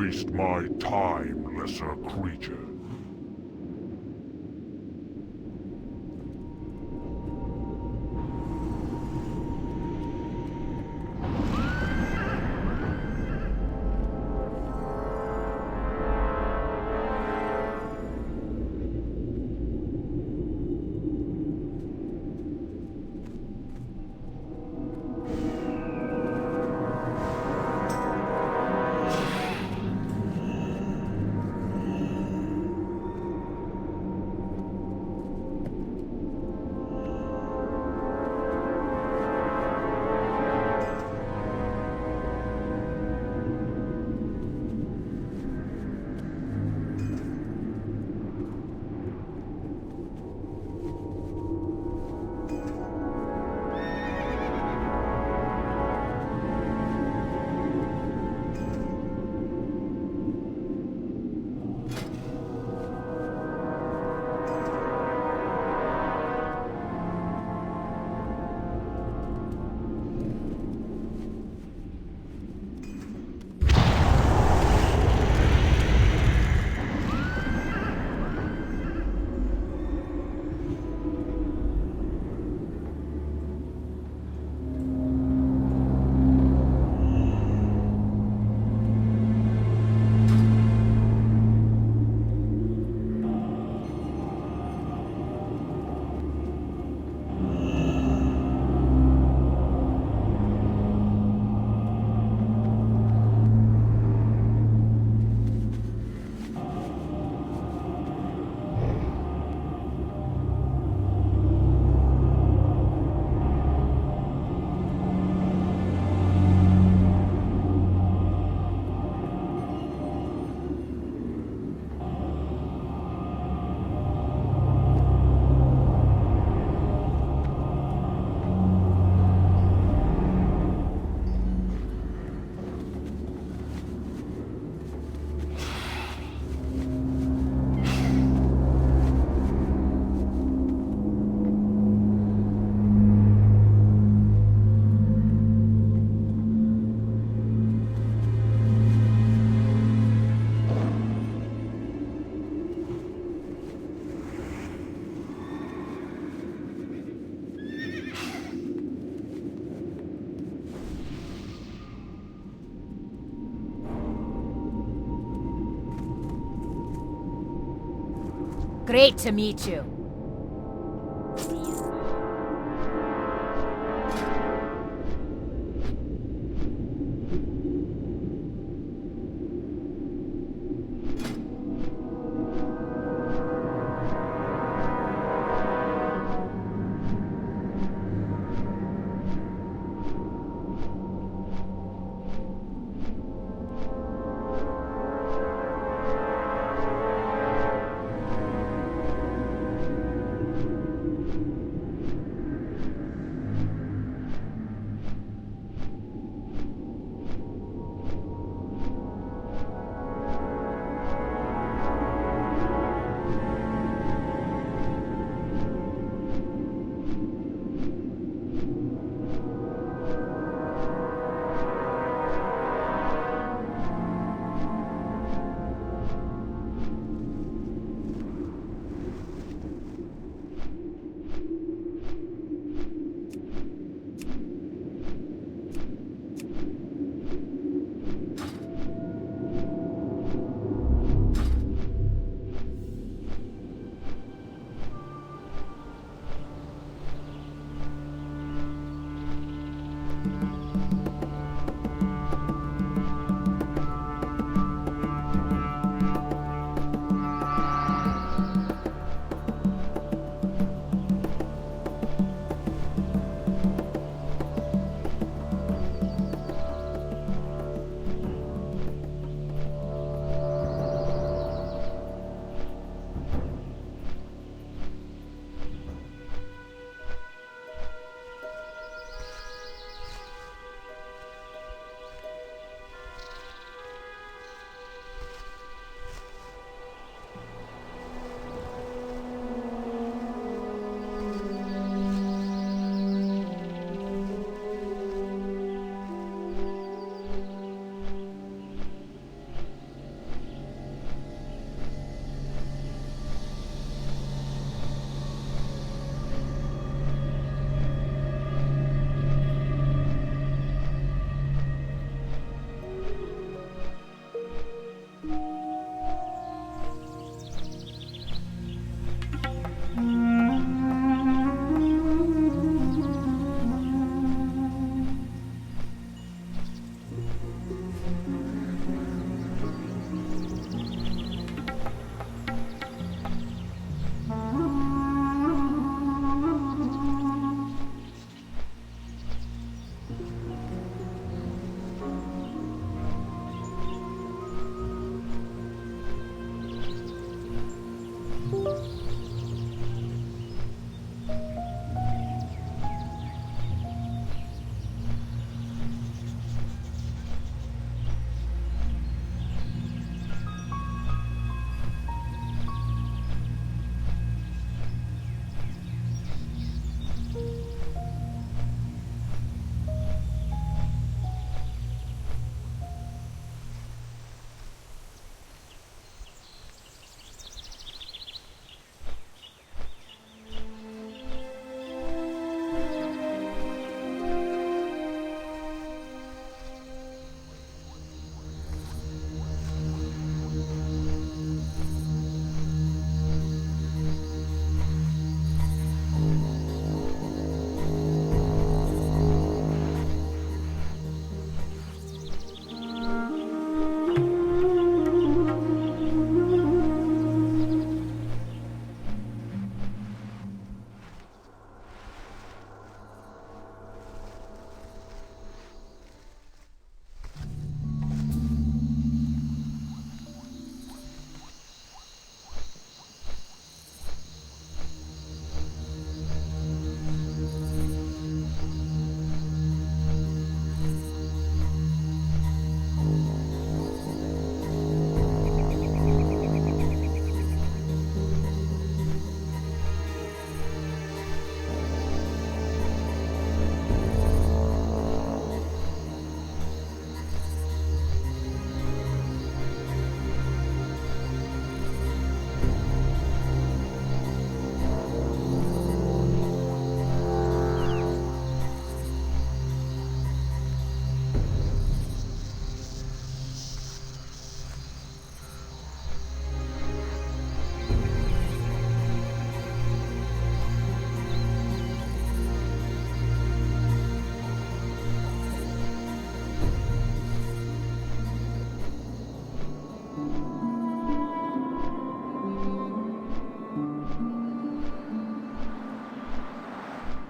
waste my time, lesser creature. Great to meet you.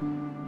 I've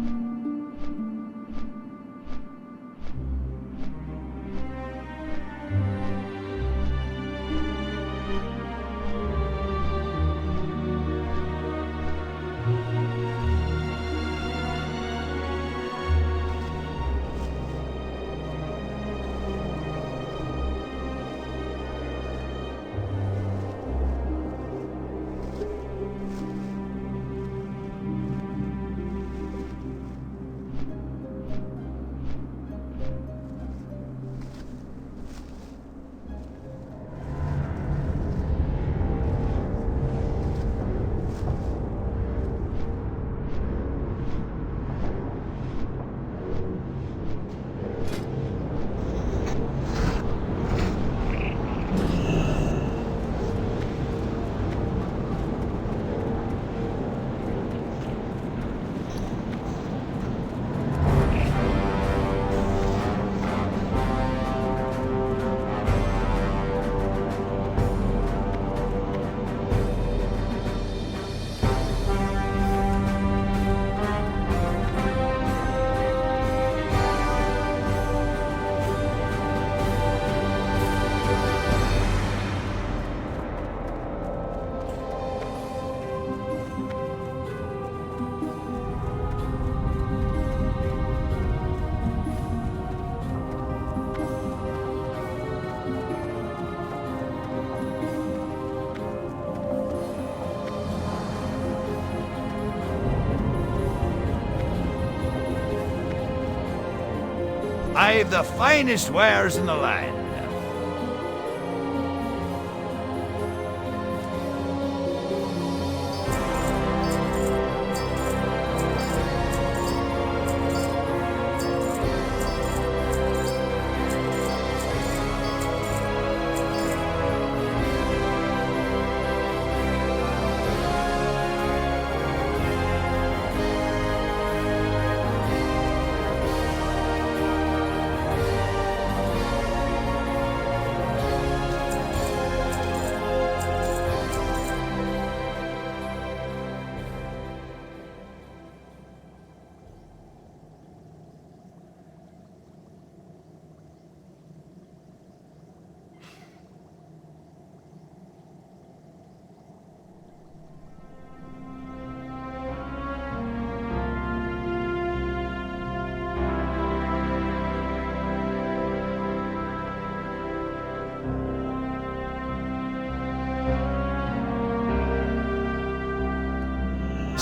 the finest wares in the land.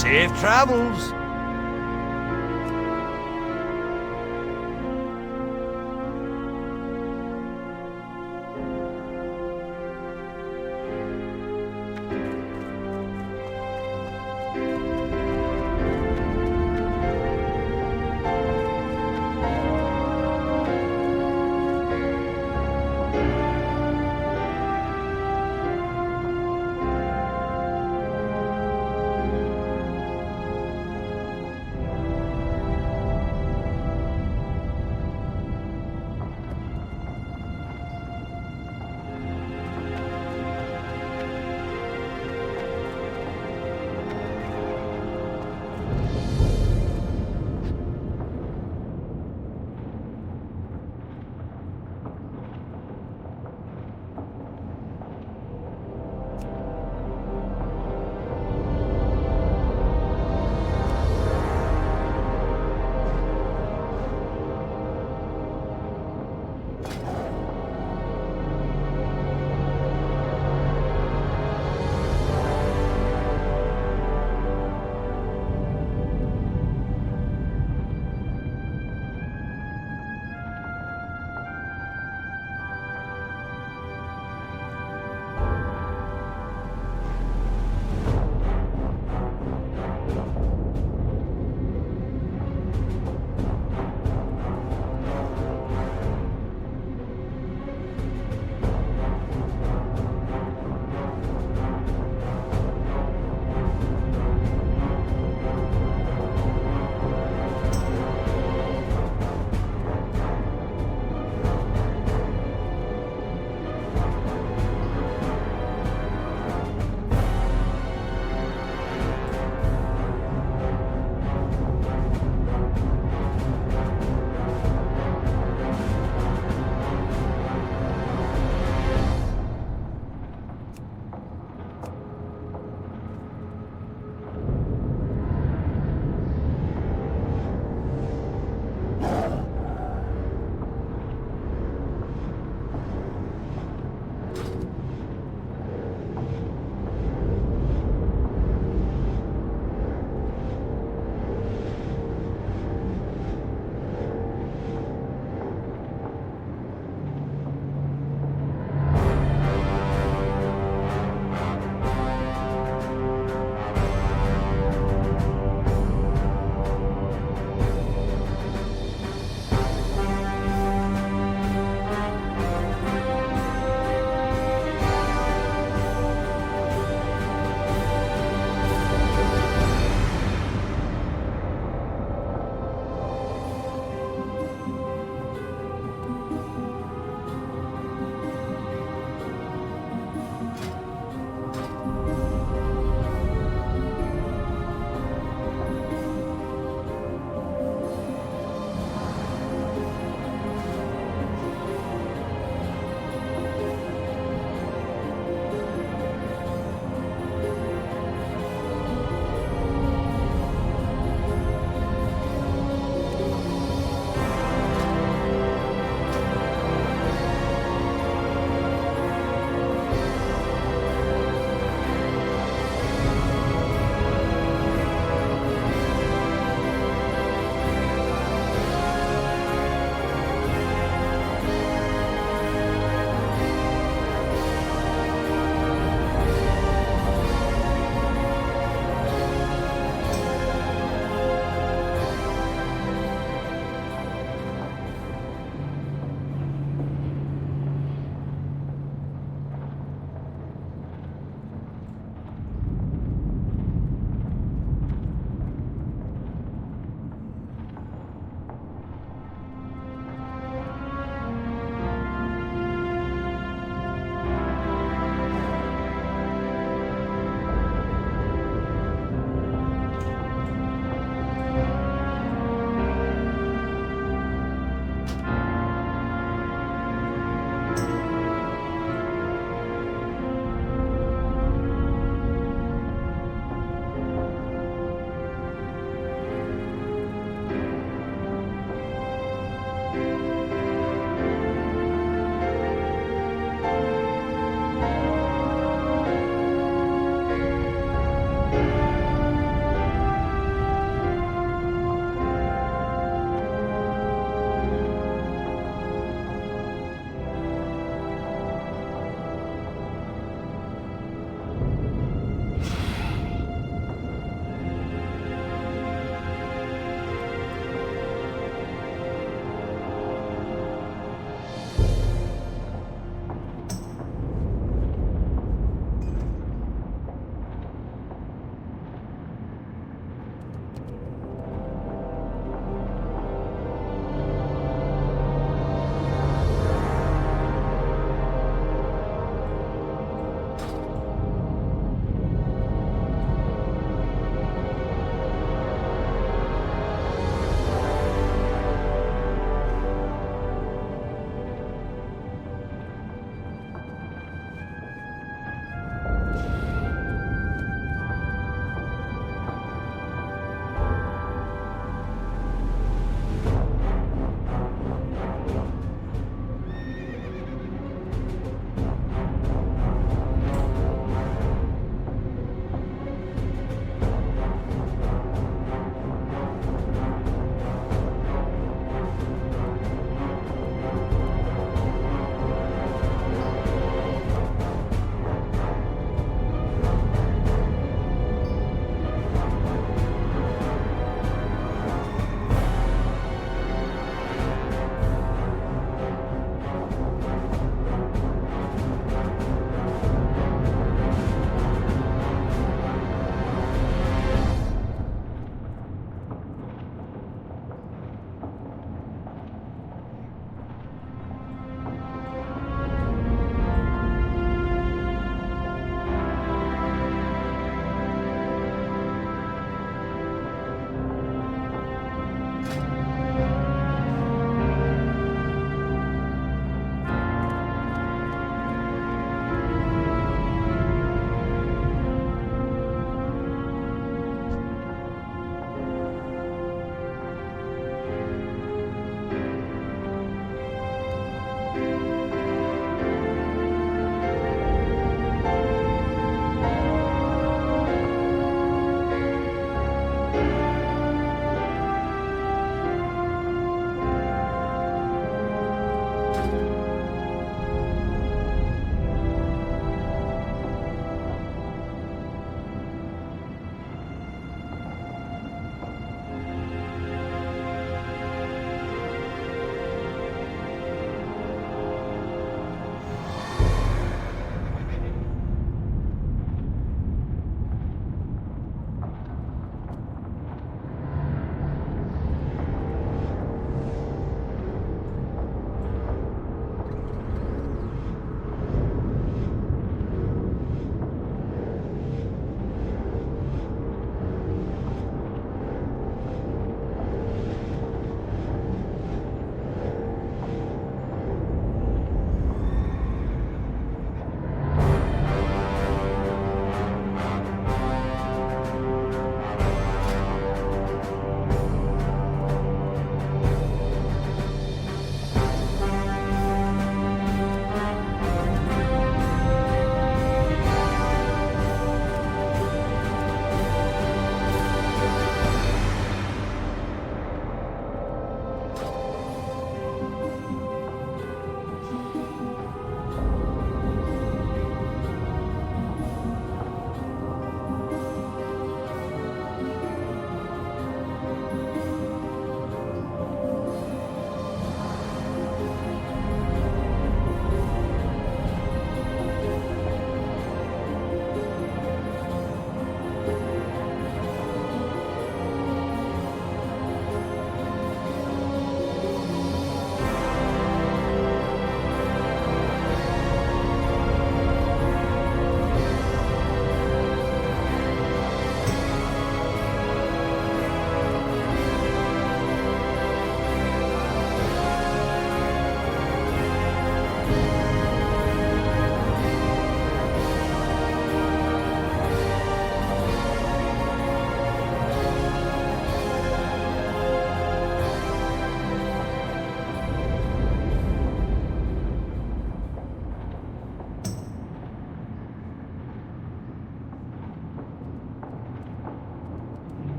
Safe travels.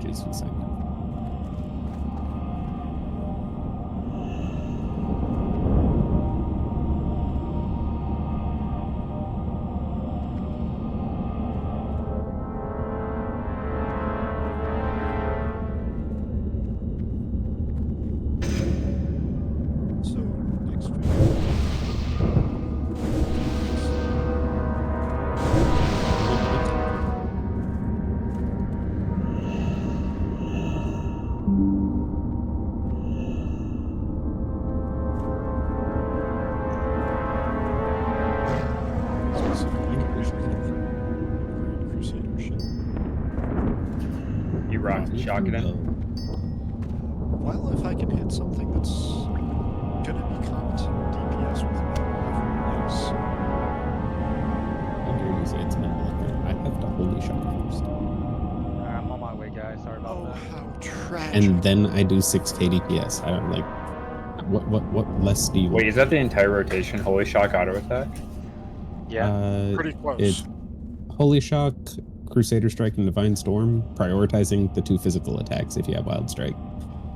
mages who signed up. So next week. Specifically Grand Crusader ship. You rock the shotgun it. Well, if I can hit something that's gonna be competent DPS with whatever, yes. How dare you say it's minimal upgrade? I have to holy shock first. I'm on my way, guys. Sorry about Oh, that. how tragic. And then I do 6k DPS. I don't like. What less do you want? Wait, is that the entire rotation? Holy shock auto attack? Yeah. Pretty close. It's Holy Shock, Crusader Strike, and Divine Storm, prioritizing the 2 physical attacks if you have Wild Strike,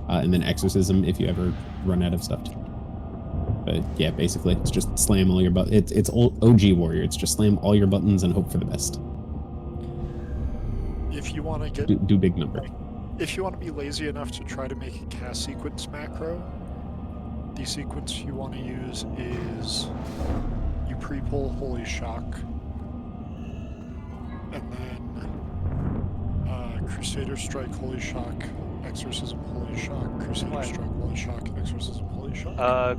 and then Exorcism if you ever run out of stuff to. But yeah, basically, it's just slam all your buttons. It's OG Warrior. It's just slam all your buttons and hope for the best. If you want to get, Do big number. if you want to be lazy enough to try to make a cast sequence macro, the sequence you want to use is you pre-pull Holy Shock, and then Crusader Strike, Holy Shock, Exorcism, Holy Shock, Crusader What? Strike, Holy Shock, Exorcism, Holy Shock.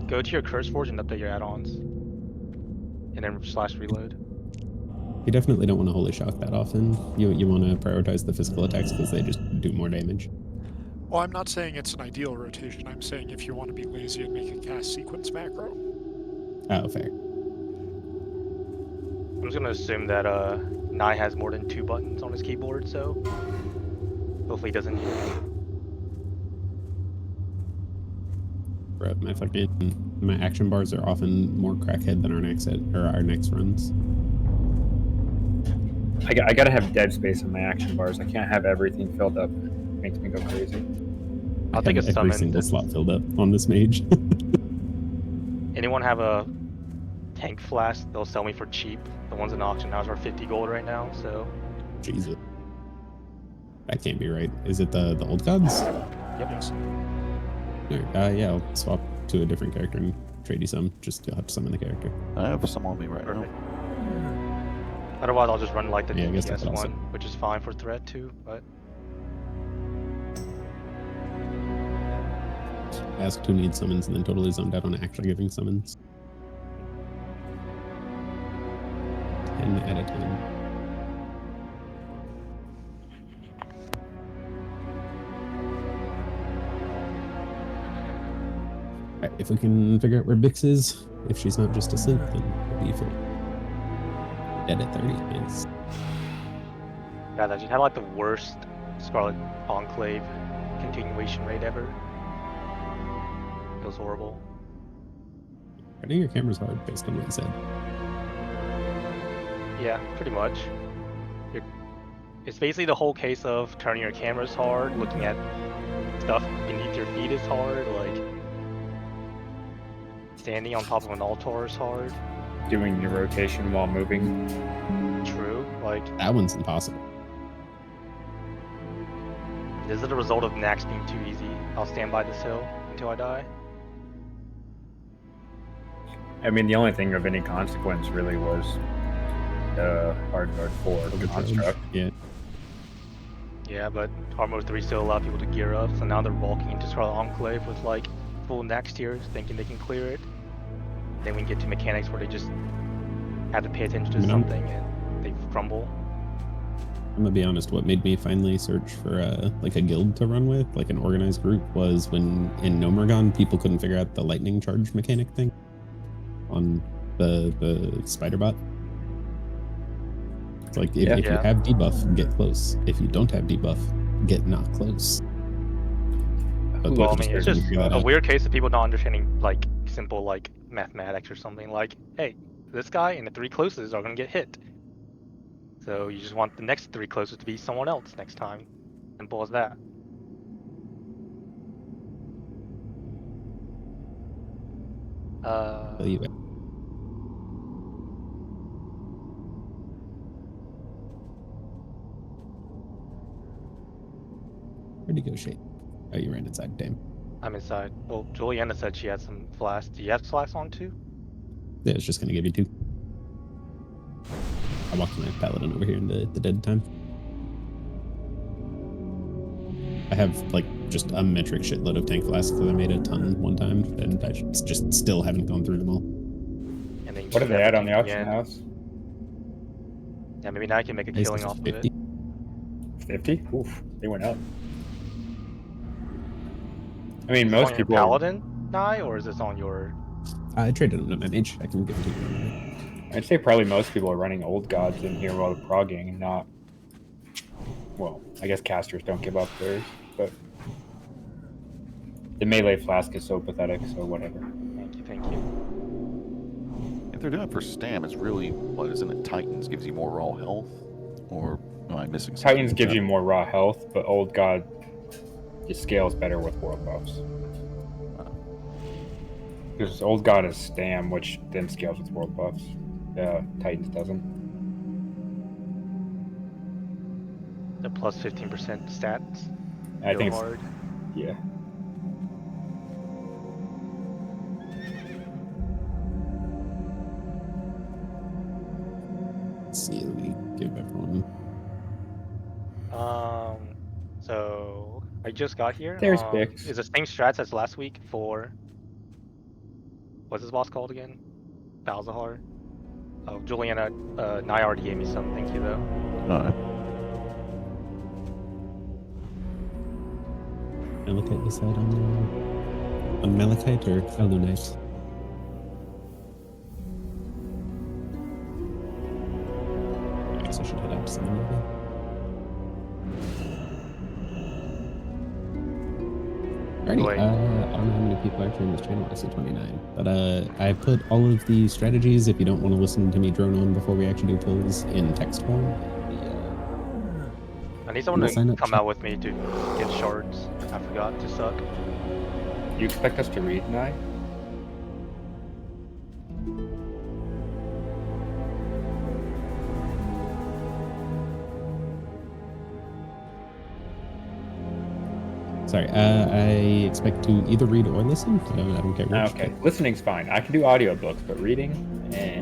Go to your Curse Forge and update your add-ons. And then /reload. You definitely don't want to Holy Shock that often. You want to prioritize the physical attacks because they just do more damage. Well, I'm not saying it's an ideal rotation. I'm saying if you want to be lazy and make a cast sequence macro. Oh, fair. I'm just gonna assume that Nye has more than 2 buttons on his keyboard, so hopefully he doesn't need it. Bro, my action bars are often more crackhead than our next runs. I gotta have dead space on my action bars. I can't have everything filled up. It makes me go crazy. I'll take a every summon. single slot filled up on this mage. Anyone have a tank flask? They'll sell me for cheap. The ones in auction house are 50 gold right now, so. Jesus. That can't be right. Is it the old gods? Yep. Yes. Alright, yeah, I'll swap to a different character and trade you some. Just you'll have to summon the character. I have some on me right Perfect. now. Otherwise, I'll just run like the Yeah, I guess DPS that's also- one, which is fine for threat too, but. Ask who needs summons and then totally zoned out on actually giving summons. 10 out of 10. Alright, if we can figure out where Bix is, if she's not just asleep, then we'll be full. Dead at 30, nice. Yeah, that you had like the worst Scarlet Enclave continuation rate ever. It was horrible. Turning your camera's hard based on what you said. Yeah, pretty much. It's basically the whole case of turning your cameras hard, looking at stuff beneath your feet is hard, like standing on top of an altar is hard. Doing your rotation while moving. True, like That one's impossible. this is the result of Nax being too easy. I'll stand by this hill until I die. I mean, the only thing of any consequence really was hard guard 4 construct. Yeah. Yeah, but hard mode 3 still allowed people to gear up, so now they're walking into Scarlet Enclave with like full Nax tiers, thinking they can clear it. Then we get to mechanics where they just have to pay attention to something and they crumble. I'm gonna be honest, what made me finally search for like a guild to run with, like an organized group, was when in Nomergon people couldn't figure out the lightning charge mechanic thing on the spider bot. It's like if you have debuff, get close. If you don't have debuff, get not close. But Well, I mean, it's just figure that a out. weird case of people not understanding like simple like mathematics or something. Like, hey, this guy and the 3 closest are gonna get hit. So you just want the next 3 closest to be someone else next time. Simple as that. Fill you Where'd you go, Shade? Oh, you ran inside. Damn. I'm inside. Well, Juliana said she had some flasks. Do you have flasks on too? Yeah, it's just gonna give you 2. I walked my paladin over here in the dead time. I have like just a metric shitload of tank flasks because I made a ton one time, and I just still haven't gone through them all. And then What are they at on the auction yeah. house? Yeah, maybe now I can make a Nice, killing that's off of 50. it. 50? Oof, they went up. I mean, Is this most on your people. paladin Nye, or is this on your? I traded them to my mage. I can give it to you. I'd say probably most people are running old gods in here while they're progging and not. Well, I guess casters don't give up theirs, but the melee flask is so pathetic, so whatever. Thank you, thank you. If they're doing it for stam, it's really, what, isn't it Titans gives you more raw health? Or am I missing something? Titans gives you more raw health, but old god just scales better with world buffs. Because old god is stam, which then scales with world buffs. Titans doesn't. The plus 15% stats. I Go think it's, hard. yeah. Let's see, let me give everyone. So I just got here. There's Bix. Is the same strats as last week for what's this boss called again? Balzahar. Oh, Juliana, Nye already gave me some. Thank you though. Alright. Malachite decide on Malachite or Alunite? I guess I should head out to someone maybe. Alrighty, Wait. I don't know how many people actually on this channel. I see 29. But I put all of the strategies, if you don't want to listen to me drone on before we actually do pulls, in text form. I need someone We'll sign to up come to- out with me to get shards. I forgot to suck. You expect us to read, Nye? Sorry, I expect to either read or listen. I don't care which. Okay, listening's fine. I can do audiobooks, but reading? Eh.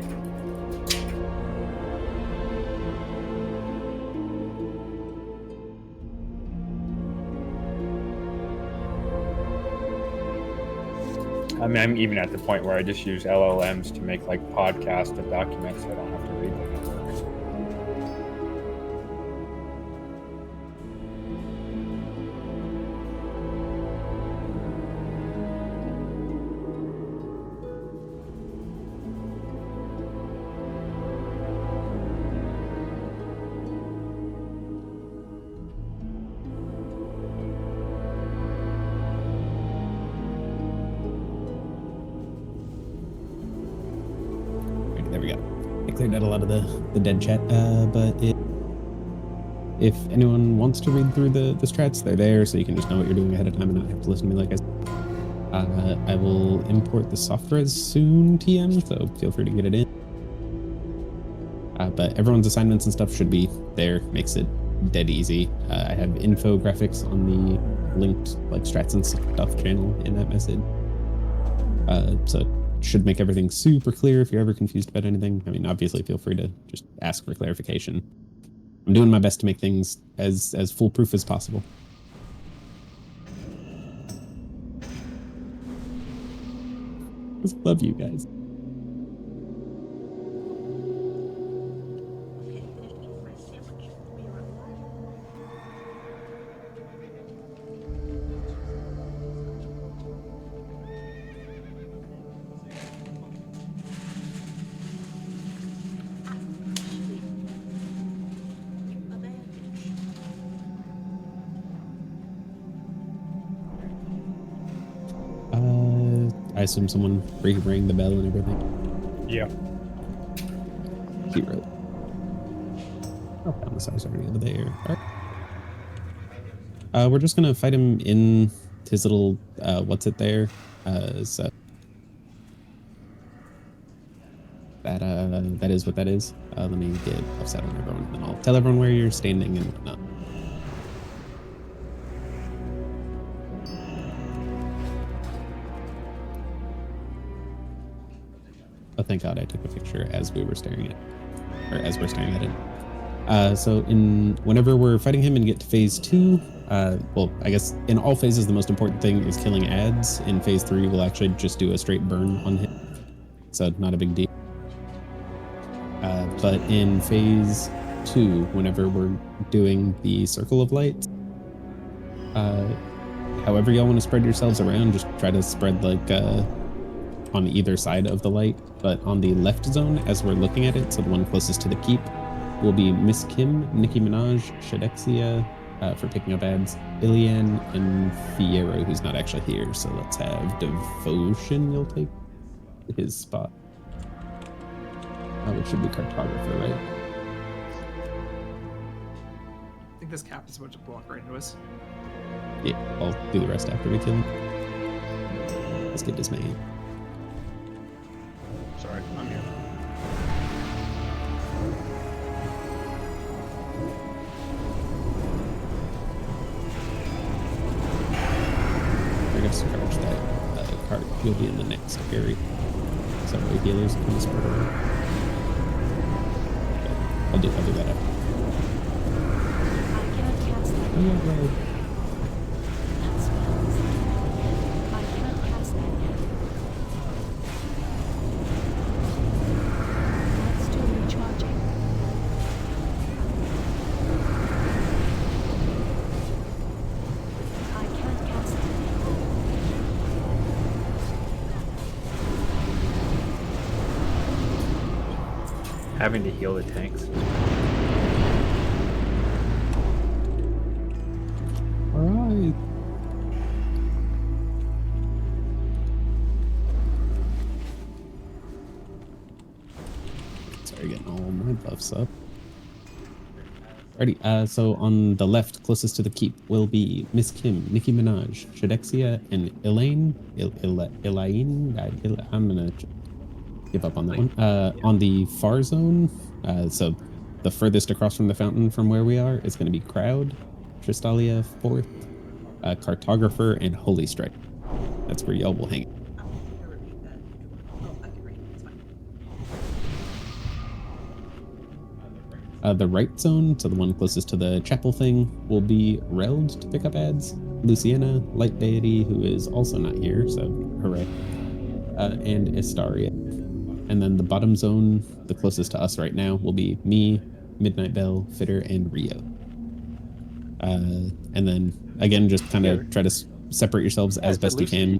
I mean, I'm even at the point where I just use LLMs to make like podcasts and documents so I don't have to read them. Right, there we go. I cleared out a lot of the dead chat, but if anyone wants to read through the strats, they're there, so you can just know what you're doing ahead of time and not have to listen to me like I said. I will import the software soon, TM, so feel free to get it in. But everyone's assignments and stuff should be there. Makes it dead easy. I have infographics on the linked like strats and stuff channel in that message. So it should make everything super clear if you're ever confused about anything. I mean, obviously feel free to just ask for clarification. I'm doing my best to make things as foolproof as possible. Just love you guys. I assume someone rang the bell and everything. Yeah. Hero. Oh, found the size already over there. All right. We're just gonna fight him in his little what's it there. So that is what that is. Let me get upset on everyone, and I'll tell everyone where you're standing and whatnot. Oh, thank God I took a picture as we were staring at, or as we're staring at it. So whenever we're fighting him and get to phase 2, well, I guess in all phases the most important thing is killing ads. In phase 3, we'll actually just do a straight burn on him, so not a big deal. But in phase 2, whenever we're doing the circle of light, however y'all want to spread yourselves around, just try to spread like on either side of the light. But on the left zone, as we're looking at it, so the one closest to the keep, will be Miss Kim, Nicki Minaj, Shadexia for picking up ads, Ilian, and Fierro, who's not actually here. So let's have Devotion, you'll take his spot. Which should be Cartographer, right? I think this cap is about to block right into us. Yeah, I'll do the rest after we kill him. Let's get Dismay. Sorry, I'm here. I guess charge that card. He'll be in the next area. So the healers can spread around. I'll do that after. I cannot cast that. Oh yeah, right. That spells. I cannot cast that yet. That's still recharging. I can't cast that yet. Having to heal the tanks. Alright. Sorry, getting all my buffs up. Alrighty, so on the left, closest to the keep, will be Miss Kim, Nicki Minaj, Shadexia, and Elaine. Elaine? I'm gonna give up on that one. On the far zone, so the furthest across from the fountain from where we are, is going to be Crowd, Tristalia 4th, Cartographer, and Holy Strike. That's where y'all will hang. The right zone, so the one closest to the chapel thing, will be Reld to pick up ads, Luciana, Light Deity, who is also not here, so hooray, and Estaria. And then the bottom zone, the closest to us right now, will be me, Midnight Bell, Fitter, and Rio. And then, again, just kind of try to separate yourselves as best you can.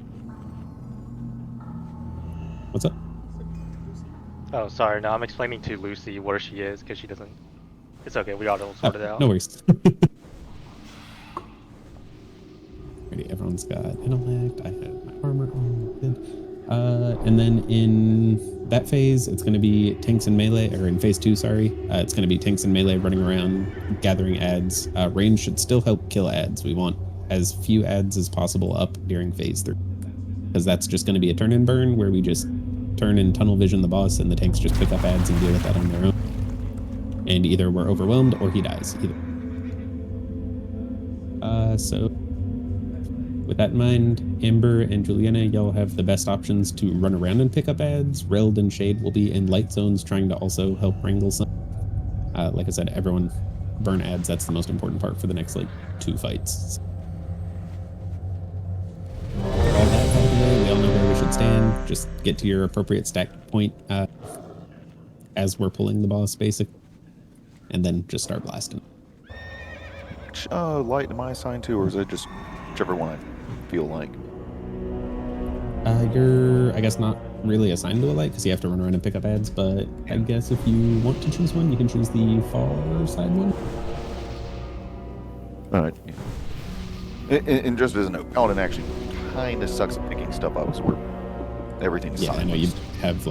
What's up? Oh, sorry. No, I'm explaining to Lucy where she is because she doesn't. It's okay. We all sort it out. No worries. Alrighty, everyone's got intellect. I have my armor on. Good. And then in that phase, it's going to be tanks and melee, or in phase 2, sorry. It's going to be tanks and melee running around, gathering ads. Range should still help kill ads. We want as few ads as possible up during phase 3. Because that's just going to be a turn and burn where we just turn and tunnel vision the boss and the tanks just pick up ads and deal with that on their own. And either we're overwhelmed or he dies. Either. So with that in mind, Amber and Juliana, y'all have the best options to run around and pick up ads. Reld and Shade will be in light zones trying to also help wrangle some. Like I said, everyone burn ads. That's the most important part for the next, 2 fights. All that out of the way, we all know where we should stand. Just get to your appropriate stack point as we're pulling the boss, basically. And then just start blasting. Which light am I assigned to, or is it just whichever one I feel like? You're, I guess, not really assigned to a light because you have to run around and pick up ads, but I guess if you want to choose one, you can choose the far side one. Alright, yeah. And just as a note, Paladin actually kind of sucks at picking stuff up, so everything's Yeah, I know you have,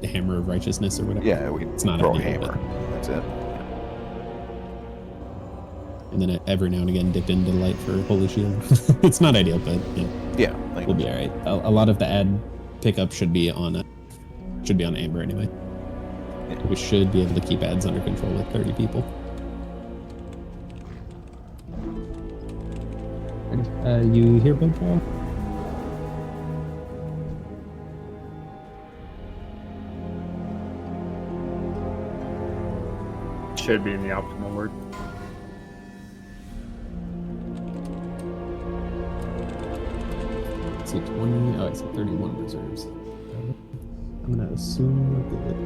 Hammer of Righteousness or whatever. Yeah, it's not throw a hammer. That's it. and then every now and again dip into light for Holy Shield. It's not ideal, but yeah, Yeah, like, we'll be all right. A lot of the ad pickup should be on Amber anyway. We should be able to keep ads under control with 30 people. You hear boat draw? Should be in the optimal word. I see 20. Oh, I see 31 reserves. I'm gonna assume we're good.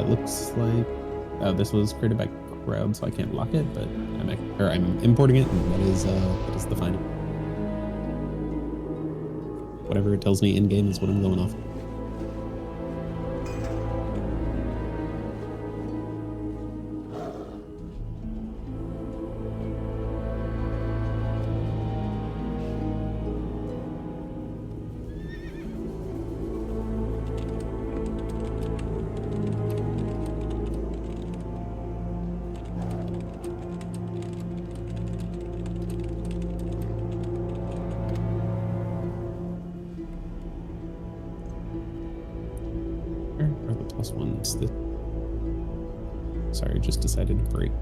Looks like this was created by Crowd, so I can't lock it, but I'm importing it, and that is the final. Whatever it tells me in game is what I'm going off. Are the plus ones that... Sorry, just decided to break.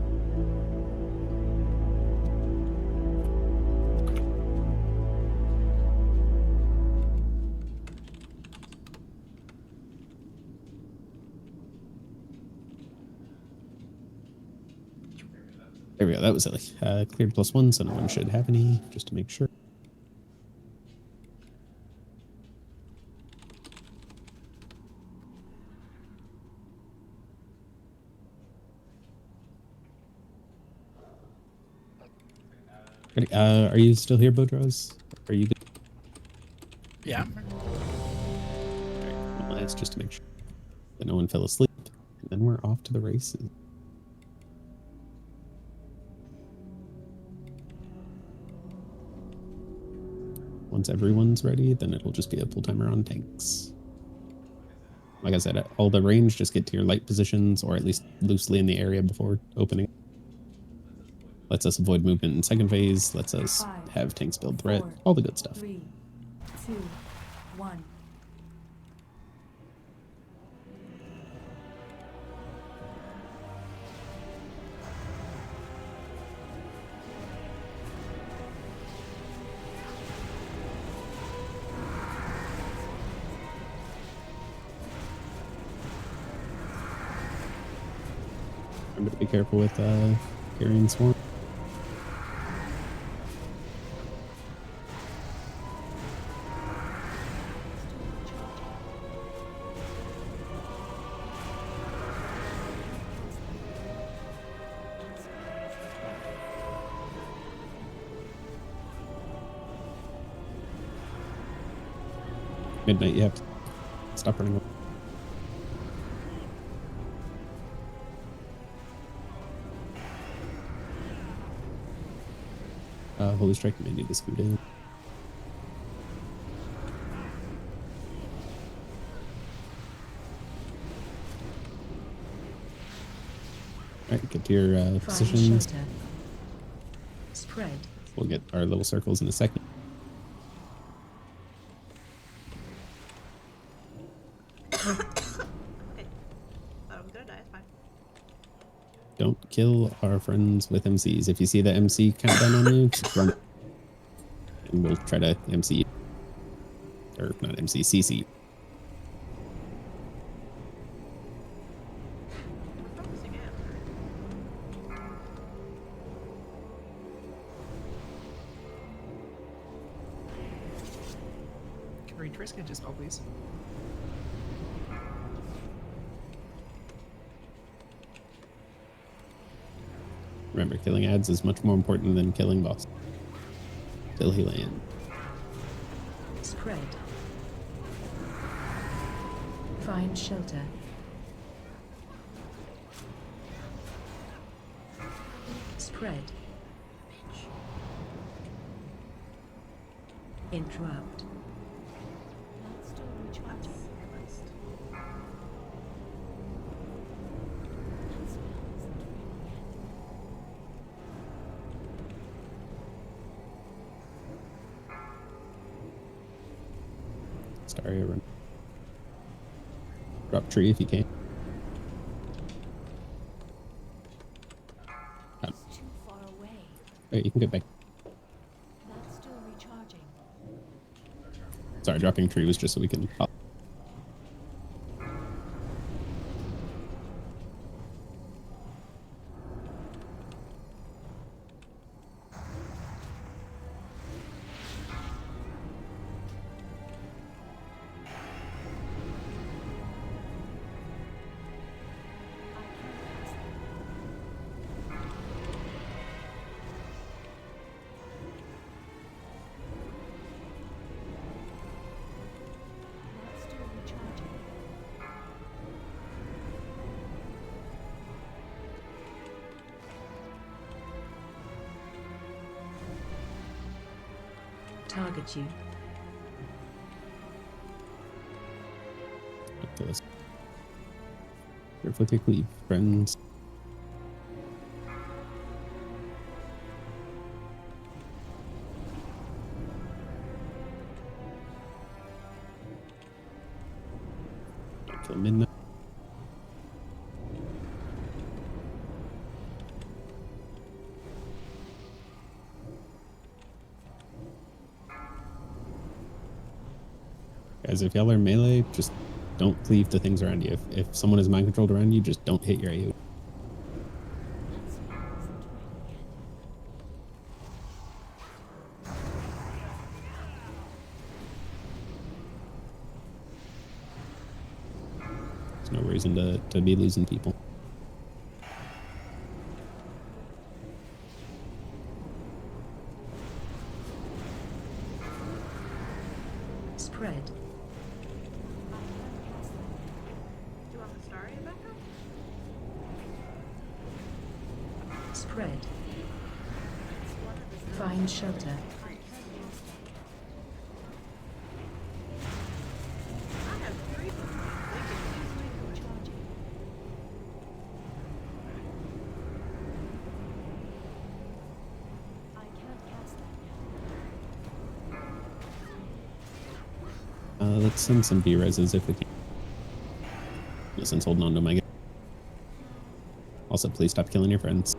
There we go, that was silly. Cleared plus one, so no one should have any, just to make sure. Are you still here, Bodros? Are you good? Yeah. Well, that's just to make sure that no one fell asleep. And then we're off to the races. Once everyone's ready, then it'll just be a full timer on tanks. Like I said, all the range, just get to your light positions, or at least loosely in the area before opening. Lets us avoid movement in second phase, lets us have tanks build threat, all the good stuff. 3, 2, 1. Remember to be careful with carrying swarm. Midnight, you have to stop running away. Holy Strike may need to scoot in. Alright, get to your positions. Spread. We'll get our little circles in a second. Don't kill our friends with MCs. If you see the MC countdown on you, just run. And we'll try to MC. Or not MC, CC. Can we trace get dispel, please? Remember, killing ads is much more important than killing boss. Till he land. Spread. Find shelter. Spread. Interrupt. Starry run. Drop tree if you can. Too far away. Wait, you can get back. That's still recharging. Sorry, dropping tree was just so we can pop. That's still recharging. Target you. Okay, let's. Careful with your cleave, friends. Till midnight. Guys, if y'all are melee, just don't cleave to things around you. If someone is mind controlled around you, just don't hit your AoE. There's no reason to be losing people. Spread. Do you want the Starry back up? Spread. Find shelter. I have 3. Recharging. I can't cast that now. Let's send some B-reses if we can. Listen's holding on to my. Also, please stop killing your friends.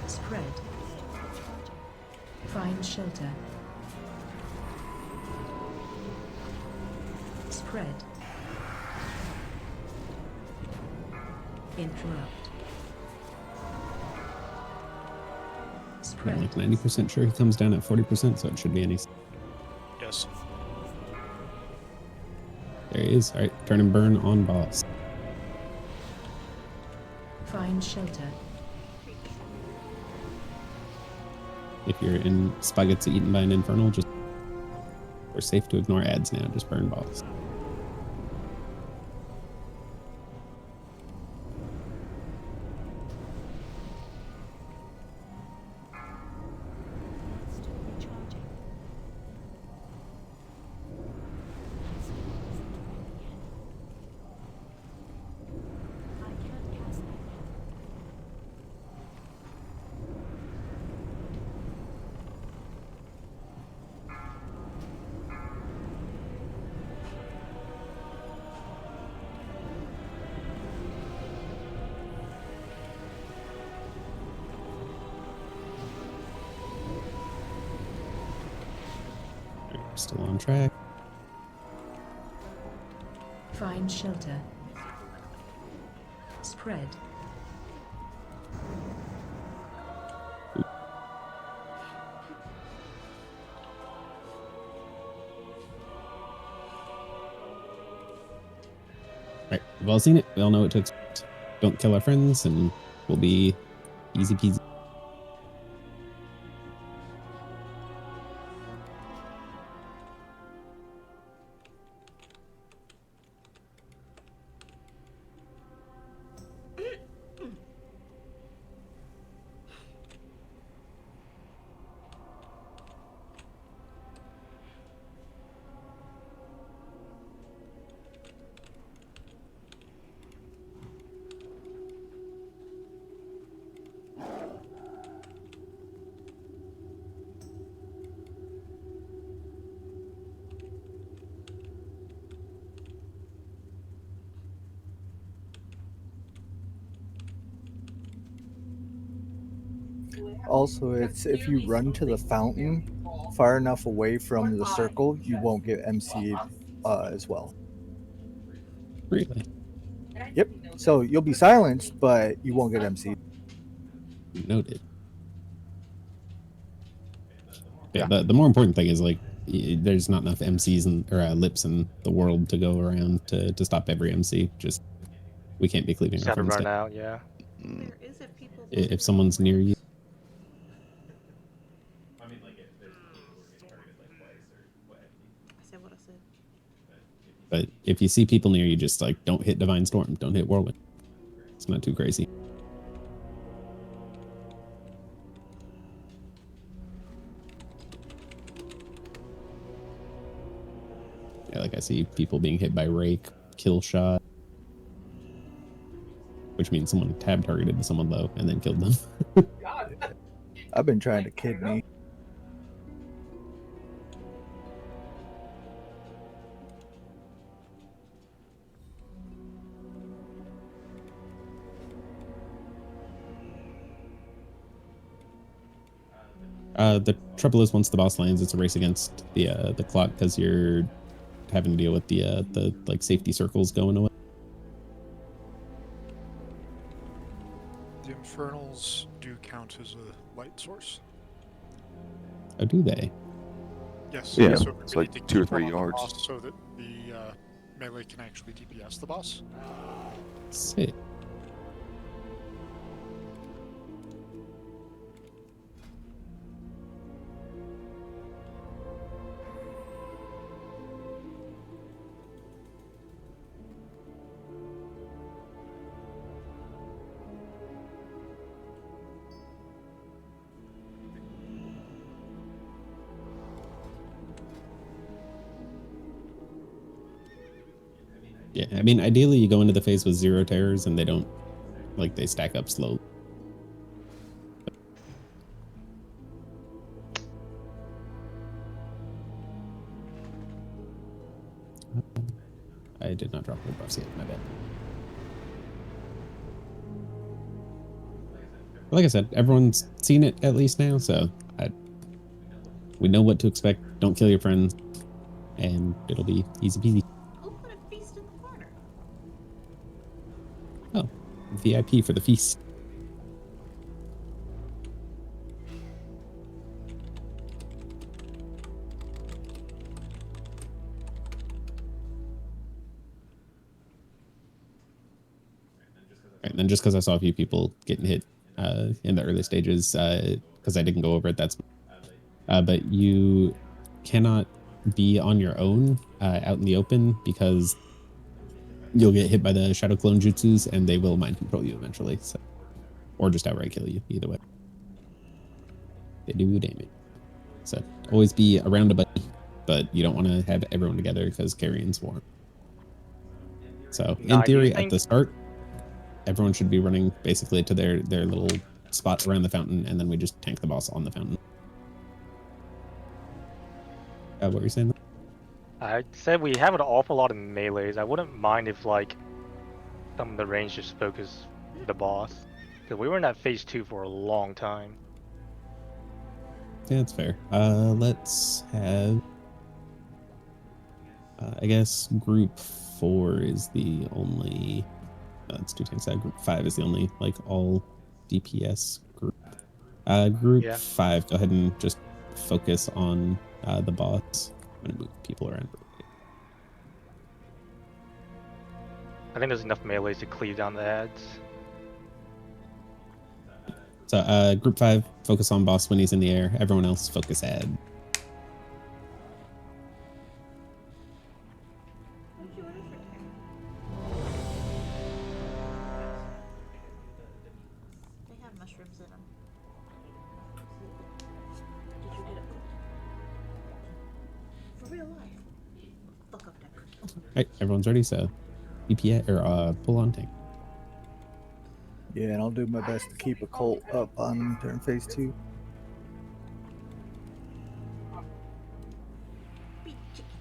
Spread. Find shelter. Spread. Interrupt. I'm Spread. like 90% sure he comes down at 40%, so it should be any. Yes. There he is. All right, turn and burn on boss. Find shelter. If you're in spot gets eaten by an infernal, just we're safe to ignore ads now. Just burn boss. Still recharging. I can't cast that now. Still on track. Find shelter. Spread. Right, we've all seen it. We all know what to expect. Don't kill our friends, and we'll be easy peasy. Also, it's if you run to the fountain far enough away from the circle, you won't get MC'd as well. Really? Yep. So you'll be silenced, but you won't get MC'd. Noted. Yeah, the more important thing is like there's not enough MCs and or lips in the world to go around to stop every MC. Just we can't be cleaving Just our have to friends run down. out, yeah. There is if people If someone's near you, I said what I said. but if you see people near you, just like don't hit Divine Storm, don't hit Whirlwind. It's not too crazy. Yeah, like I see people being hit by Rake, kill shot, which means someone tab targeted someone low and then killed them. I've been trying to kid me. The trouble is once the boss lands, it's a race against the clock because you're having to deal with the like safety circles going away. The Infernals do count as a light source. Oh, do they? Yes. Yeah, So it's we like need to 2 or keep one 3 on the yards. boss so that the melee can actually DPS the boss. Sick. Yeah, I mean, ideally you go into the phase with 0 terrors and they don't, like, they stack up slowly. I did not drop the buffs yet, my bad. Like I said, everyone's seen it at least now, so we know what to expect. Don't kill your friends, and it'll be easy peasy. Who put a feast in the corner? Oh, VIP for the feast. And then just because I saw a few people getting hit in the early stages, because I didn't go over it, that's but you cannot be on your own out in the open because you'll get hit by the shadow clone jutsus and they will mind control you eventually, so, or just outright kill you. Either way, they do damage. So always be around a buddy, but you don't want to have everyone together because carrions swarm. So in Nah, do you theory, at think- the start, everyone should be running basically to their little spot around the fountain, and then we just tank the boss on the fountain. What were you saying? I said we have an awful lot of melees. I wouldn't mind if like some of the range just focus the boss. Because we were in that phase 2 for a long time. Yeah, that's fair. Let's have I guess group 4 is the only. It's 2 tanks. Group 5 is the only like all DPS group. Group Yeah. 5, go ahead and just focus on the boss. I'm gonna move people around. I think there's enough melees to cleave down the ads. So group 5, focus on boss when he's in the air. Everyone else focus ad. They have mushrooms in them. Did you get it? For real life. Fuck up that cookie. Right, everyone's ready, so DPS or pull on tank. Yeah, and I'll do my best to keep a cult up on turn phase 2. Beat chicken.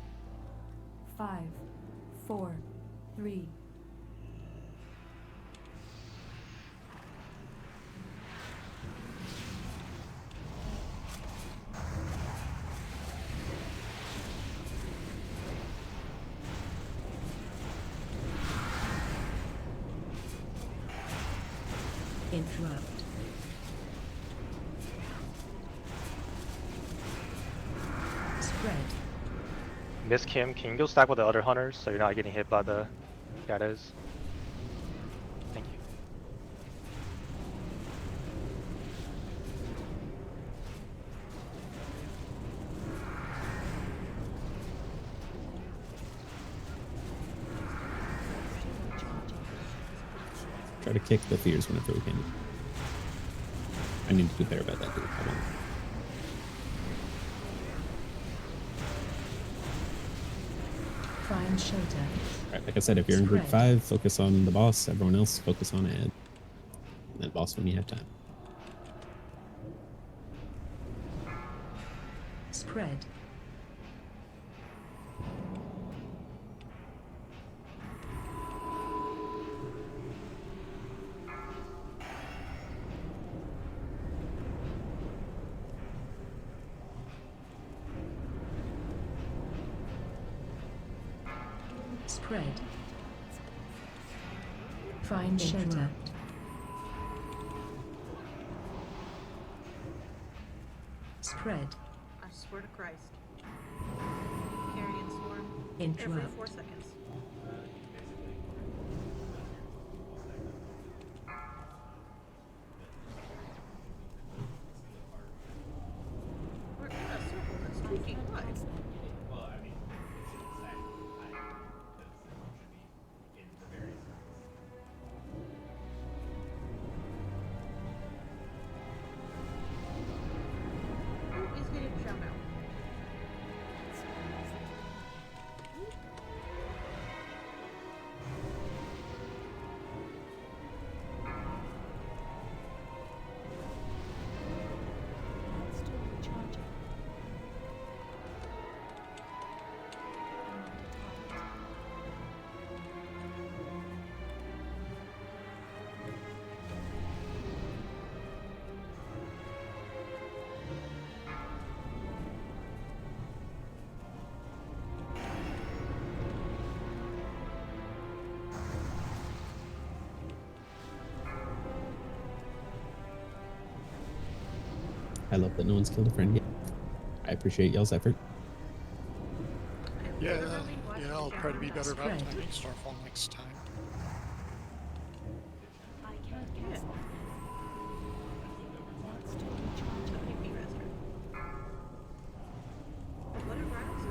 5, 4, 3. Interrupt. Spread. Miss Kim, can you go stack with the other hunters so you're not getting hit by the shadows? Thank you. Try to kick the fears whenever we can. I need to do better about that. Dude. Hold on. Find shelter. All right, like I said, if you're in group 5, focus on the boss. Everyone else, focus on ad. And then boss when you have time. Spread. Spread. Find shelter. Spread. I swear to Christ. Carrion swarm. Every Interrupt. 4 seconds. We're in a circle that's 2 feet wide. Who is getting shout out? Still recharging. I love that no one's killed a friend yet. I appreciate y'all's effort. Yeah, I'll try to be better about timing Starfall next time. I can't cast that. Still recharging. Whatever else.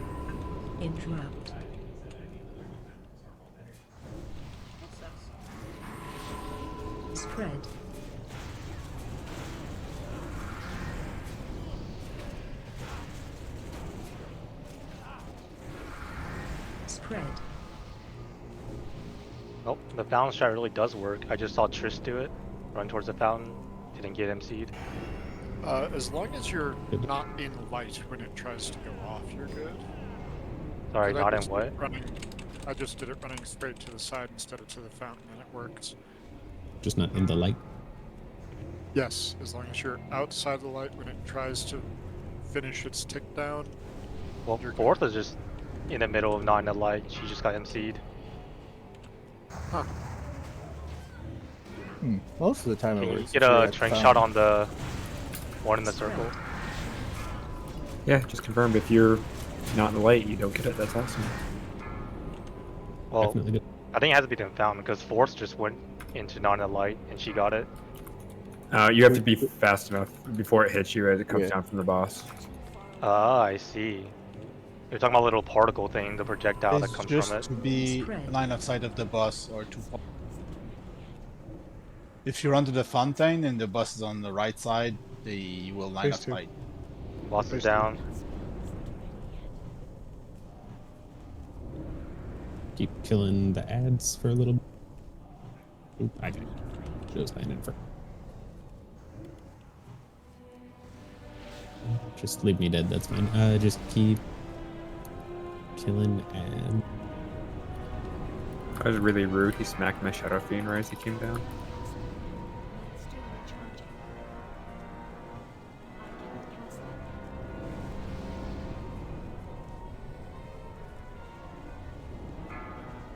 Interrupt. That sucks. Spread. Spread. Oh, the fountain shot really does work. I just saw Trish do it. Run towards the fountain. Didn't get MC'd. As long as you're not in light when it tries to go off, you're good. Sorry, 'Cause I not in just what? I just did it running straight to the side instead of to the fountain, and it works. Just not in the light. Yes, as long as you're outside the light when it tries to finish its tick down. Well, You're fourth is just in the middle of not in the light. She just got MC'd. Most of the time Can it you works. get if you're a at the train shot fountain. on the one in the circle? Yeah, just confirmed if you're not in the light, you don't get it. That's awesome. Well, Definitely good. I think it has to be the fountain because Force just went into not in the light and she got it. You have to be fast enough before it hits you as it comes Yeah. down from the boss. Ah, I see. You're talking about a little particle thing, the projectile that It's comes just from it. to be Spread. line of sight of the bus or to. If you run to the fountain and the bus is on the right side, they will line of sight. Boss is down. Keep killing the ads for a little bit. Oop, I got it. Joe's landing for. Just leave me dead, that's fine. Just keep killing ads. That was really rude. He smacked my Shadow Fiend right as he came down. Still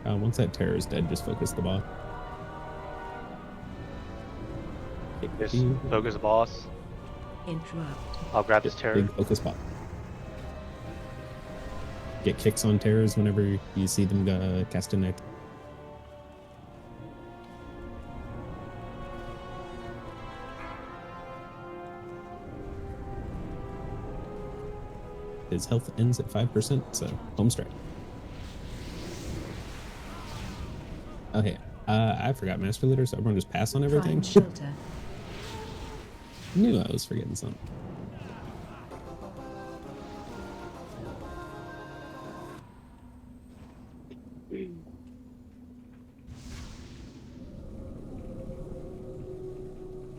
recharging. Once that terror is dead, just focus the boss. Just focus the boss. Interrupt. I'll grab this terror. Big focus bot. Get kicks on terrors whenever you see them cast a night. His health ends at 5%, so home strike. Okay, I forgot Master Leader, so everyone just pass on everything. Find shelter. Knew I was forgetting something.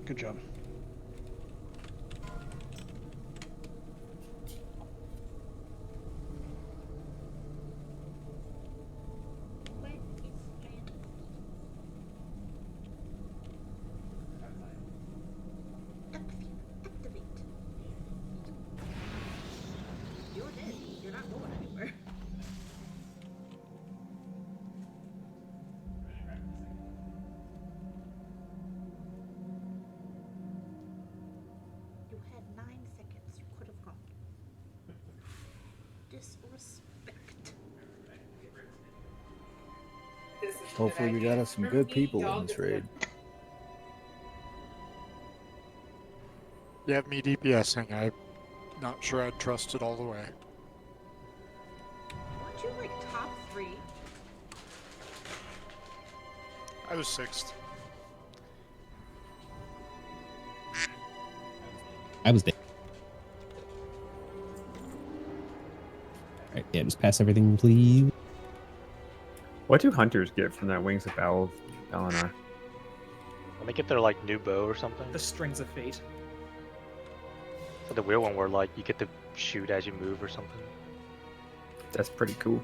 Good job. You're dead. You're not going anywhere. You had 9 seconds. You could have gone. Disrespect. Hopefully we got us some good people in this raid. You have me DPSing. I'm not sure I'd trust it all the way. Weren't you like top 3? I was 6th. I was dead. Alright, yeah, just pass everything, please. What do hunters get from that Wings of Balinor? Let me get their like new bow or something. The Strings of Fate. So the weird one where like you get to shoot as you move or something. That's pretty cool.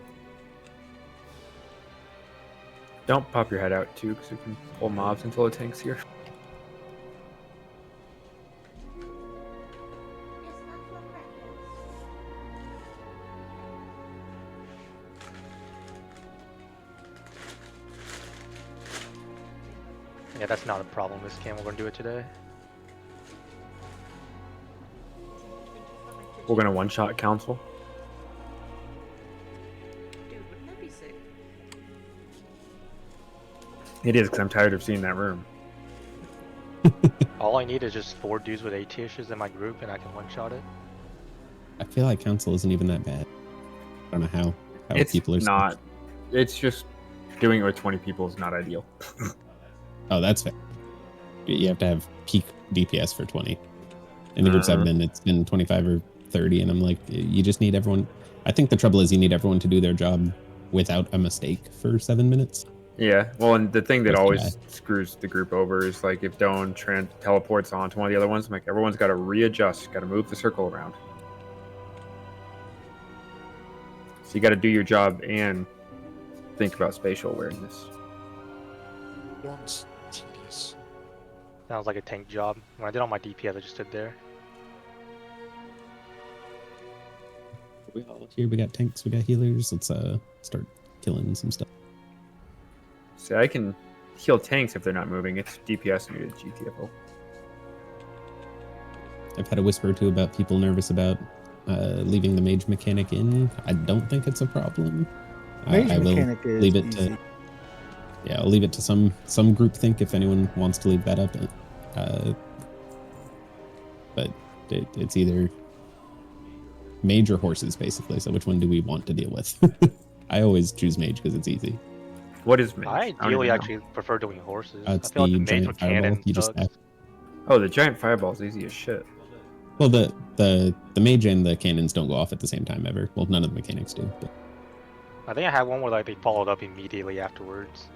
Don't pop your head out too, because you can pull mobs until the tank's here. Yeah, that's not a problem this game. We're gonna do it today. We're gonna one-shot council. Dude, wouldn't that be sick? It is, because I'm tired of seeing that room. All I need is just 4 dudes with AT-issues in my group and I can one-shot it. I feel like council isn't even that bad. I don't know how It's people are not. It's just doing it with 20 people is not ideal. Oh, that's fair. You have to have peak DPS for 20. In the groups I've been, it's been 25 or 30, and I'm like, you just need everyone. I think the trouble is you need everyone to do their job without a mistake for 7 minutes. Yeah, well, and the thing that That's always bad. screws the group over is like if Doan teleports on to one of the other ones, I'm like, everyone's got to readjust, got to move the circle around. So you got to do your job and think about spatial awareness. One's tedious. Sounds like a tank job. When I did all my DPS, I just stood there. Here we got tanks, we got healers. Let's start killing some stuff. See, I can heal tanks if they're not moving. It's DPS muted GTFO. I've had a whisper or two about people nervous about leaving the mage mechanic in. I don't think it's a problem. Mage I will mechanic is leave it easy. to I'll leave it to some group think if anyone wants to leave that up. But it's either mage or horses basically. So which one do we want to deal with? I always choose mage because it's easy. What is mage? I ideally actually prefer doing horses. I It's feel the like the mage giant with fireball. cannon You just sucks. Oh, the giant fireball's easy as shit. well the mage and the cannons don't go off at the same time ever. Well, none of the mechanics do. But I think I had one where like they followed up immediately afterwards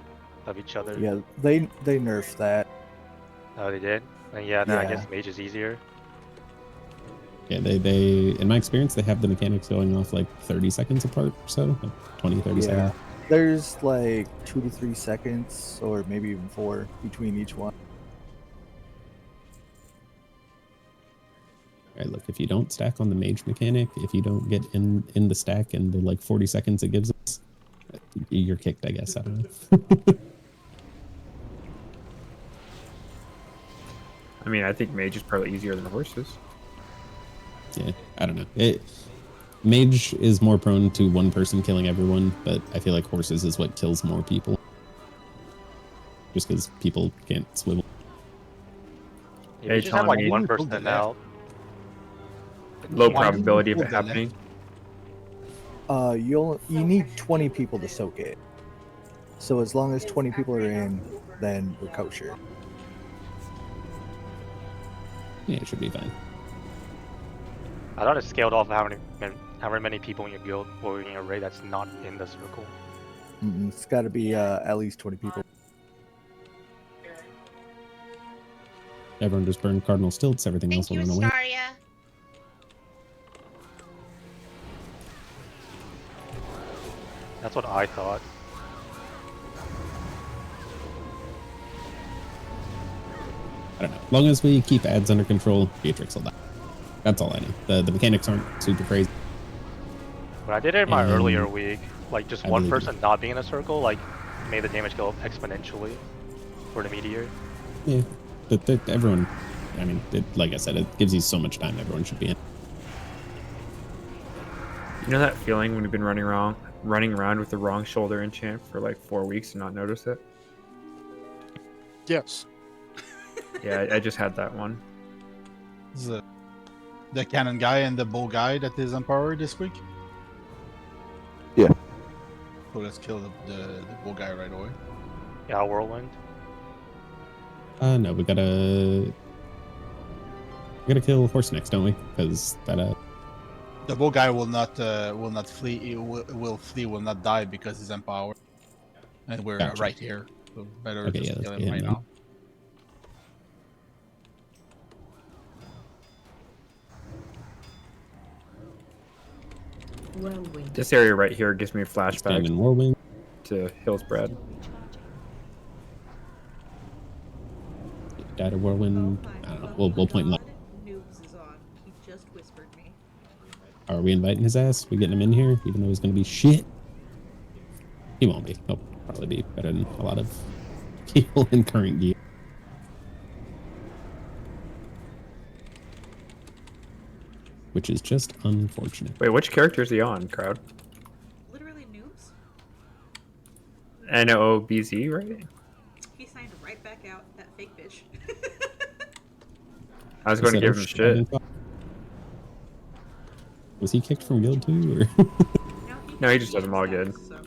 of each other. Yeah, they nerfed that. Oh, they did? And yeah, then I Yeah. guess mage is easier. yeah, they in my experience they have the mechanics going off like 30 seconds apart or so, like 20, 30 Yeah. seconds. There's like 2 to 3 seconds, or maybe even 4 between each one. All right, look, if you don't stack on the mage mechanic, if you don't get in the stack in the like 40 seconds it gives us, you're kicked, I guess. I don't know. I mean, I think mage is probably easier than horses. Yeah, I don't know. Mage is more prone to one person killing everyone, but I feel like horses is what kills more people. Just because people can't swivel. Yeah, you just have like one person out. Low Why probability of didn't it you pull the happening. You need 20 people to soak it. So as long as 20 people are in, then we're kosher. Yeah, it should be fine. I thought it scaled off however many people in your guild or in your raid that's not in the circle. It's got to be at least 20 people. Everyone just burned cardinal stilts, everything else will run away. That's what I thought. I don't know. As long as we keep ads under control, Beatrix will die. That's all I need. The mechanics aren't super crazy. When I did it in my And earlier week, like just I one believe person not being in a circle, like made the damage go up exponentially for the meteor. Yeah, but everyone, I mean, like I said, it gives you so much time. Everyone should be in. You know that feeling when you've been running around with the wrong shoulder enchant for like 4 weeks and not notice it? Yes. Yeah, I just had that one. The cannon guy and the bull guy that is empowered this week. Yeah. So let's kill the bull guy right away. Yeah, whirlwind. No, we gotta kill horse next, don't we? Because that The bull guy will not flee. He will flee, will not die because he's empowered, and we're Gotcha. right here. So better Okay, just yeah, kill let's him get right him now. Whirlwind. This area right here gives me a stand flashback in whirlwind. to Hillsbrad. Died of whirlwind. I don't know. We'll point left. Noobs is on. He just whispered me. Are we inviting his ass? We getting him in here, even though he's gonna be shit. He won't be. He'll probably be better than a lot of people in current gear. Which is just unfortunate. Wait, which character is he on, crowd? Literally noobs. NOBZ, right? He signed right back out, that fake bitch. I was going to Is that give our him shit. Was he kicked from guild too, or? No, he just does them all good. So.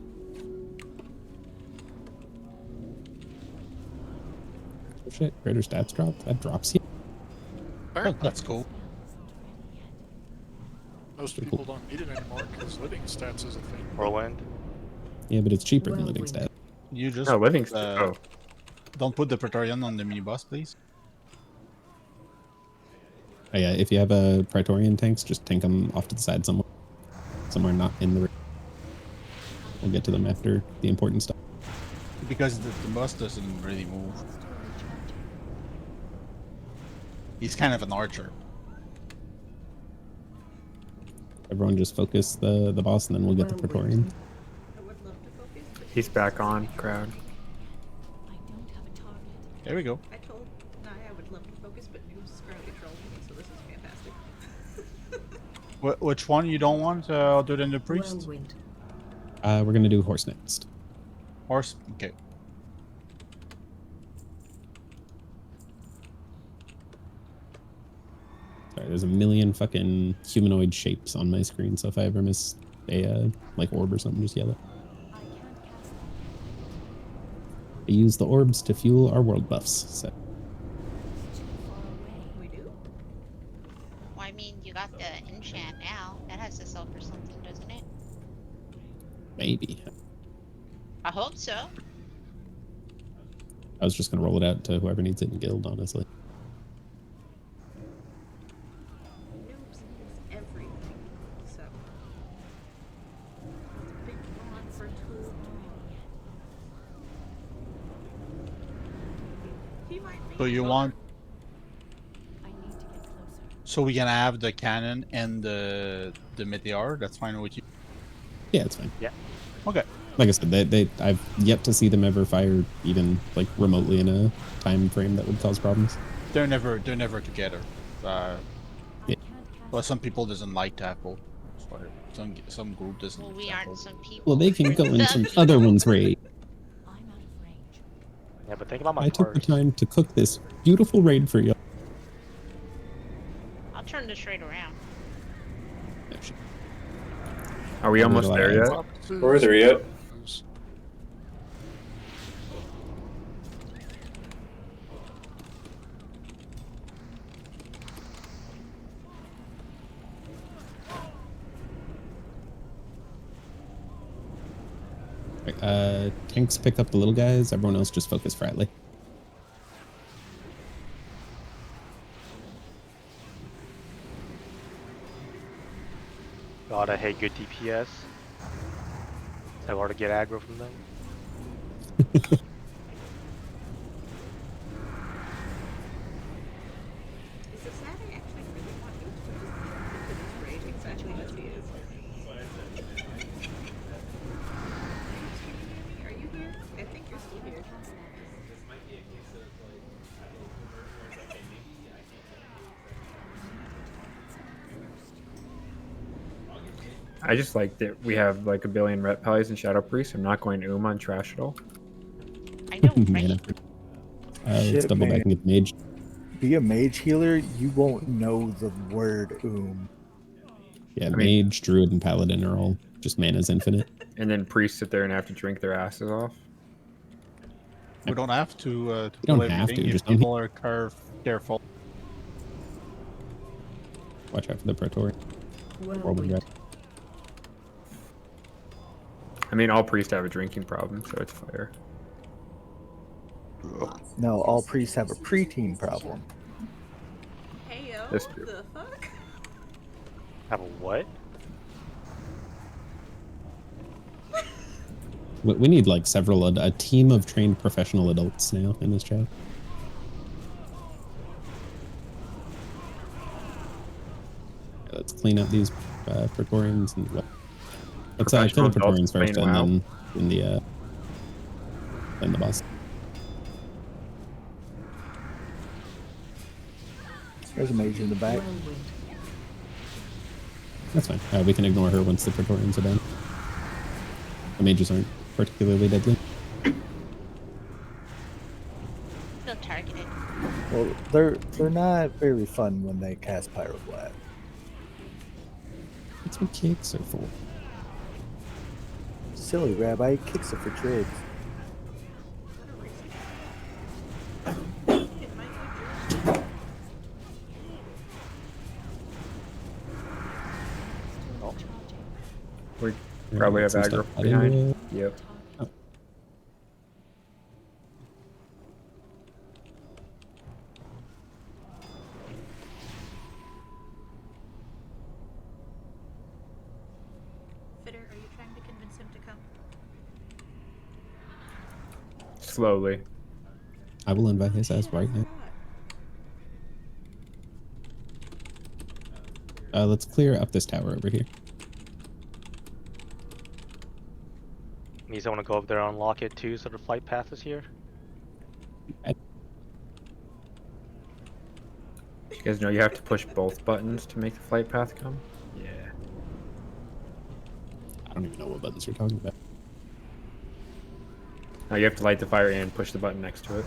Oh shit, greater stats drop? That drops you? Oh, that's cool. Most people don't need it anymore because living stats is a thing. Whirlwind. Yeah, but it's cheaper than living stats. You just No, living stat. don't put the Praetorian on the mini boss, please. Oh, yeah, if you have a Praetorian tanks, just tank them off to the side somewhere not in the ring. We'll get to them after the important stuff. Because the boss doesn't really move. He's kind of an archer. Everyone just focus the boss, and then we'll get the Praetorians. I would love to focus, but He's back on, crowd. I don't have a target. There we go. I told Naya I would love to focus, but Noob's currently trolling me, so this is fantastic. Which one you don't want other than the priest? Whirlwind. We're gonna do horse next. Horse? Okay. Sorry, there's a million fucking humanoid shapes on my screen, so if I ever miss a like orb or something, just yell it. I can't cast that. We use the orbs to fuel our world buffs. So It's too far away. We do? Well, I mean, you got the enchant now. That has to sell for something, doesn't it? maybe. I hope so. I was just gonna roll it out to whoever needs it in guild, honestly. Noobs needs everything, so. It's been gone for too long. He might be So you want? I need to get closer. So we can have the cannon and the meteor. That's fine with you. Yeah, it's fine. Yeah. Okay. Like I said, I've yet to see them ever fire even like remotely in a time frame that would cause problems. They're never together. Yeah. Well, some people doesn't like Apple. Some group doesn't. Well, like we Apple. aren't some people. Well, they can go in some other one's raid. I'm out of range. Yeah, but think about my I took the parts. time to cook this beautiful raid for you. I'll turn this right around. Are we almost there yet? Where are there yet? Tanks pick up the little guys. Everyone else just focus Fratly. God, I hate good DPS. So hard to get aggro from them. It's a sad I actually really want you to just into this raid exactly as he is. Are you here? I think you're still here. I just like that we have like a billion reptiles and shadow priests. I'm not going on trash at all. I know, Mana. right? Let's Shit, double back man. and get the mage. Be a mage healer, you won't know the word Yeah, mean- mage, druid, and paladin are all just mana's infinite. And then priests sit there and have to drink their asses off. We don't have to You pull don't have to, everything if just don't people are careful. Watch out for the Praetorian. Whirlwind Whirlwind. Red. I mean, all priests have a drinking problem, so it's fire. No, all priests have a preteen problem. Hey yo, That's what true. the fuck? Have a what? We need like several, a team of trained professional adults now in this chat. Let's clean up these Praetorians and what? Let's kill the Professional Praetorians adults first, playing and WoW. then the boss. There's a mage in the back. Whirlwind. That's fine. We can ignore her once the Praetorians are done. The mages aren't particularly deadly. Feel targeted. Well, they're not very fun when they cast Pyroflat. That's what kicks are for. Silly Rabbi kicks it for tricks. It might be true. Oh. We probably have Some aggro stuff from behind. anyway. Yep. Fitter, are you trying to convince him to come? Slowly. I will invite his ass right now. Let's clear up this tower over here. Need someone to go up there and unlock it too, so the flight path is here. You guys know you have to push both buttons to make the flight path come? Yeah. I don't even know what buttons you're talking about. Now you have to light the fire and push the button next to it.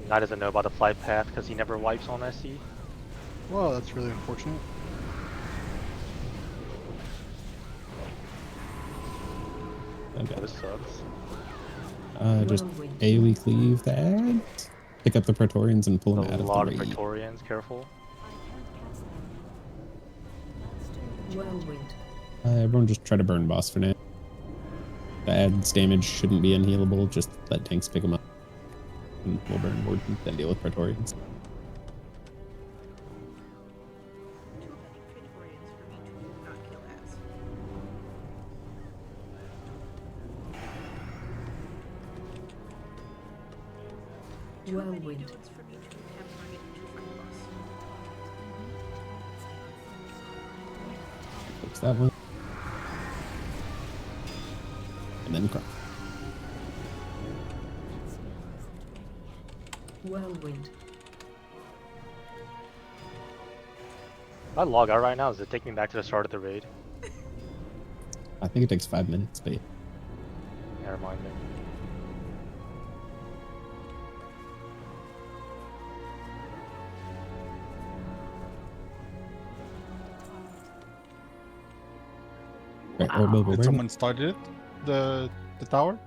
Guy doesn't know about the flight path because he never wipes on SC. Well, that's really unfortunate. Okay. This sucks. Just AoE cleave that. Pick up the Praetorians and pull them out A of lot the of raid. Praetorians, careful. Whirlwind. Everyone just try to burn boss for now. The adds damage shouldn't be unhealable, just let tanks pick them up. And we'll burn Warden, then deal with Praetorians. Whirlwind. Fix that one. And then cry. Whirlwind. If I log out right now, does it take me back to the start of the raid? I think it takes 5 minutes, but yeah. Never mind then. Right, orbital Did awareness. someone started it? The tower?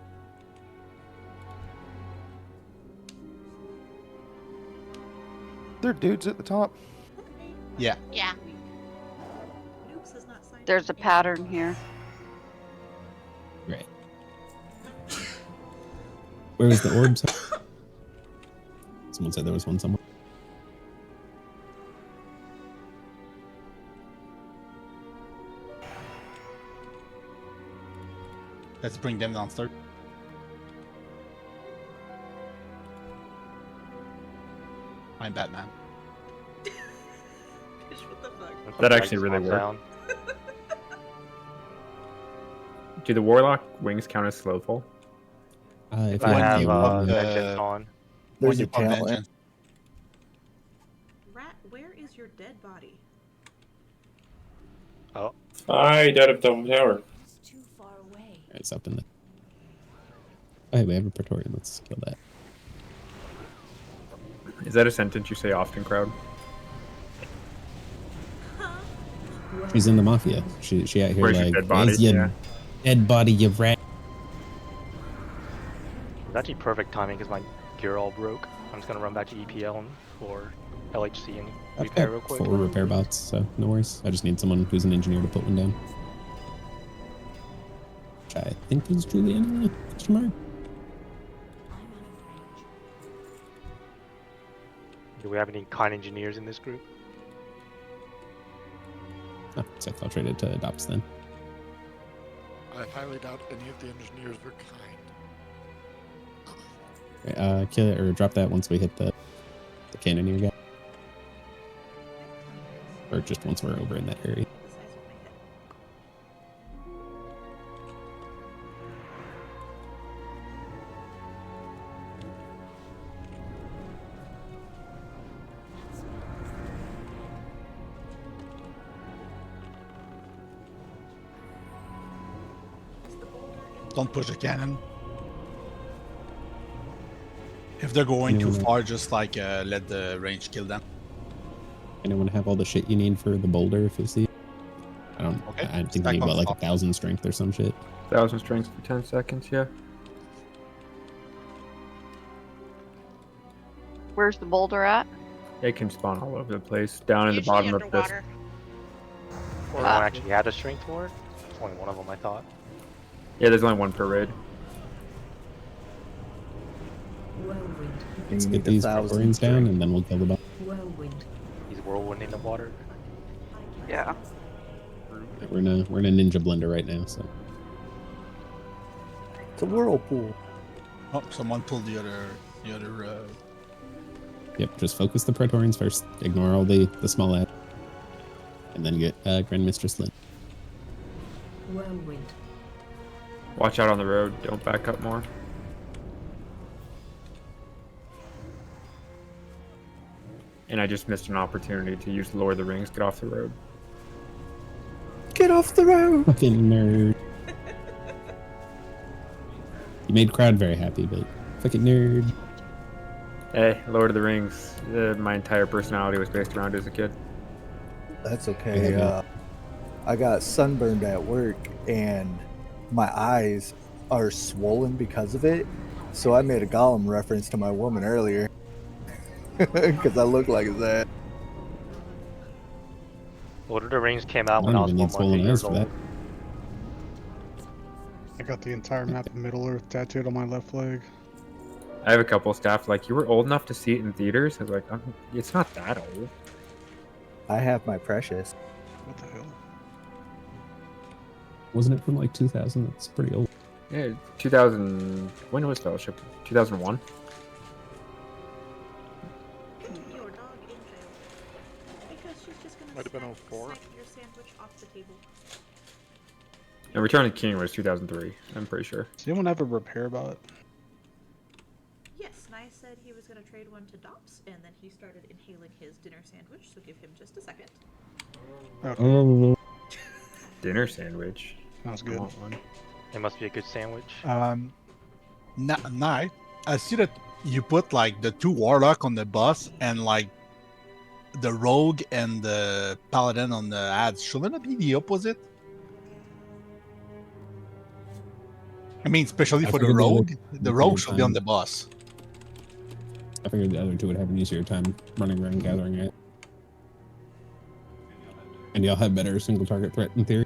There are dudes at the top. Yeah. Yeah. There's a pattern here. Right. Where was the orb? Someone said there was one somewhere. Let's bring them downstairs. I'm Batman. That actually really worked. Do the Warlock wings count as slowful? If I you have want to, vengeance on. There's a When you pump talent. vengeance. Rat, where is your dead body? Oh. I died up the tower. It's too far away. it's up in the. Oh, hey, we have a Praetorian. Let's kill that. Is that a sentence you say often, crowd? She's in the mafia. She out here Where's your like, dead body? where's your Yeah. dead body, you rat? It's actually perfect timing because my gear all broke. I'm just gonna run back to EPL or LHC and I've repair got real quick. 4 repair bots, so no worries. I just need someone who's an engineer to put one down. Which I think is Juliana? Question mark? Do we have any kind engineers in this group? Oh, so I'll trade it to Adopts then. I highly doubt any of the engineers are kind. Right, kill it or drop that once we hit the cannoneer guy. Or just once we're over in that area. Don't push the cannon. If they're going too far, just like let the range kill them. Anyone have all the shit you need for the boulder if you see it? I think you need about like 1,000 strength or some shit. 1,000 strength for 10 seconds, yeah. Where's the boulder at? It can spawn all over the place. Down in the Usually bottom of this. underwater. Or one actually had a strength for it? It's only one of them, I thought. Yeah, there's only one per raid. Whirlwind. Let's You get need these 1,000 Praetorians down and then we'll kill the bot. Whirlwind. He's whirlwinding the water. Yeah. We're in a ninja blender right now, so. It's a whirlpool. Oh, someone pulled the other. Yep, just focus the Praetorians first. Ignore all the small ad. And then get Grand Mistress Lynn. Whirlwind. Watch out on the road. Don't back up more. And I just missed an opportunity to use Lord of the Rings. Get off the road. Get off the road! Fucking nerd. You made crowd very happy, but fucking nerd. Hey, Lord of the Rings. My entire personality was based around it as a kid. That's okay. I got sunburned at work and my eyes are swollen because of it. So I made a Gollum reference to my woman earlier. Because I look like that. Lord of the Rings came out when I I don't was even 1 need month swollen eyes for that. old. I got the entire map of Middle Earth tattooed on my left leg. I have a couple staff like, you were old enough to see it in theaters? I was like, it's not that old. I have my precious. What the hell? Wasn't it from like 2000? That's pretty old. Yeah, 2000. When was Fellowship? 2001. Your dog in jail. Because she's just gonna Might have been smack 04. your sandwich off the table. And Return of the King was 2003. I'm pretty sure. Does anyone have a repair bot? Yes, Nye said he was gonna trade one to Dops, and then he started inhaling his dinner sandwich, so give him just a second. Okay. Dinner sandwich. Sounds I good. want one. It must be a good sandwich. Nye, I see that you put like the 2 warlock on the bus and like the rogue and the paladin on the ads. Shouldn't it be the opposite? I mean, especially I for the figured the other rogue. would The have rogue more should be on time. the bus. I figured the other two would have an easier time running around gathering it. And y'all have better single target threat in theory.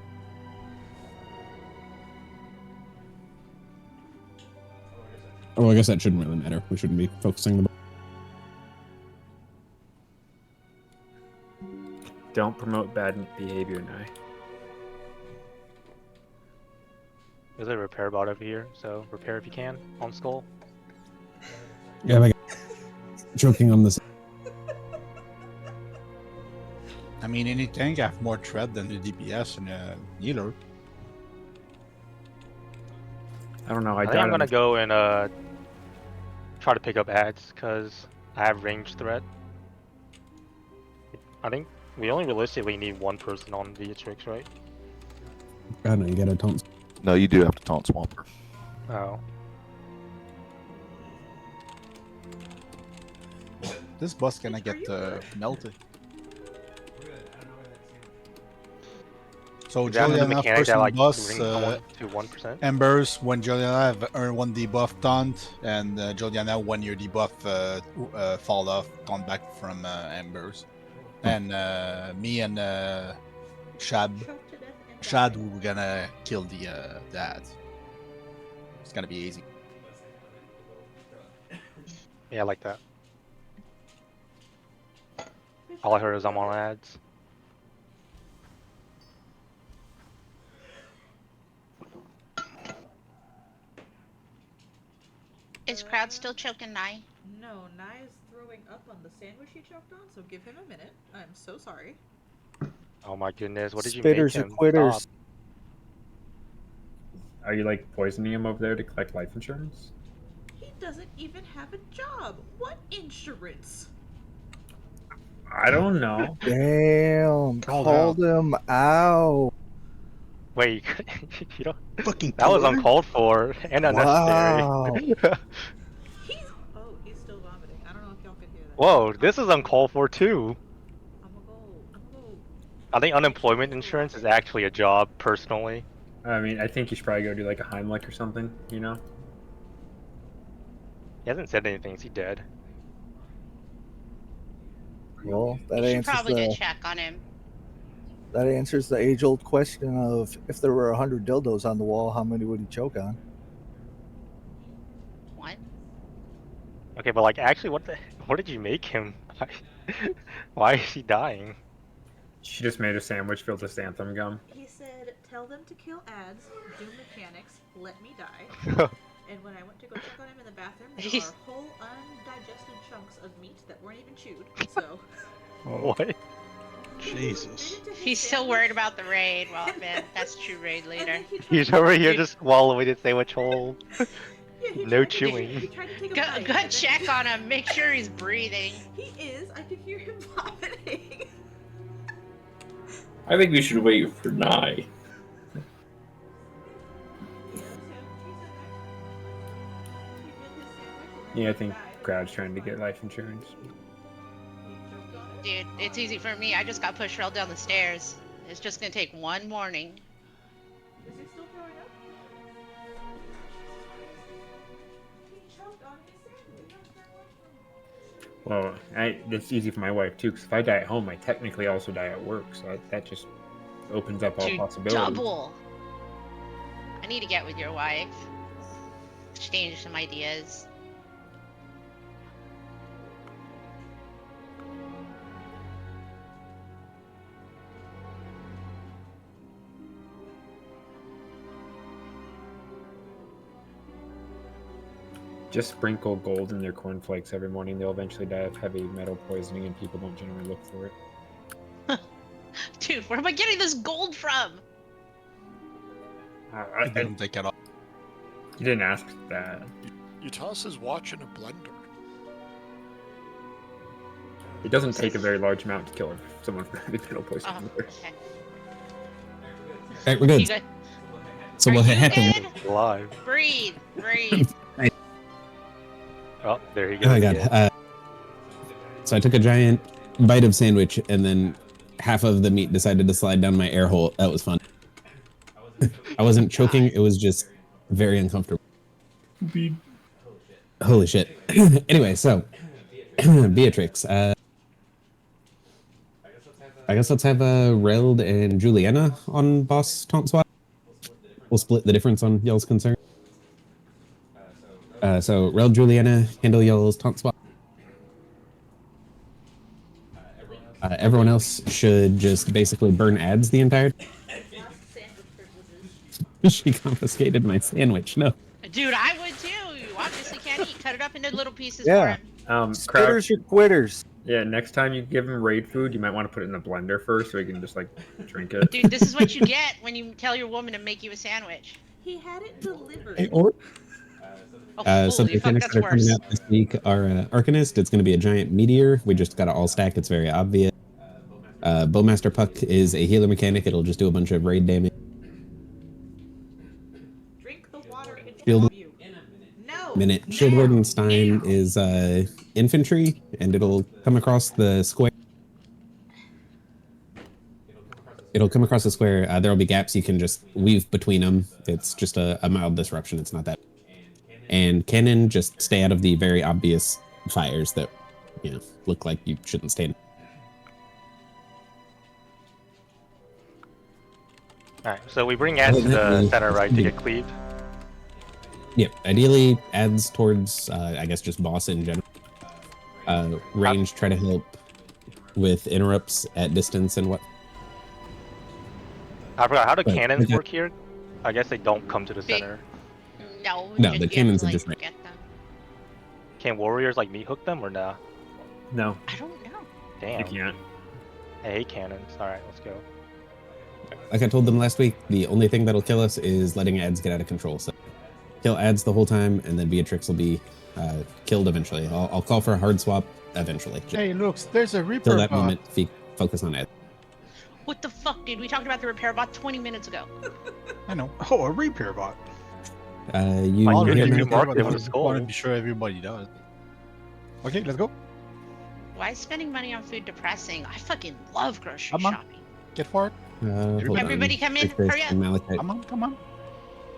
Oh, I guess that shouldn't really matter. We shouldn't be focusing the. Don't promote bad behavior, Nye. There's a repair bot over here, so repair if you can on Skull. Yeah, like joking on this. I mean, any tank have more threat than the DPS and healer. I don't know. I think I'm gonna go and try to pick up ads because I have range threat. I think we only realistically need one person on Beatrix, right? I know you gotta taunt. No, you do have to taunt Swamper. Oh. This boss gonna get melted. So Is that the Juliana mechanic first that, on like, boss, brings someone to 1%? Embers when Juliana have earned 1 debuff taunt, and Juliana when your debuff fall off, taunt back from Embers. And me and Shad we're gonna kill the ads. It's gonna be easy. Yeah, I like that. All I heard is I'm on ads. Is crowd still choking Nye? No, Nye's throwing up on the sandwich he choked on, so give him a minute. I'm so sorry. Oh my goodness, what did you Spitters make or him? quitters. Stop. Are you like poisoning him over there to collect life insurance? He doesn't even have a job. What insurance? I don't know. Damn, called him out. Wait, you don't. Fucking that was killer? uncalled for and unnecessary. Wow. He's still vomiting. I don't know if y'all can hear that. Whoa, this is uncalled for too. I'm gonna go. I think unemployment insurance is actually a job, personally. I mean, I think you should probably go do like a Heimlich or something, you know? He hasn't said anything, is he dead? Well, that You should answers probably go the check on him. that answers the age-old question of if there were 100 dildos on the wall, how many would he choke on? What? Okay, but like, actually, what did you make him? Why is he dying? She just made a sandwich filled with xanthan gum. He said, "Tell them to kill ads, do mechanics, let me die." And when I went to go check on him in the bathroom, there are whole undigested chunks of meat that weren't even chewed. So. What? Jesus. He's still worried about the raid. Well, man, that's true raid later. He's over here just swallowing his sandwich whole. Yeah, he No tried to take- chewing. He tried to take a Go, bite. go but then- check on him. Make sure he's breathing. He is. I can hear him vomiting. I think we should wait for Nye. Yeah, I think crowd's trying to get life insurance. Dude, it's easy for me. I just got pushed right down the stairs. It's just gonna take one morning. Is he still throwing up? He choked on his sandwich. Well, that's easy for my wife too, because if I die at home, I technically also die at work, so that just opens up all Dude, possibilities. double. I need to get with your wife. Exchange some ideas. Just sprinkle gold in their cornflakes every morning. They'll eventually die of heavy metal poisoning, and people don't generally look for it. Dude, where am I getting this gold from? I didn't take it off. You didn't ask that. You toss his watch in a blender. It doesn't take a very large amount to kill someone from heavy metal poisoning. Okay. Alright, we're good. You good? So Are what you happened? good? Live. Breathe, breathe. Oh, there he goes. Oh my god. again. So I took a giant bite of sandwich and then half of the meat decided to slide down my air hole. That was fun. I wasn't choking, it was just very uncomfortable. Holy shit. Anyway, so Beatrix, I guess let's have Reld and Juliana on boss taunt swap. We'll split the difference on y'all's concern. So Reld, Juliana, handle y'all's taunt swap. Everyone else should just basically burn ads the entire time. She confiscated my sandwich. No. Dude, I would too. You obviously can't eat. Cut it up into little pieces Yeah. for him. Spitters or quitters. Yeah, next time you give him raid food, you might want to put it in a blender first so he can just like drink it. Dude, this is what you get when you tell your woman to make you a sandwich. He had it delivered. Hey, or some holy fuck, mechanics that's that are coming worse. out this week are Arcanist. It's going to be a giant meteor. We just got to all stack. It's very obvious. Bowmaster Puck is a healer mechanic. It'll just do a bunch of raid damage. Drink the water in Shield front of you. No. Minute. Shield Wardenstein is infantry, and it'll come across the square. It'll come across the square. There'll be gaps. You can just weave between them. It's just a mild disruption. It's not that. And cannon, just stay out of the very obvious fires that, look like you shouldn't stay in. Alright, so we bring ads to the center, right, to get cleaved? Yep. Ideally, adds towards, I guess, just boss in general. Range, try to help with interrupts at distance and what. I forgot, how do But- cannons okay. work here? I guess they don't come to the center. No, No, just the you cannons have are to, just like, right. get them. Can warriors like meat hook them or nah? No. I don't know. Damn. You can't. I hate cannons. Alright, let's go. Like I told them last week, the only thing that'll kill us is letting ads get out of control. So kill ads the whole time, and then Beatrix will be killed eventually. I'll call for a hard swap eventually. Just Hey, look, there's a till Reaper that bot. moment, focus on ads. What the fuck, dude? We talked about the repair bot 20 minutes ago. I know. Oh, a repair bot. You Like, hear you that? do mark it with a I skull. want to be sure everybody does. Okay, let's go. Why is spending money on food depressing? I fucking love grocery Come on. shopping. Get for it. Hold Everybody on. come in, Chris hurry up. and Malachite. Come on, come on. All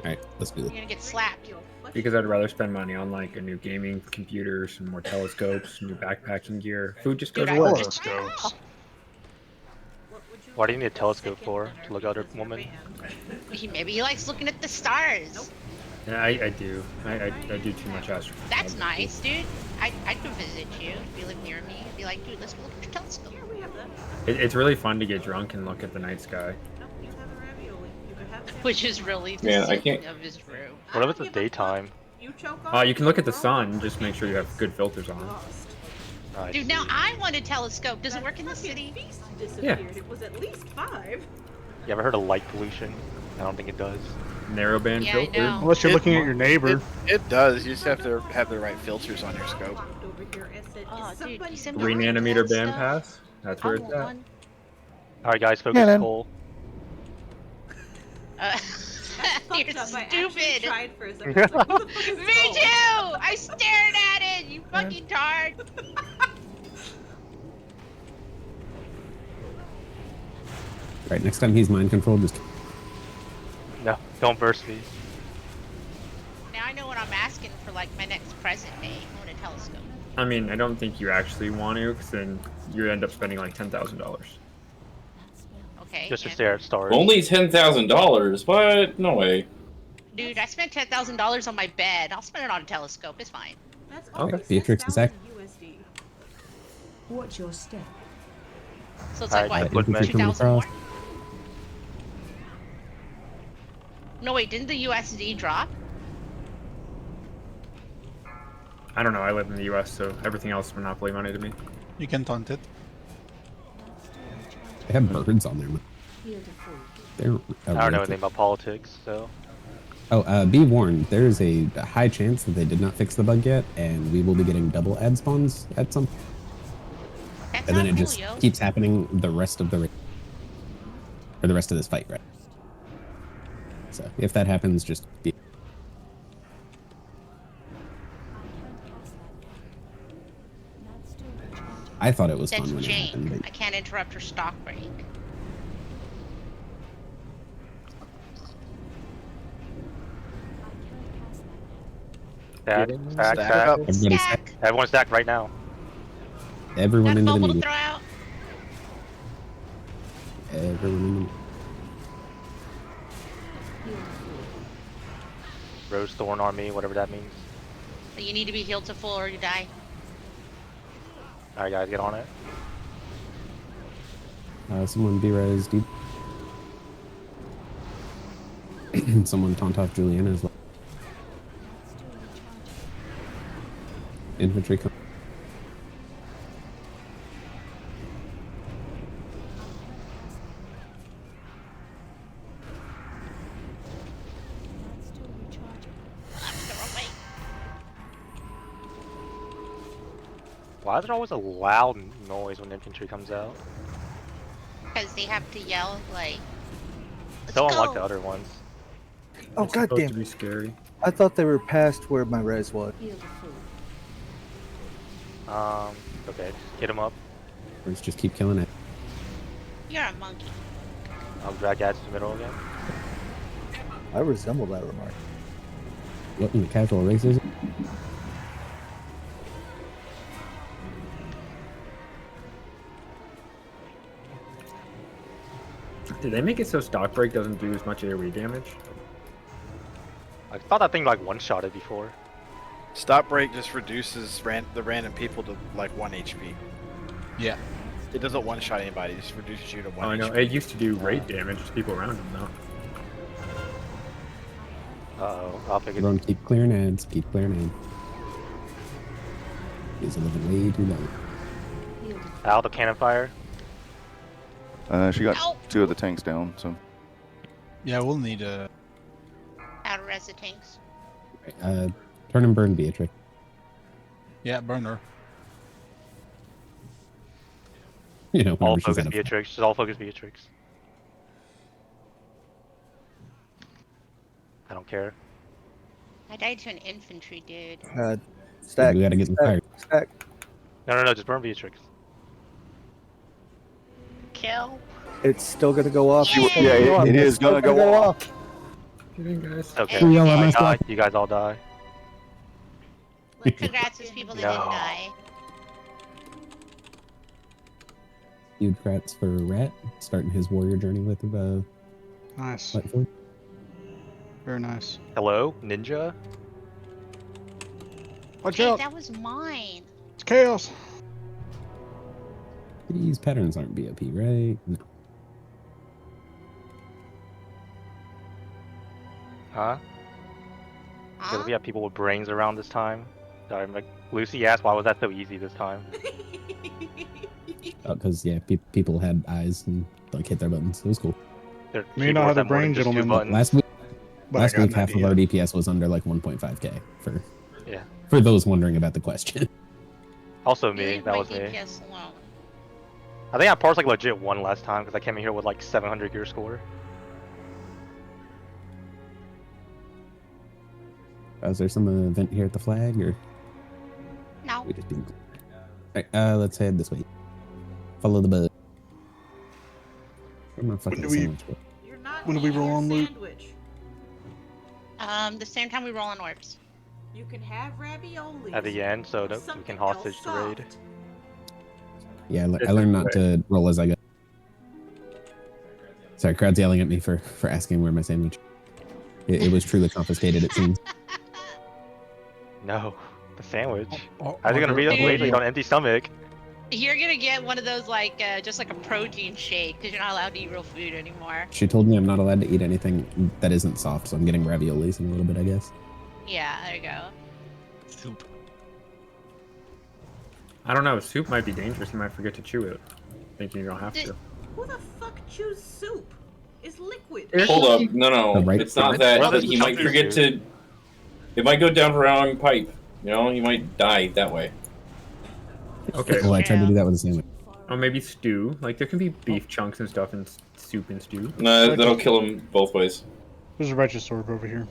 right, let's do You're this. gonna get slapped. Because I'd rather spend money on like a new gaming computer, some more telescopes, new backpacking gear. Food just goes Dude, I away. Horoscopes. What do you need a telescope for? To look at a woman? Maybe he likes looking at the stars. Yeah, I do. I do too much astrophysics. That's nice, dude. I'd go visit you if you live near me. I'd be like, dude, let's go look at your telescope. Yeah, we have that. It's really fun to get drunk and look at the night sky. No, he's having ravioli. You could have Which is really the Man, I ceiling can't- of his room. What if it's the daytime? You choke on You can look at the sun. Just make sure you have good filters on. Lost. I Dude, see. now I want a telescope. Does it work in the city? Beast disappeared. It was at least 5. You ever heard of light pollution? I don't think it does. Narrowband Yeah, I filter. know. Unless you're looking at your neighbor. It does. You just have to have the right filters on your scope. Walked over here and said, Oh, "Is dude, somebody you said 3 behind nanometer that bandpass. stuff? That's I where it's want at. one. Alright guys, focus Yeah, then. Cole. You're Up. I actually stupid. tried for a second. I was like, "Who the fuck is Me Cole?" too! I stared at it, you fucking tard! Right, next time he's mind controlled, just No, don't burst me. Now I know what I'm asking for, like, my next present day. I want a telescope. I mean, I don't think you actually want to, because then you end up spending like $10,000. Okay. Just to and- stare at stars. Only $10,000? What? No way. Dude, I spent $10,000 on my bed. I'll spend it on a telescope. It's fine. That's Okay, only Beatrix and Zach. 6,000 USD. Watch your step. So it's Alright, like, good what, man. 2,000 more? No, wait, didn't the USD drop? I don't know. I live in the U.S., so everything else is monopoly money to me. You can taunt it. they have birds on there. They're I don't know anything about politics, so. Oh, be warned. There's a high chance that they did not fix the bug yet, and we will be getting double ad spawns at some. That's And then not it cool, just yo. keeps happening the rest of the or the rest of this fight, right? So if that happens, just be. I thought it was That's fun when it Jake. happened. I can't interrupt her stock break. Stack, Getting stack, stack stack. up. Everybody Stack. Everyone stack right now. Everyone Got a into the bubble to meeting. throw out? Everyone in the Rose Thorn on me, whatever that means. You need to be healed to full or you die. Alright guys, get on it. Someone B-res deep. Someone taunt off Juliana as well. Infantry come. Why is there always a loud noise when infantry comes out? Because they have to yell, like, let's So go. unlike the other ones. Oh It's supposed goddamn! to be scary. I thought they were past where my res was. Okay, just get him up. Let's just keep killing it. You're a monkey. I'll drag ads to the middle again. I resemble that remark. What in the casual racism? Did they make it so stock break doesn't do as much AoE damage? I thought that thing like one-shotted before. Stop break just reduces the random people to like 1 HP. Yeah. It doesn't one-shot anybody. It just reduces you to 1 Oh, I know. HP. It used to do raid damage to people around him, though. Uh-oh, I'll pick it. Everyone keep clearing ads. Keep clearing ads. He's living way too long. Out the cannon fire. She got Ow. 2 of the tanks down, so. Yeah, we'll need a. Out of res the tanks. Turn and burn Beatrix. Yeah, burner. You know, All whenever she's focus out of Beatrix. Just all focus Beatrix. I don't care. I died to an infantry dude. Stack. We gotta get them fired. Stack. No, just burn Beatrix. Kill. It's still gonna go off. Yeah, it is gonna go off. Get in, guys. Okay, Hey, y'all, I nice die. luck. You guys all die. Congrats to people that No. didn't die. Huge crats for Rat, starting his warrior journey with Nice. Lightford. Very nice. Hello, ninja? Watch Hey, out! that was mine. It's chaos. These patterns aren't BOP, right? No. Huh? Because we have people with brains around this time. Sorry, like, Lucy asked why was that so easy this time? because people had eyes and like hit their buttons. It was cool. Their May not have keyboards the have more than brain, just two gentlemen. buttons. Last week, But I got an half of idea. our DPS was under like 1.5k Yeah. for those wondering about the question. Also me. Leave That my was me. DPS alone. I think I parsed like legit 1 last time because I came in here with like 700 gear score. Is there some event here at the flag, or No. we just didn't? Alright, let's head this way. Follow the bug. Where's my fucking do we- sandwich go? You're not When do we eating roll your on loot? sandwich. The same time we roll on orbs. You can have ravioli. At the end, so that we can hostage the raid. Yeah, I learned not to roll as I go. Sorry, crowd's yelling at me for asking where my sandwich. It was truly confiscated, it seems. No, the sandwich. Oh, How's it gonna read up Dude. later on an empty stomach? You're gonna get one of those like just like a protein shake because you're not allowed to eat real food anymore. She told me I'm not allowed to eat anything that isn't soft, so I'm getting raviolis in a little bit, I guess. Yeah, there you go. Soup. I don't know. Soup might be dangerous. You might forget to chew it, thinking you don't have to. Who the fuck chews soup? It's liquid. Hold up, no, The right it's not side? that. Well, But that's you might something forget to. It might go down the wrong pipe. You know, you might die that way. Okay. Well, I tried to do that with a sandwich. Or maybe stew. Like there can be beef chunks and stuff in soup and stew. No, that'll kill him both ways. There's a righteous orb over here.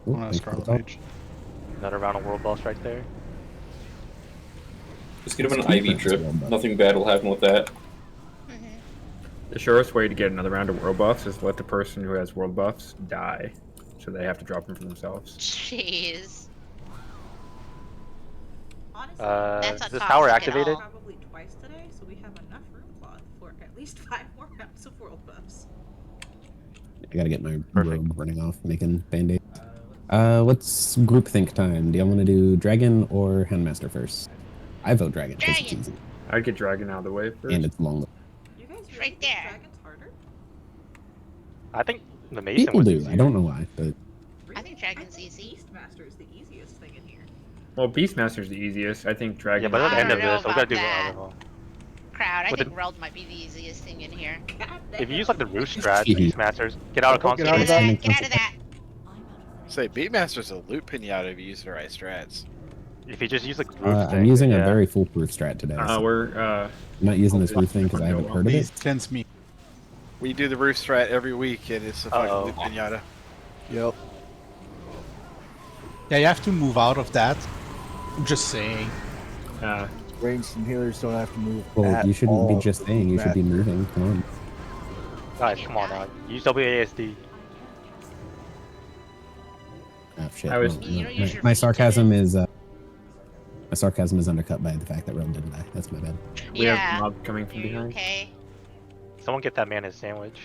Ooh, On a thanks for the Scarlet help. mage. Another round of world boss right there. Just get him an IV drip. Nothing bad will happen with that. The surest way to get another round of world buffs is let the person who has world buffs die, so they have to drop them for themselves. Jeez. Honestly, That's Is a this power toxic at activated? all. probably twice today, so we have enough room cloth for at least 5 more rounds of world buffs. I gotta get my robe running off, making band-aids. What's groupthink time? Do y'all want to do dragon or handmaster first? I vote dragon because it's easy I'd get dragon out of the way first. and it's long. You guys really Right think there. Dragon's harder? I think the Mason People was do. easier. I don't know why, but I think Dragon's easy. Beastmaster is the easiest thing in here. Well, Beastmaster's the easiest. I think dragon. Yeah, but at the I end of don't know this, we gotta about do that. the other one. Crowd, I With think the- Reld might be the easiest thing in here. If you use like the roof strat, Beastmasters, get out of Get out constant. of that. Get out of that. Say, Beatmaster's a loot pinata if you use the right strats. If you just use like roof I'm thing, using a yeah. very foolproof strat today. so We're I'm not using this roof thing because I haven't heard of Please it. tense me. We do the roof strat every week, and it's a fucking Uh-oh. loot pinata. Yep. Yeah, you have to move out of that. I'm just saying. Ranged and healers don't have to move. Well, at you shouldn't be all. just saying. You should be moving. Come on. Guys, come on now. Use WASD. Oh shit. I was- No, You no, don't use my, your my feet, sarcasm is undercut by the fact that Rome didn't die. That's my bad. We Yeah. have mob coming from You behind. okay? Someone get that man his sandwich.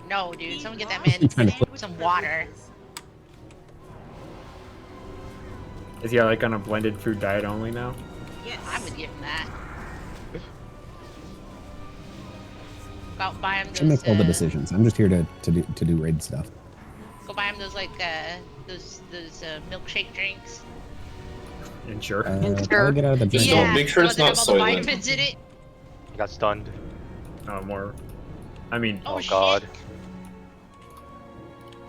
No, dude. Someone get that Trying to man put- some water. Is he like on a blended food diet only now? Yes. I would give him that. Go buy him She makes all the those. decisions. I'm just here to do raid stuff. Go buy him those like those milkshake drinks. And sure. I'll get out of the drink. Just don't make sure the it's ones that not have all the soylent. vitamins in it. He got stunned. More. I mean, Oh, God.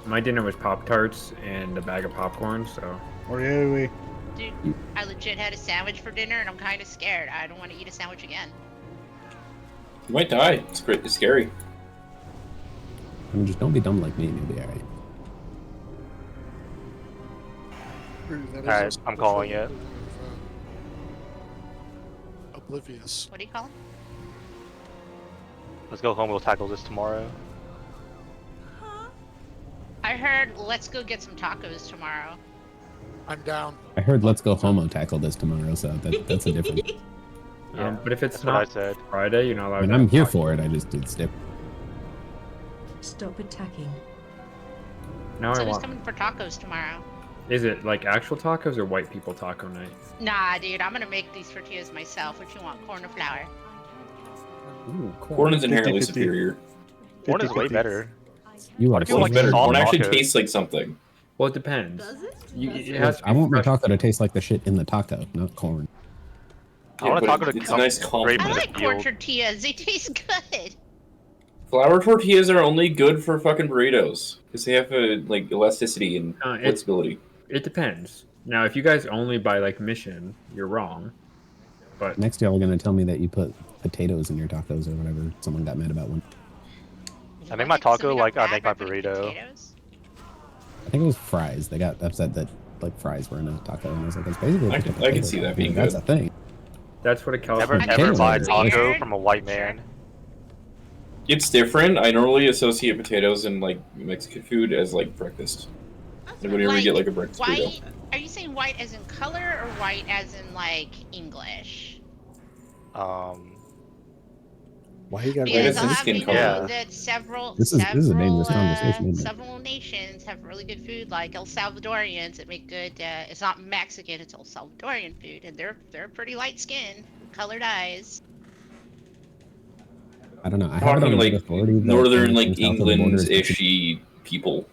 my dinner was Pop Tarts and a bag of popcorn. So. Oh, yeah, we. Dude, I legit had a sandwich for dinner, and I'm kind of scared. I don't want to eat a sandwich again. You might die. It's great. It's scary. I mean, just don't be dumb like me, and you'll be alright. Alright, I'm calling it. Oblivious. What do you call him? Let's go home. We'll tackle this tomorrow. I heard let's go get some tacos tomorrow. I'm down. I heard let's go homo tackle this tomorrow, so that's a different. But if it's That's what I not said. Friday, you're not I allowed. mean, to I'm have here tacos. for it. I just did step. Stop attacking. Now I So who's want. coming for tacos tomorrow? Is it like actual tacos or white people taco night? Nah, dude, I'm gonna make these tortillas myself. What you want, corn or flour? Ooh, Corn is inherently 50-50. superior. Corn is way 50-50. better. You are What if you so like right. Better. soft Corn actually tacos? tastes like something. Well, it depends. Does it? It Look, has to I be want my fresh. taco to taste like the shit in the taco, not corn. I want a taco to it's a come nice straight compliment. from I the like corn field. tortillas. They taste good. Flour tortillas are only good for fucking burritos because they have like elasticity and flexibility. It depends. Now, if you guys only buy like Mission, you're wrong. But Next, y'all are gonna tell me that you put potatoes in your tacos or whatever. Someone got mad about one. I make my taco like I make my burrito. I think it was fries. They got upset that like fries were in a taco, and I was like, it's basically I just a can potato. see that I being mean, that's good. a thing. That's what a Never, California never buy a Potatoes. taco from a white man. It's different. I normally associate potatoes and like Mexican food as like breakfast. Like whenever you get like a breakfast burrito. White? Are you saying white as in color or white as in like English? Why you got Because White I'll as in have skin you color. know that several This is a dangerous conversation, isn't it? several nations have really good food, like El Salvadorians that make good. It's not Mexican; it's El Salvadorian food, and they're pretty light skinned, colored eyes. I don't know. I have it Talking on like good authority that northern, anything like south of the border is England's-ishy people.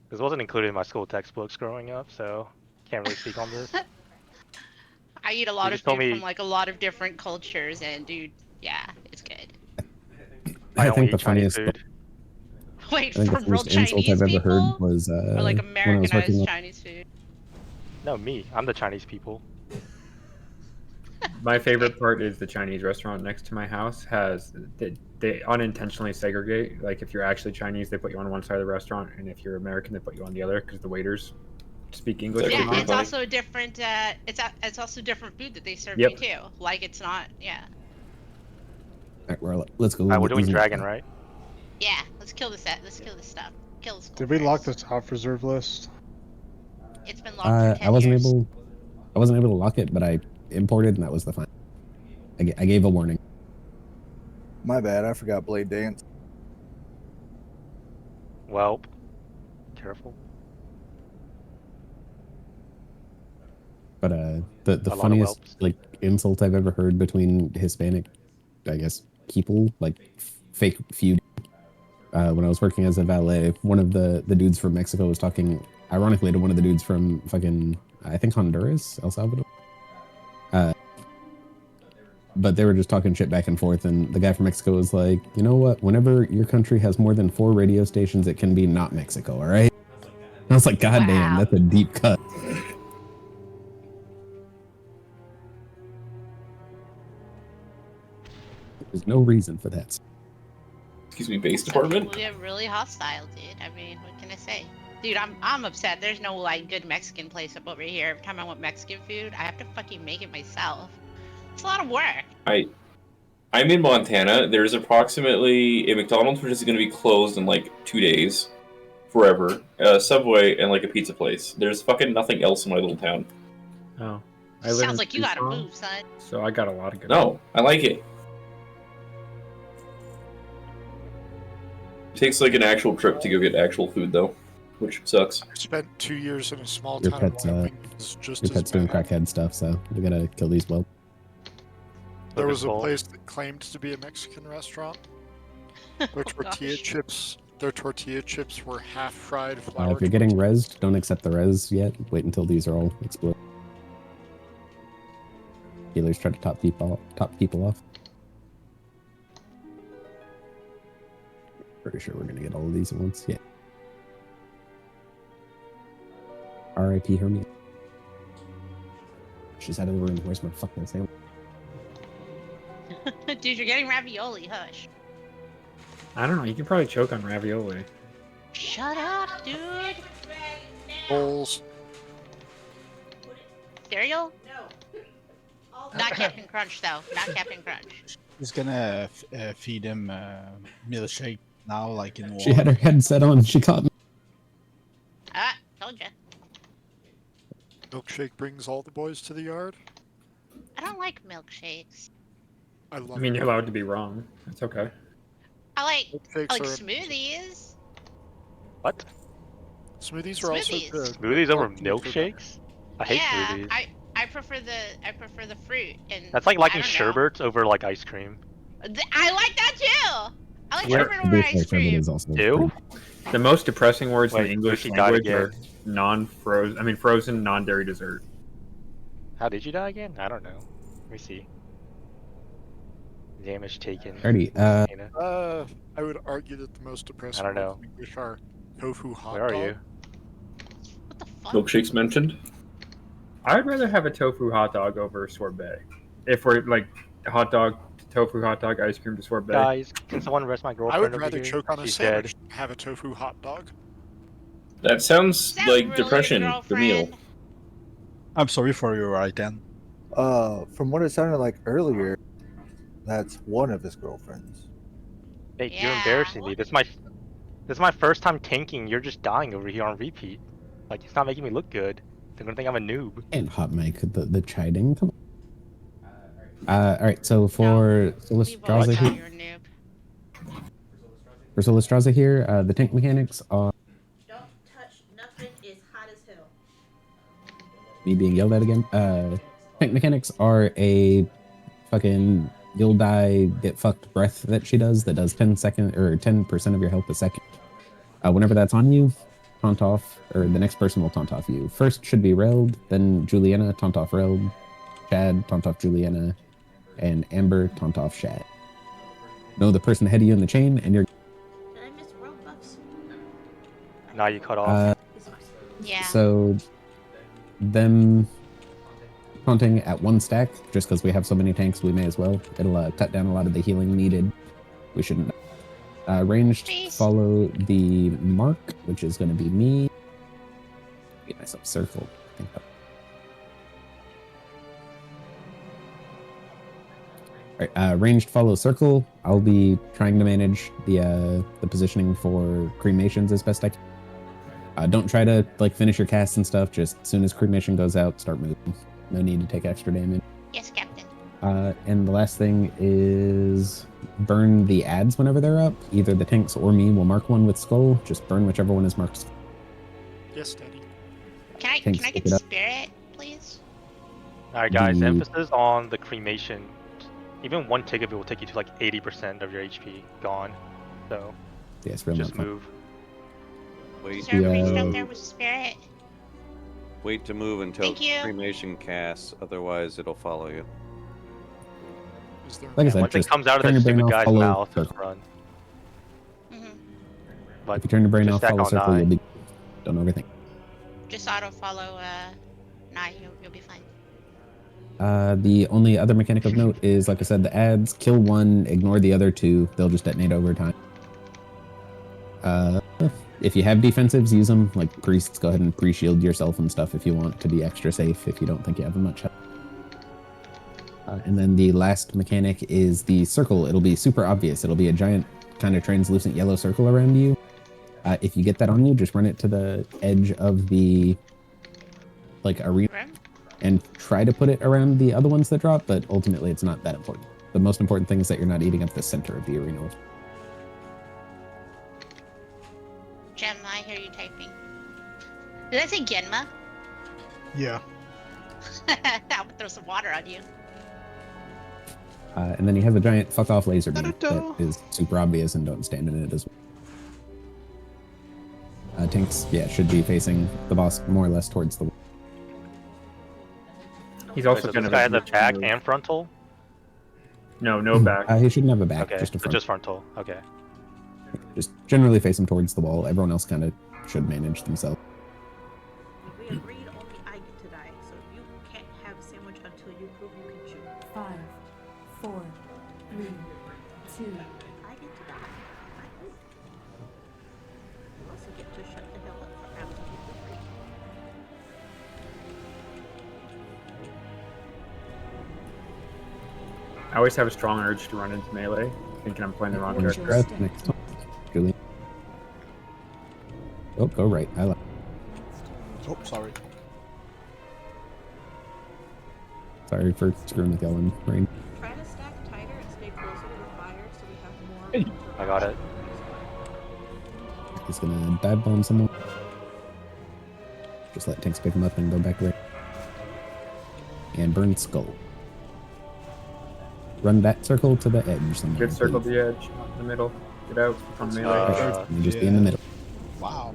This wasn't included in my school textbooks growing up, so can't really speak on this. I eat a lot of just told food me- from like a lot of different cultures, and dude, yeah, it's good. I only think the eat Chinese funniest. food. Wait, I think the from real funniest insult Chinese I've ever people, heard was or like when I was working Americanized on. Chinese food? No, me. I'm the Chinese people. My favorite part is the Chinese restaurant next to my house has they unintentionally segregate. Like if you're actually Chinese, they put you on one side of the restaurant, and if you're American, they put you on the other because the waiters speak English. Yeah, a lot. it's also a different. It's also different food that they serve Yep. you too. Like it's not. Yeah. Alright, well, let's go. Alright, we're get doing these- dragon, right? Yeah. Let's kill this. Let's kill this stuff. Kill this. Did we lock the top reserve list? It's been locked for 10 I wasn't years. able to lock it, but I imported, and that was the fine. I gave a warning. My bad. I forgot Blade Dance. Well, careful. But A the lot of funniest whelps. like insult I've ever heard between Hispanic, I guess, people, like fake feud. When I was working as a valet, one of the dudes from Mexico was talking ironically to one of the dudes from fucking, I think, Honduras, El Salvador. But they were just talking shit back and forth, and the guy from Mexico was like, you know what? Whenever your country has more than 4 radio stations, it can be not Mexico, all right? And I was like, God damn, that's a deep cut. There's no reason for that. Excuse me, base department? People get really hostile, dude. I mean, what can I say? Dude, I'm upset. There's no like good Mexican place up over here. Every time I want Mexican food, I have to fucking make it myself. It's a lot of work. I'm in Montana. There's approximately a McDonald's which is going to be closed in like 2 days, forever. A Subway and like a pizza place. There's fucking nothing else in my little town. Oh, I live in Sounds like you gotta Tucson, move, son. So I got a lot of good. No, I like it. It takes like an actual trip to go get actual food though, which sucks. I spent 2 years in a small Your town. pet's It's just your as pet's doing bad. crackhead stuff, so we gotta kill these well. There was a Full. place that claimed to be a Mexican restaurant. Their tortilla gosh. chips, were half fried flour. If you're getting rezzed, don't accept the res yet. Wait until these are all exploded. Healers try to top people off. Pretty sure we're gonna get all of these at once. Yeah. R.I.P. Hermia. She's out of the room. Where's my fucking sandwich? Dude, you're getting ravioli. Hush. I don't know. You can probably choke on ravioli. Shut up, dude. Bowls. Cereal? Not Captain Crunch, though. Not Captain Crunch. He's gonna feed him milkshake now, like in She had her headset on. She caught me. Ah, told ya. Milkshake brings all the boys to the yard. I don't like milkshakes. I love I mean, it. you're allowed to be wrong. It's okay. I like Milkshakes are- smoothies. What? Smoothies are also Smoothies. good. Smoothies over Healthy for them. milkshakes? I hate Yeah, smoothies. I prefer the fruit and That's like I liking don't know. sherbet over like ice cream. I like that too. I like Yeah, sherbet over ice cream. Is also Ew? The most depressing words in Wait, the English Lucy died language again. are non-frozen. I mean, frozen, non-dairy dessert. How did you die again? I don't know. Let me see. Damage taken. Alrighty. I would argue that the most depressing I don't know. words in English are tofu hot Where are dog. you? Milkshake's mentioned. I'd rather have a tofu hot dog over sorbet. If we're like hot dog, tofu hot dog, ice cream to sorbet. Guys, can someone arrest my I girlfriend would over rather here? choke on a She's sandwich dead. than have a tofu hot dog. That sounds that like really depression. your The meal. girlfriend? I'm sorry for your right then. From what it sounded like earlier, that's one of his girlfriends. Hey, you're embarrassing me. This is my first time tanking. You're just dying over here on repeat. Like, it's not making me look good. They're gonna think I'm a noob. And hot mic, the chiding. Come on. All right. So for Solastraza here, the tank mechanics are Don't touch nothing. It's hot as hell. me being yelled at again. Tank mechanics are a fucking you'll die, get fucked breath that she does that does 10% of your health a second. Whenever that's on you, taunt off, or the next person will taunt off you. First should be Reld, then Juliana, taunt off Reld, Chad, taunt off Juliana, and Amber, taunt off Shad. Know the person ahead of you in the chain, and you're. Did I miss road buffs? Now you cut off. Yeah. So, them taunting at one stack, just because we have so many tanks, we may as well. It'll cut down a lot of the healing needed. We shouldn't. Ranged follow the mark, which is going to be me. Get myself circle. All right, ranged follow circle. I'll be trying to manage the positioning for cremations as best I can. Don't try to like finish your casts and stuff. Just as soon as cremation goes out, start moving. No need to take extra damage. Yes, Captain. And the last thing is burn the ads whenever they're up. Either the tanks or me will mark one with skull. Just burn whichever one is marked. Yes, Daddy. Can I Tanks, get pick it up. spirit, please? Alright, guys. The- Emphasis on the cremation. Even one tick of it will take you to like 80% of your HP gone. So Yes, real just not fun. move. Is Wait, there a priest Yeah. up there with spirit? wait to move until Thank you. cremation casts, otherwise it'll follow you. Is there Like I said, Once it just comes out of turn that your brain stupid off, guy's follow mouth, just circle. run. If you turn your brain just off, stack follow on circle, nine. you'll be. Don't overthink. Just auto follow Nye, you'll be fine. The only other mechanic of note is, like I said, the ads. Kill one, ignore the other two. They'll just detonate over time. If you have defensives, use them. Like priests, go ahead and pre-shield yourself and stuff if you want to be extra safe. If you don't think you have much help. And then the last mechanic is the circle. It'll be super obvious. It'll be a giant kind of translucent yellow circle around you. If you get that on you, just run it to the edge of the like arena and try to put it around the other ones that drop, but ultimately it's not that important. The most important thing is that you're not eating up the center of the arena. Gemma, I hear you typing. Did I say Genma? Yeah. I would throw some water on you. And then he has a giant fuck off laser beam that is super obvious and don't stand in it as well. Tanks, yeah, should be facing the boss more or less towards the wall. He's Wait, also so kind this of guy has a back and frontal? No, no back. He shouldn't have a back, Okay, just a so front. just frontal. Okay. Just generally face him towards the wall. Everyone else kind of should manage themselves. We agreed only I get to die, so you can't have a sandwich until you prove you can chew. 5, 4, 3, 2. I get to die. I hope. You also get to shut the hell up for absolutely free. I always have a strong urge to run into melee, thinking I'm playing the wrong character. Right, next time. Julie. Oh, go right. I like. Oh, sorry. Sorry for screwing with y'all in rain. Try to stack tighter and stay closer to the fire so we have more. I got it. He's gonna dive bomb someone. Just let tanks pick him up and go back right. And burn skull. Run that circle to the edge. Someone, Good circle please. the edge, not in the middle. Get out from melee. And just be in the middle. Wow.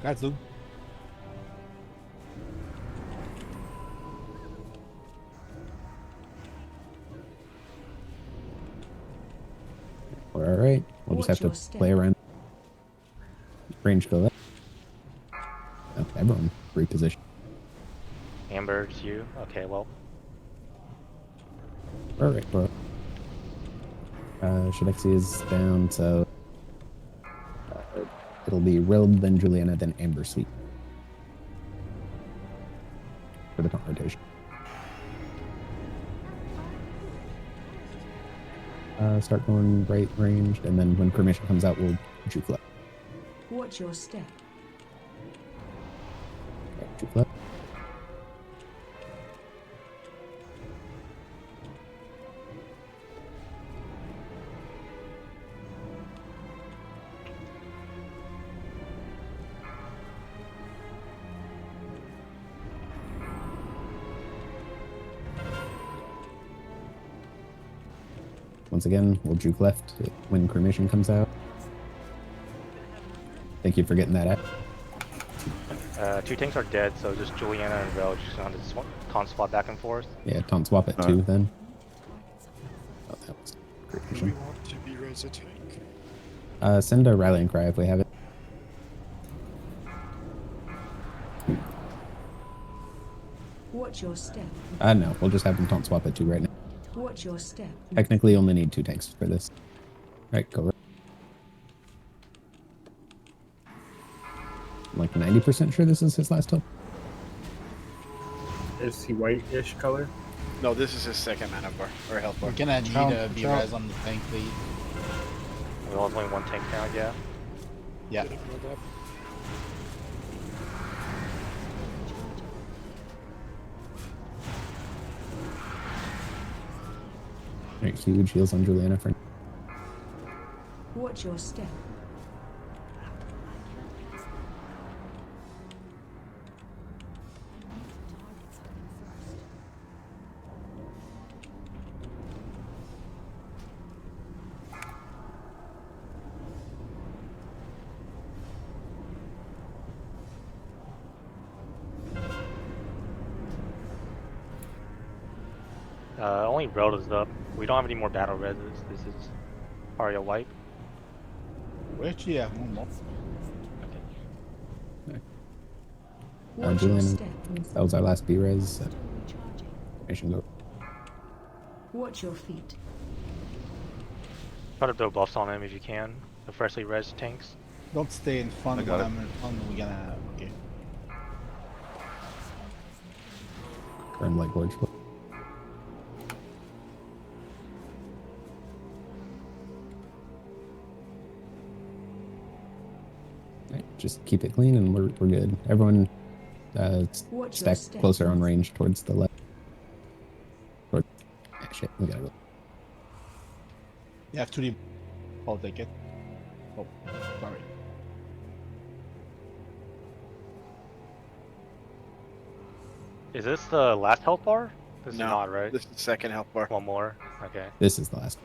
That's good. just have to play around. Range go up. Oh, everyone reposition. Amber, it's you. Okay, well. Alright, bro. Shadexi is down, so it'll be Rild, then Juliana, then Amber Sweet. For the confrontation. Start going right ranged, and then when cremation comes out, we'll juke left. Watch your step. Okay, juke left. Once again, we'll juke left when cremation comes out. Thank you for getting that out. 2 tanks are dead, so just Juliana and Vel just gonna have to taunt swap back and forth. Yeah, taunt swap at 2 then. Oh, that was Do cremation. we want to be res a tank? Send a rallying cry if we have it. Watch your step. No, we'll just have them taunt swap at 2 right now. Watch your step. Technically, only need 2 tanks for this. Right, go right. I'm like 90% sure this is his last help. Is he white-ish color? No, this is his second mana bar or health bar. We're gonna need a B-res on the tank lead. Well, there's only 1 tank now, yeah. Yeah. Right, huge heals on Juliana for. Watch your step. Only Reld is up. We don't have any more battle reses. This is already a wipe. We actually have one more. Juliana, that was our last B-res. Mission go. Watch your feet. Try to throw buffs on him if you can. The freshly res tanks. Don't stay in front I got when it. I'm in front. We're gonna. Okay. Burn Light Gorge. Right, just keep it clean and we're good. Everyone stack closer on range towards the left. Shit, we gotta go. You have to leave. I'll take it. Oh, sorry. Is this the last health bar? This No, is not, right? This is the second health bar. One more. Okay. This is the last.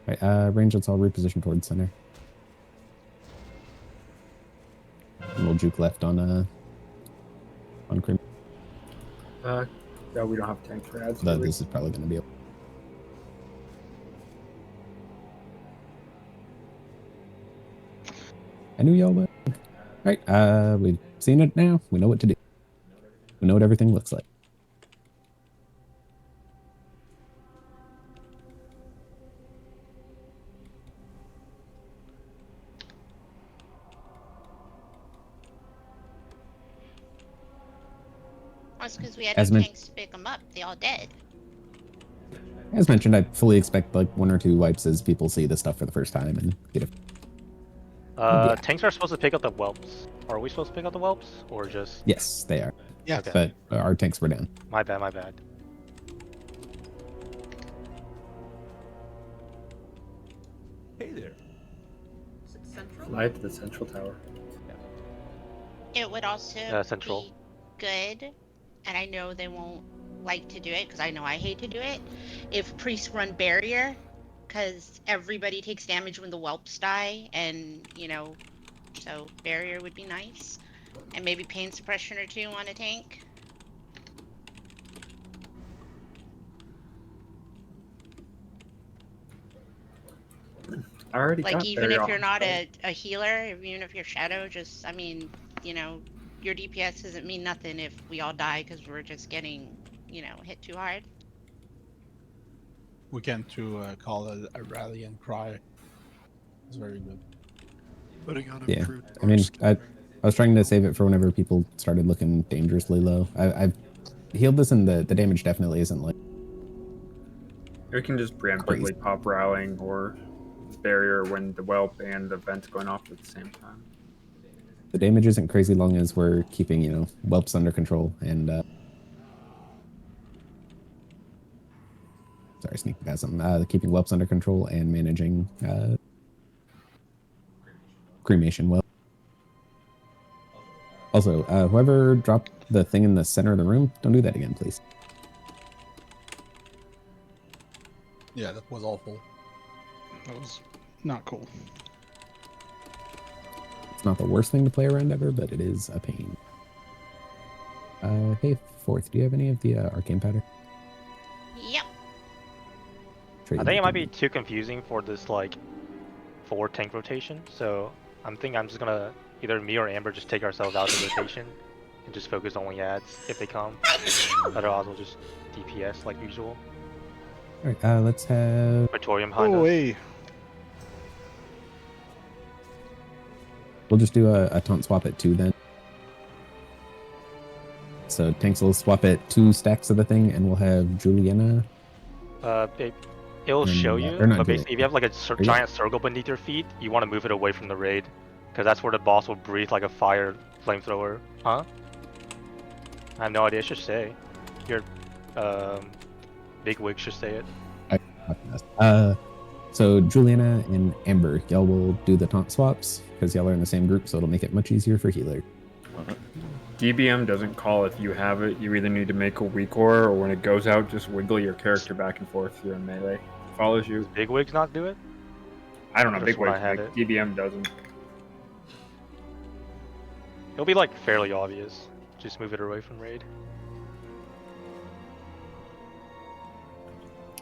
Right, range, let's all reposition towards center. And we'll juke left on Crim. No, we don't have tanks for ads. This is probably gonna be. I knew y'all would. Right, we've seen it now. We know what to do. We know what everything looks like. That's because we had As no men- tanks to pick them up. They all dead. As mentioned, I fully expect like 1 or 2 wipes as people see this stuff for the first time and get it. Tanks are supposed to pick up the whelps. Are we supposed to pick up the whelps? Or just... Yes, they are. Yeah. Okay. But our tanks were down. My bad, my bad. Hey there. Is it central? Fly to the central tower. It would also central. be good, and I know they won't like to do it because I know I hate to do it, if priests run barrier, because everybody takes damage when the whelps die, and you know, so barrier would be nice, and maybe pain suppression or 2 on a tank. I already Like, got even there. if you're not a healer, even if you're shadow, just, I mean, you know, your DPS doesn't mean nothing if we all die because we're just getting, you know, hit too hard. We can to call it a rallying cry. It's very good. Putting on Yeah, improved I mean, skill. I was trying to save it for whenever people started looking dangerously low. I've healed this, and the damage definitely isn't like We can just preemptively crazy. pop rallying or barrier when the whelp and the vent's going off at the same time. The damage isn't crazy long as we're keeping, you know, whelps under control and sorry, sneak spasm. Keeping whelps under control and managing cremation well. Also, whoever dropped the thing in the center of the room, don't do that again, please. Yeah, that was awful. That was not cool. It's not the worst thing to play around ever, but it is a pain. Hey, Fourth, do you have any of the arcane powder? Yep. I think it might be too confusing for this like 4 tank rotation, so I'm just gonna either me or Amber just take ourselves out of the rotation and just focus only ads if they come. Otherwise we'll just DPS like usual. Alright, let's have Praetorium behind us. Hey. We'll just do a taunt swap at 2 then. So tanks will swap at 2 stacks of the thing, and we'll have Juliana. It'll show you, or not but Juliana. basically if you have like a giant circle beneath your feet, you want to move it away from the raid, because that's where the boss will breathe like a fire flamethrower. Huh? I have no idea. It should say. Your big wig should say it. So Juliana and Amber, y'all will do the taunt swaps because y'all are in the same group, so it'll make it much easier for healer. DBM doesn't call if you have it. You either need to make a weak aura, or when it goes out, just wiggle your character back and forth through a melee. It follows you. Does big wigs not do it? I don't know. That's Big when I wigs, had like, it. DBM doesn't. It'll be like fairly obvious. Just move it away from raid.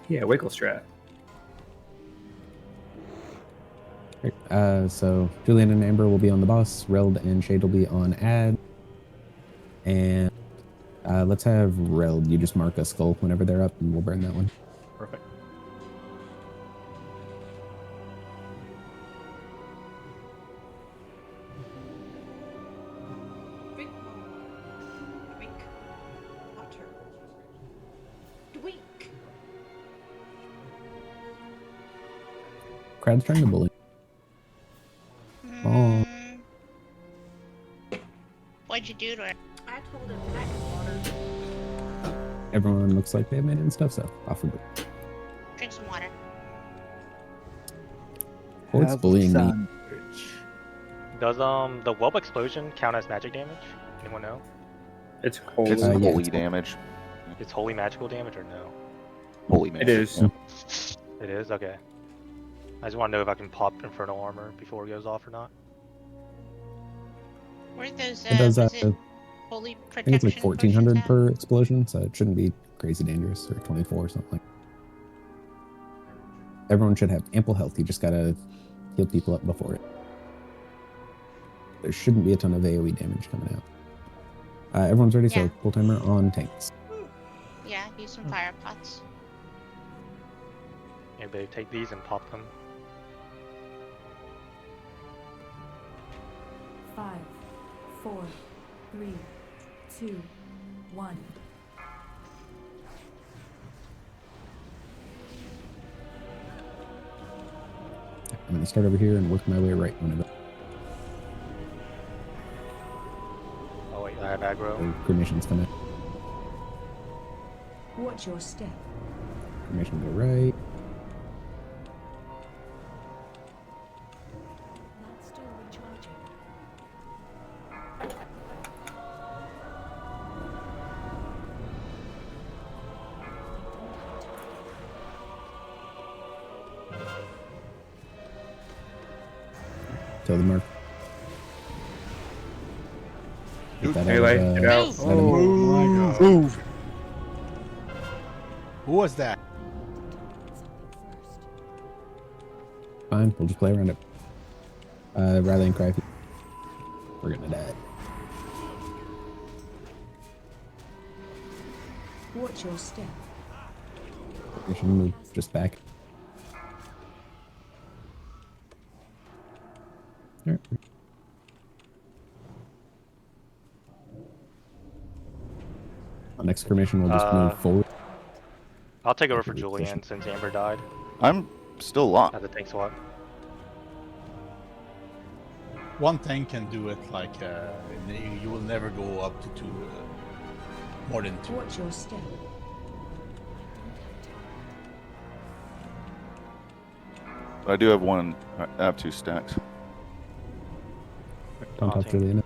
Yeah, wiggle strat. So Julian and Amber will be on the boss. Reld and Shade will be on ad. And let's have Reld. You just mark a skull whenever they're up, and we'll burn that one. Perfect. Drink. Drink. Water. Drink. Crowd's trying to bully. Oh, What'd you do to her? I told him drink water. everyone looks like they have made it and stuff, so off we go. Drink some water. Oh, it's bullying me. Does the whelp explosion count as magic damage? Anyone know? It's holy. It's yeah, holy it's damage. It's holy magical damage or no? Holy magic. It is. Yeah. It is? Okay. I just want to know if I can pop Infernal Armor before it goes off or not. Where those, It does was it holy I think protection it's like potions 1400 at? per explosion, so it shouldn't be crazy dangerous, or 24 or something like that. Everyone should have ample health. You just gotta heal people up before it. There shouldn't be a ton of AoE damage coming out. Everyone's ready, Yeah. so full timer on tanks. Yeah, use some fire pots. Maybe take these and pop them. 5, 4, 3, 2, 1. I'm gonna start over here and work my way right whenever. Oh wait, I have aggro. So cremations come out. Watch your step. Cremation go right. Not still recharging. Till the mark. Get that Melee, out of, get out. out of the- Oh my god. Move. Who was that? fine. We'll just play around it. Riley and cry. We're gonna die. Watch your step. We should move just back. Alright. On exclamation, we'll just move forward. I'll take over for Julian since Amber died. I'm still alive. As a tank swap. One thing can do it like you will never go up to two, more than two. Watch your step. I do have one. I have 2 stacks. Don't touch Julian.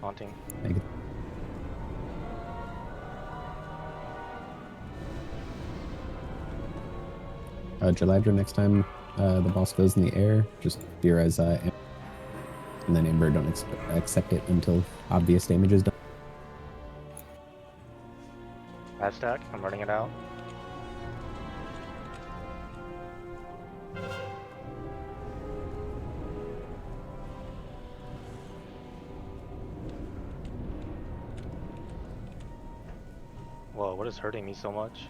Haunting. Thank you. Jaladra, next time the boss goes in the air, just theorize and then Amber, don't accept it until obvious damage is done. Bad stack. I'm running it out. Whoa, what is hurting me so much?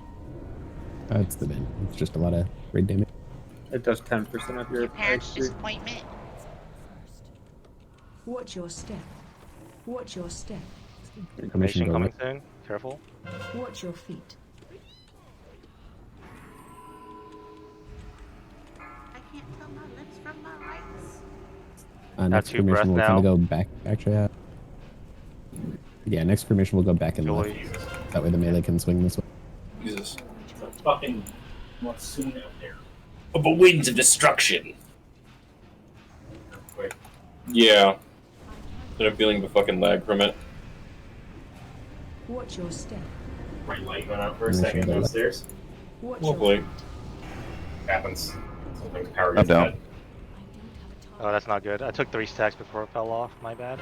It's the bin. It's just a lot of raid damage. It does 10% of your Parents' HP. disappointment. Watch your step. Watch your step. Information coming soon. Careful. Watch your feet. I can't tell my lips from my rights. Next two breath cremation will now. kind of go back. Actually, yeah, next cremation will go back and left. That way the melee can swing this way. Jesus. Fucking monsoon out there. Of the winds of destruction. Wait. Yeah. I'm feeling the fucking lag from it. Watch your step. Bright light went out for a second downstairs. Watch Hopefully. Happens. Something's power I'm gets down. cut. Oh, that's not good. I took 3 stacks before it fell off. My bad.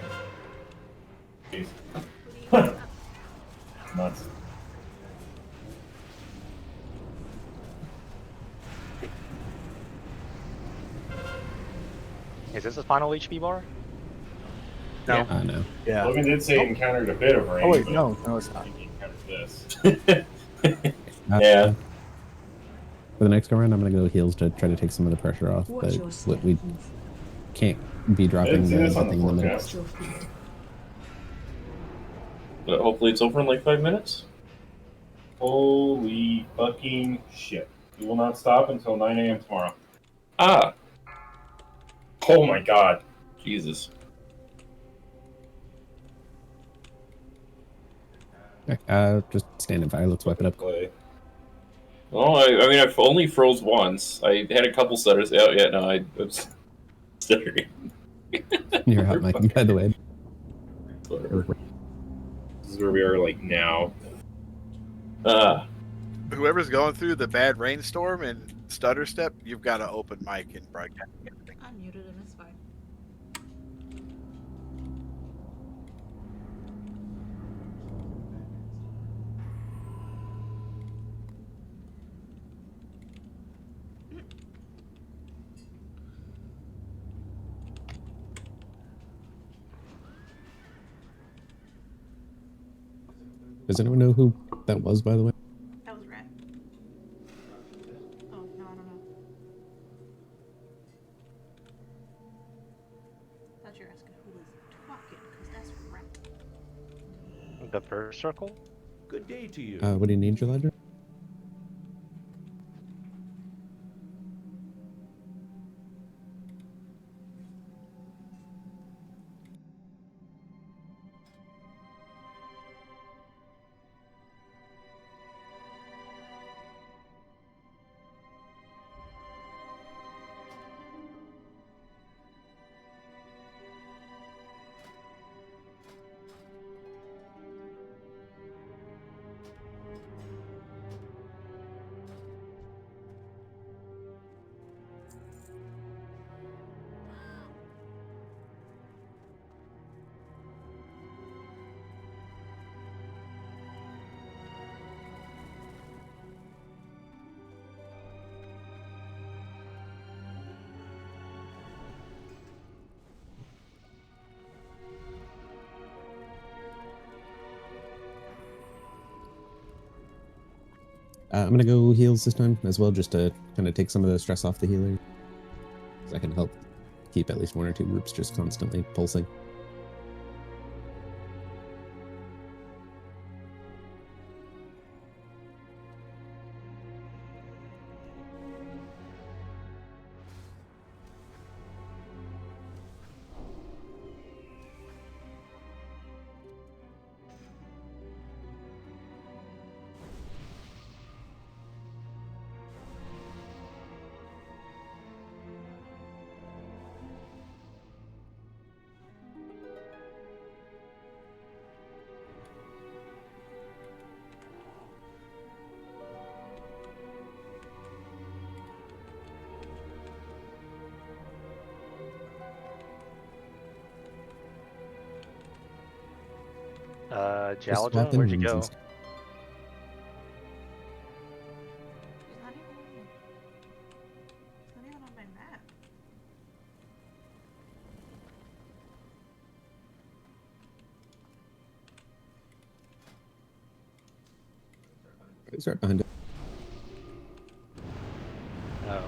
Jeez. Nuts. Is this the final HP bar? No. No. Yeah. Logan did say he encountered a bit of rain. Oh wait, but no, it's not. he encountered this. Yeah. For the next go round, I'm gonna go heals to try to take some of the pressure off, Watch your but step. we can't be I dropping didn't see the this on the thing in the middle. forecast. your feet. But hopefully it's over in like 5 minutes. Holy fucking shit. We will not stop until 9 a.m. tomorrow. Ah! Oh my god. Jesus. Just stand in fire. Let's wipe it up. Play. Well, I mean, I've only froze once. I had a couple setters. Oh, yeah, no, I was stuttering. You're hot, Mike, by the way. Whatever. This is where we are, like, now. Whoever's going through the bad rainstorm and stutter step, you've got to open mic and broadcast everything. I muted him, it's fine. Does anyone know who that was, by the way? That was Rat. Oh, no, I don't know. Thought you were asking who was talking, because that's Rat. The first circle? Good day to you. What do you need, Jaladra? I'm gonna go heals this time as well, just to kind of take some of the stress off the healer. So I can help keep at least 1 or 2 groups just constantly pulsing. Jaladin, where'd you go? He's not even on my map. He's right behind it. Oh.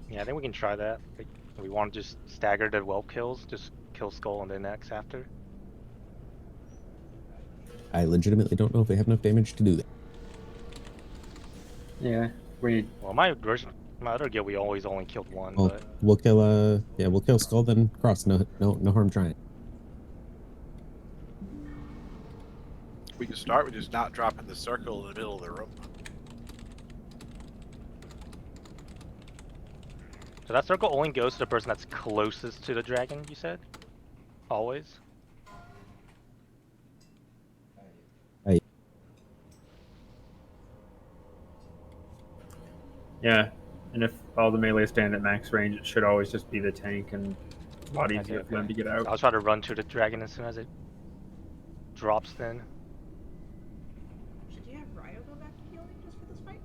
Yeah, I think we can try that. Like, we want to just stagger the whelp kills, just kill Skull and then X after. I legitimately don't know if they have enough damage to do that. Yeah, we. Well, my other guild we always only killed one, Well, but we'll kill we'll kill Skull then Cross. No harm trying. We can start with just not dropping the circle in the middle of the room. so that circle only goes to the person that's closest to the dragon. You said, always. Yeah, and if all the melee stand at max range, it should always just be the tank and a lot easier for them to get out. I'll try to run to the dragon as soon as it drops. Then. Should you have Ryo go back to healing just for this fight?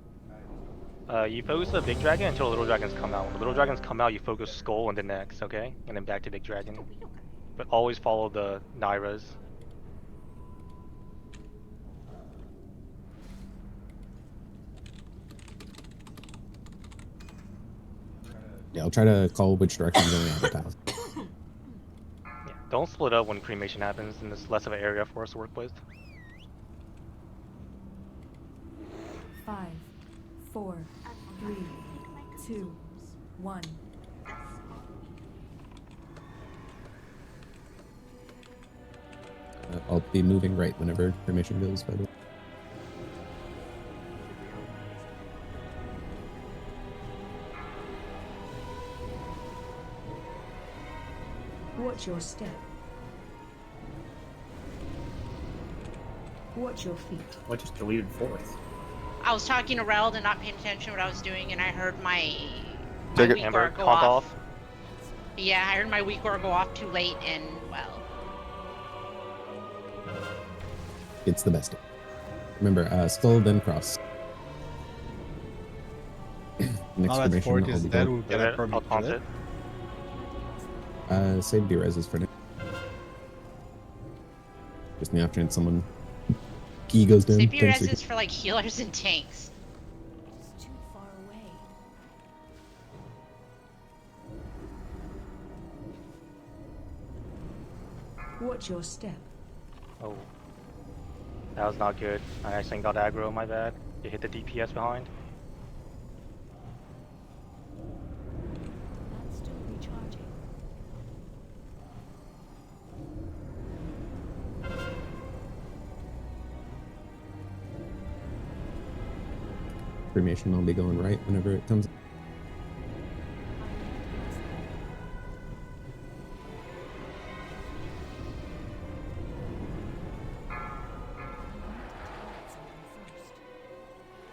You focus the big dragon until the little dragons come out. When the little dragons come out, you focus Skull and then X, okay? And then back to big dragon. But always follow the Nairas. Yeah, I'll try to call which direction I'm going out of town. Yeah, don't split up when cremation happens, and there's less of an area for us to work with. 5, 4, 3, 2, 1. I'll be moving right whenever cremation goes, by the way. Watch your step. Watch your feet. What just deleted fourth? I was talking to Reld and not paying attention to what I was doing, and I heard my Take it. weak Amber, aura go conk off. off. Yeah, I heard my weak aura go off too late, and well. It's the best. Remember, Skull then Cross. Next Now that cremation, Fort I'll is be dead, going. we'll get a permit I'll to taunt it. it. Save D-Reses for now. Just in the off chance someone key goes down. CP thanks res is for like healers and tanks. It's too far away. Watch your step. Oh. That was not good. I actually got aggro, my bad. You hit the DPS behind. That's still recharging. Cremation, I'll be going right whenever it comes.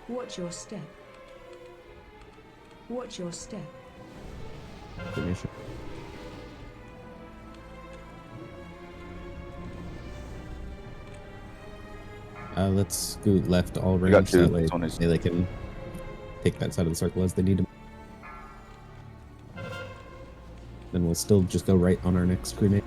Watch your step. Watch your step. Cremation. Let's scoot left all We got range. two. That way This one is- they can take that side of the circle as they need to. Then we'll still just go right on our next cremate.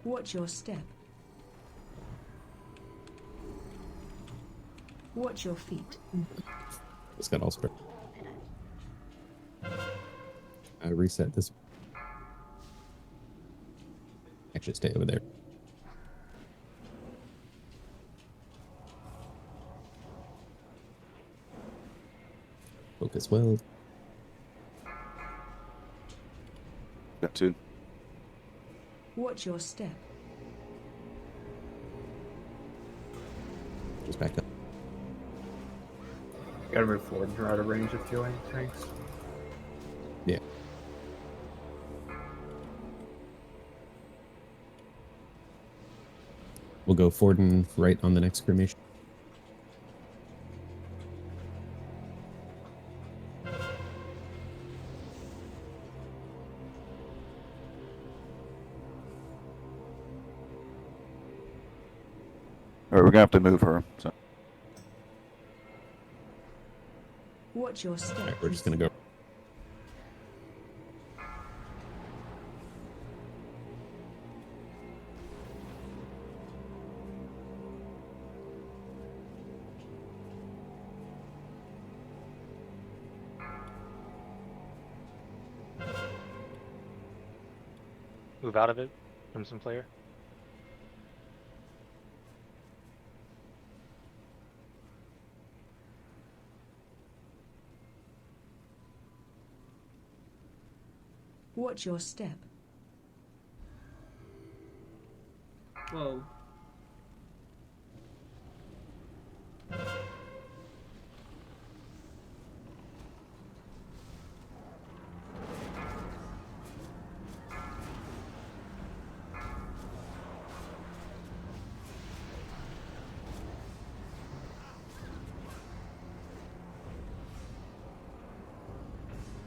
Watch your step. Watch your feet. It's got all spread. I reset this. Actually, stay over there. Focus well. Got two. Watch your step. Just back up. Gotta move forward. You're out of range of healing tanks. Yeah. We'll go forward and right on the next cremation. All right, we're gonna have to move her. So. Watch your step. Alright, we're just gonna go. Move out of it from some player. Watch your step. Whoa.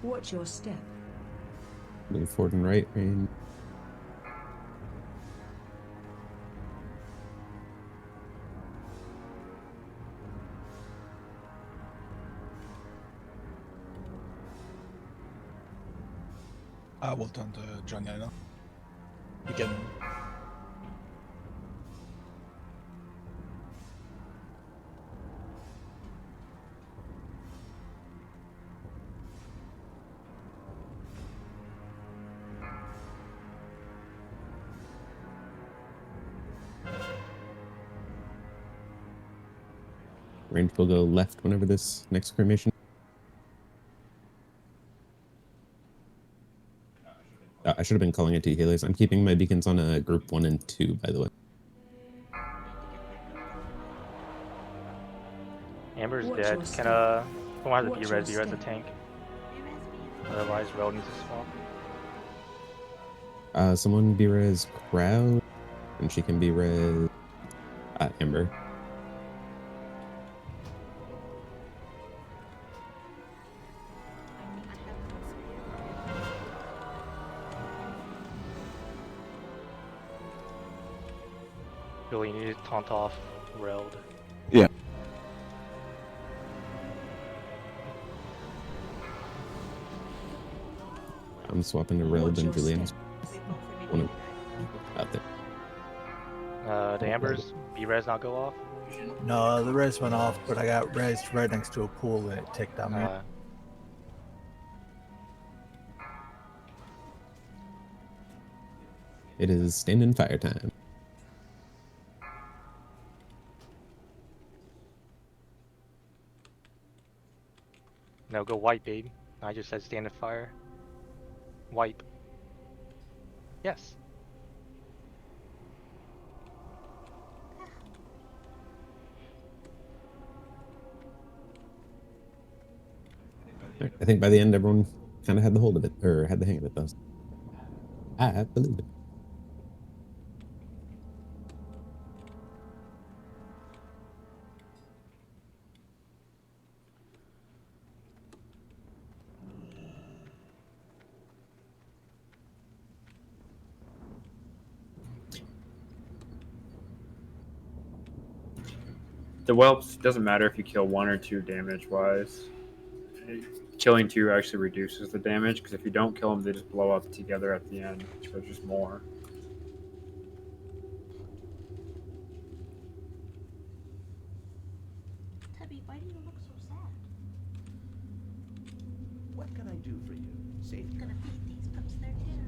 Watch your step. Move forward and right. And We'll turn to John now. You can. range will go left whenever this next cremation. I should have been calling it to healers. I'm keeping my beacons on a group 1 and 2, by the way. Amber's Watch dead. your Can don't have to Watch B-res, your B-res a step. tank. Otherwise, Rel needs to swap. Someone be res crowd, and she can be res Amber. Billy, you need to taunt off Reld. Yeah. I'm swapping to Reld Watch and your Julian. step. One of out there. The Ambers, B-res not go off? No, the res went off, but I got res right next to a pool and it ticked on me. It is standing fire time. No, go white, babe. I just said stand and fire. Wipe. Yes. I think by the end, everyone kind of had the hold of it, or had the hang of it, though. I believe it. The whelps doesn't matter if you kill 1 or 2 damage wise. Killing 2 actually reduces the damage because if you don't kill them, they just blow up together at the end, which was just more. Tubby, why do you look so sad? What can I do for you? Safe. Gonna feed these pups their dinner.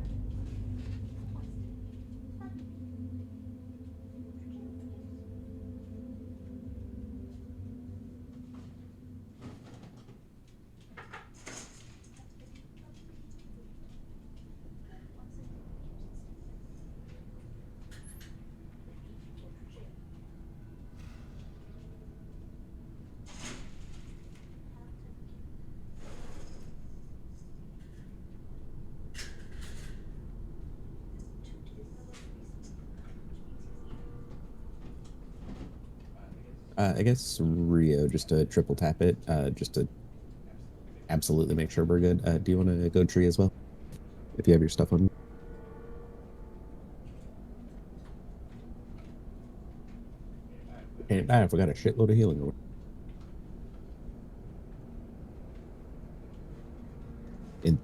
I guess Rio, just to triple tap it, just to absolutely make sure we're good. Do you want to go tree as well? If you have your stuff on you. Can't die if we got a shitload of healing. In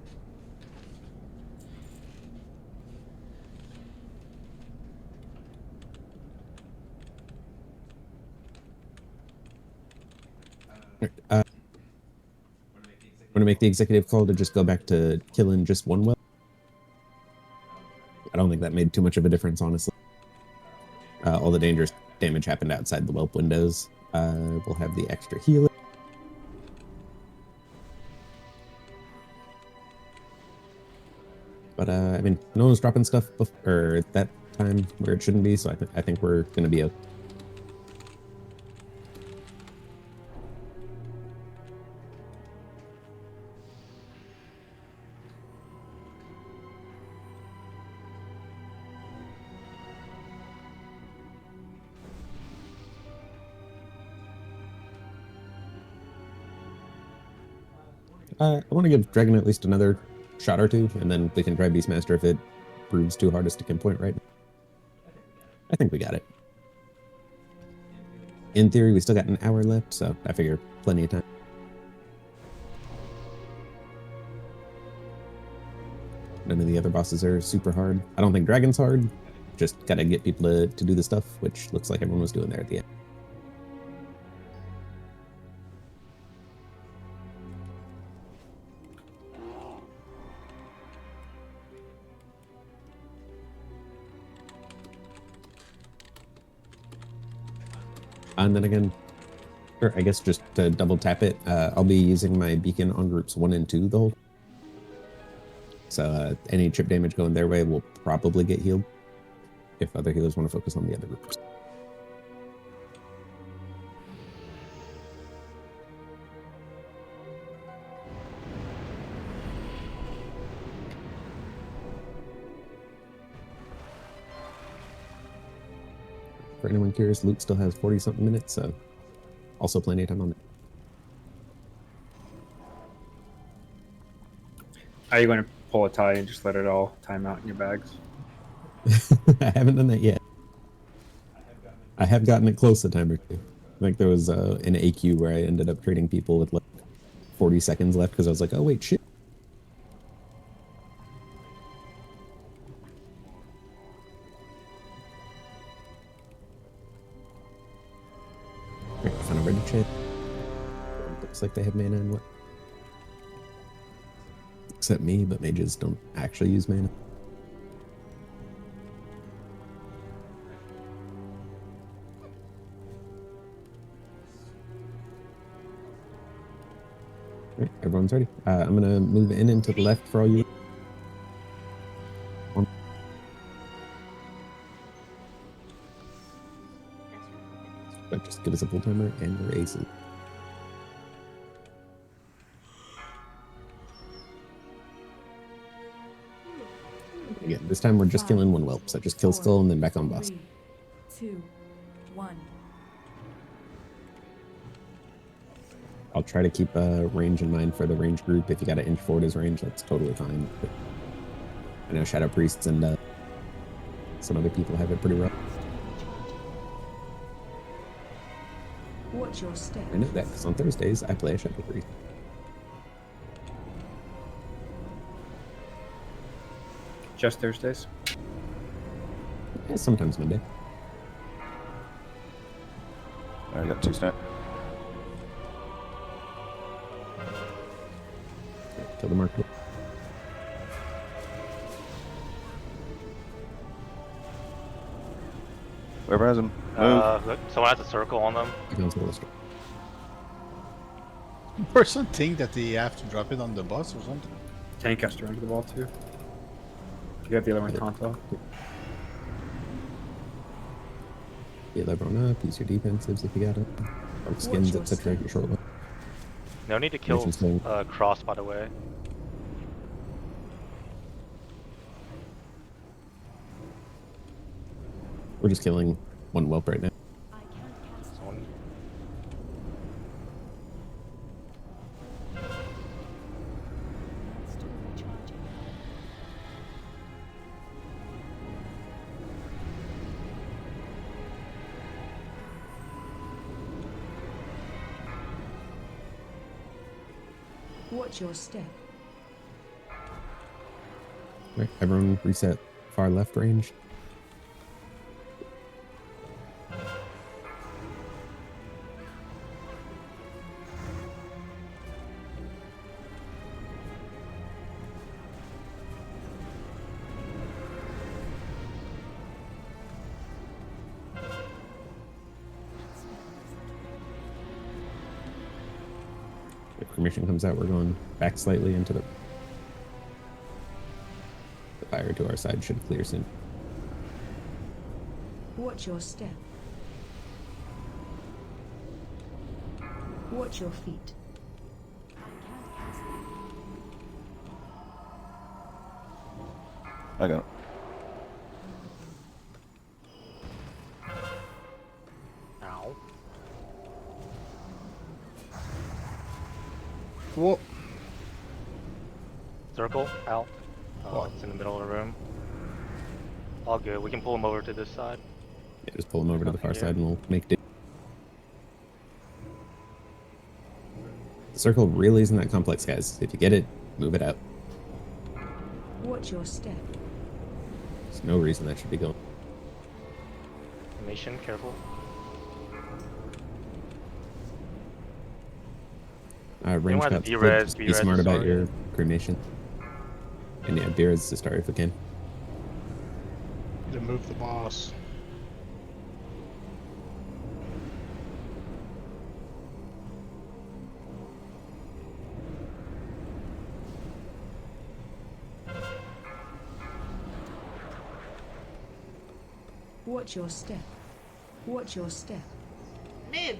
I'm gonna make the executive call to just go back to killing just one whelp. I don't think that made too much of a difference, honestly. All the dangerous damage happened outside the whelp windows. We'll have the extra healing. But I mean, no one was dropping stuff before at that time where it shouldn't be, so I think we're gonna be okay. I want to give Dragon at least another shot or two, and then we can try Beastmaster if it proves too hard a stick and point right now. I think we got it. In theory, we still got an hour left, so I figure plenty of time. None of the other bosses are super hard. I don't think Dragon's hard. Just gotta get people to do the stuff, which looks like everyone was doing there at the end. And then again, or I guess just to double tap it, I'll be using my beacon on groups 1 and 2 the whole. So any chip damage going their way will probably get healed if other healers want to focus on the other groups. For anyone curious, Luke still has 40-something minutes, so also plenty of time on it. Are you going to pull a tie and just let it all time out in your bags? I haven't done that yet. I have gotten it close a time or two. I think there was an AQ where I ended up trading people with like 40 seconds left because I was like, oh wait, shit. Found a ready chat. Looks like they have mana and what? Except me, but mages don't actually use mana. Alright, everyone's ready. I'm gonna move in and to the left for all you. But just give us a full timer and we're aces. Again, this time we're just killing one whelp, so just kill skull and then back on boss. 3, 2, 1. I'll try to keep a range in mind for the range group. If you got to inch forward as range, that's totally fine. But I know Shadow Priests and some other people have it pretty rough. Watch your step. I know that because on Thursdays I play a Shadow Priest. Just Thursdays? Yeah, sometimes Monday. I got 2 snap. Kill the mark. Whoever has him, move. Look, someone has a circle on them. Person think that they have to drop it on the boss or something. Tank has to run to the wall too. You got the other one Tonto. Get everyone up, use your defensives if you got it. Dark skins, etc. Your short one. No need to kill Cross, by the way. We're just killing one whelp right now. Watch your step. Right, everyone reset far left range. If cremation comes out, we're going back slightly into the fire to our side should clear soon. Watch your step. Watch your feet. I got it. Ow. Whoa. Circle, out. Oh, it's in the middle of the room. All good. We can pull him over to this side. Yeah, just pull him over to the far side and we'll make do. The circle really isn't that complex, guys. If you get it, move it out. Watch your step. There's no reason that should be going. Animation, careful. Range cuts. Just be smart about your cremation. And yeah, B-res to start if we can. To move the boss. Watch your step. Watch your step. Nib.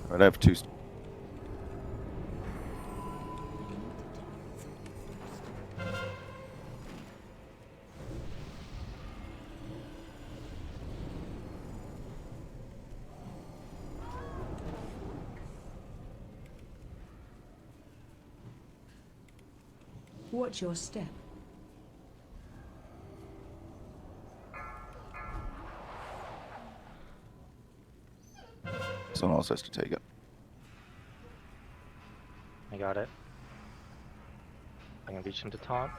Alright, I have 2. Watch your step. Someone else has to take it. I got it. I can reach him to top.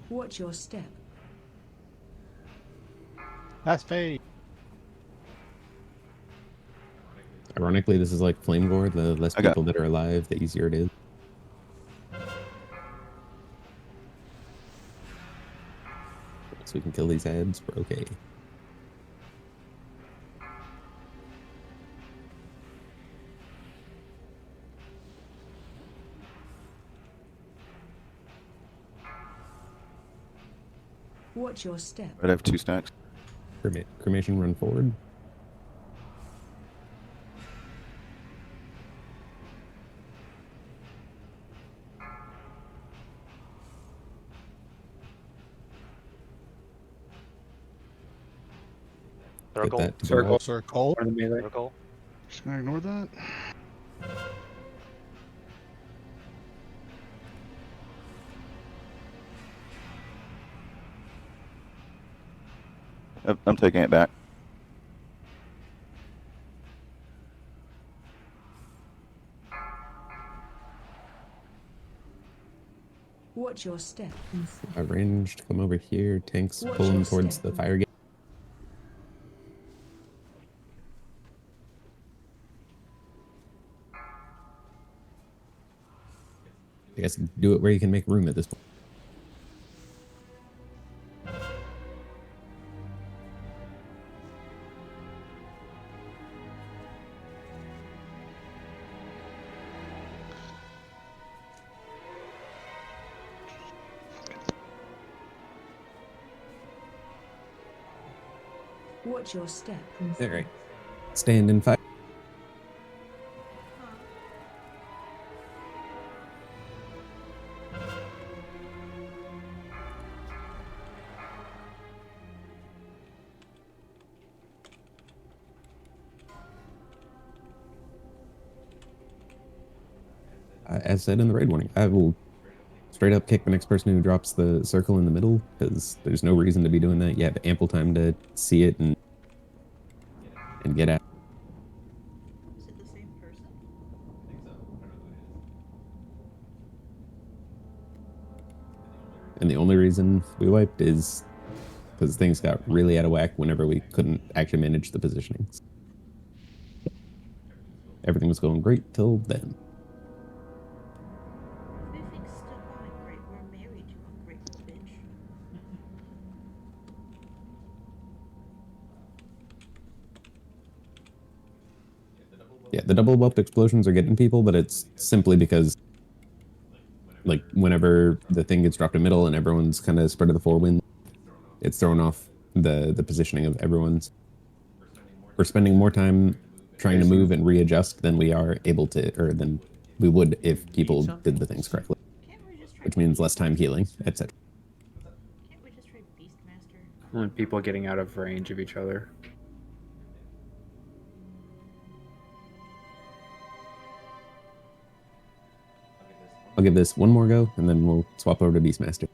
Watch your step. That's fate. Ironically, this is like Flame Gore. The less people that are alive, the easier it is. we can kill these ads, we're okay. Watch your step. I'd have 2 stacks. Cremation, run forward. Circle. That to the Circle. wall. Circle. Or the melee. Circle. Just gonna ignore that. I'm taking it back. Watch your step. Ranged, come over here. Tanks Watch pulling your towards step. the fire gate. I guess do it where you can make room at this point. Watch your step. All right. Stand in fire. As said in the raid warning, I will straight up kick the next person who drops the circle in the middle, because there's no reason to be doing that. You have ample time to see it and get out. Is it the same person? And the only reason we wiped is because things got really out of whack whenever we couldn't actually manage the positionings. Everything was going great till then. Everything's still going great. We're married, you ungrateful bitch. Yeah, the double whelped explosions are getting people, but it's simply because, like, whenever the thing gets dropped in middle and everyone's kind of spread to the forewind, it's thrown off the positioning of everyone's. We're spending more time trying to move and readjust than we are able to, or than we would if people did the things correctly. Which means less time healing, etc. Can't we just try Beastmaster? And people getting out of range of each other. I'll give this one more go, and then we'll swap over to Beastmaster.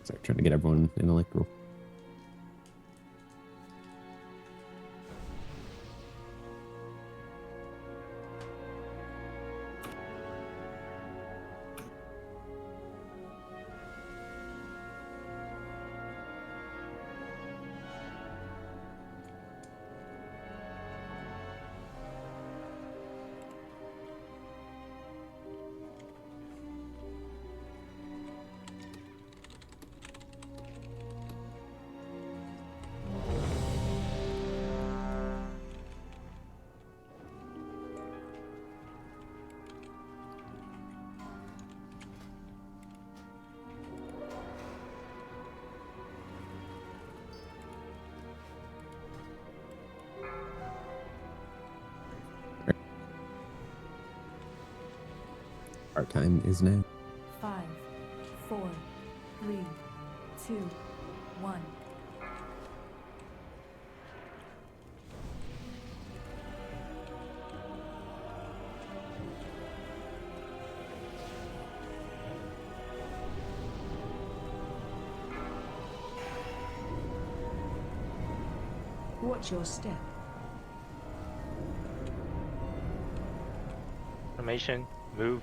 Sorry, trying to get everyone in electoral. Our time is now. 5, 4, 3, 2, 1. Watch your step. Formation, move.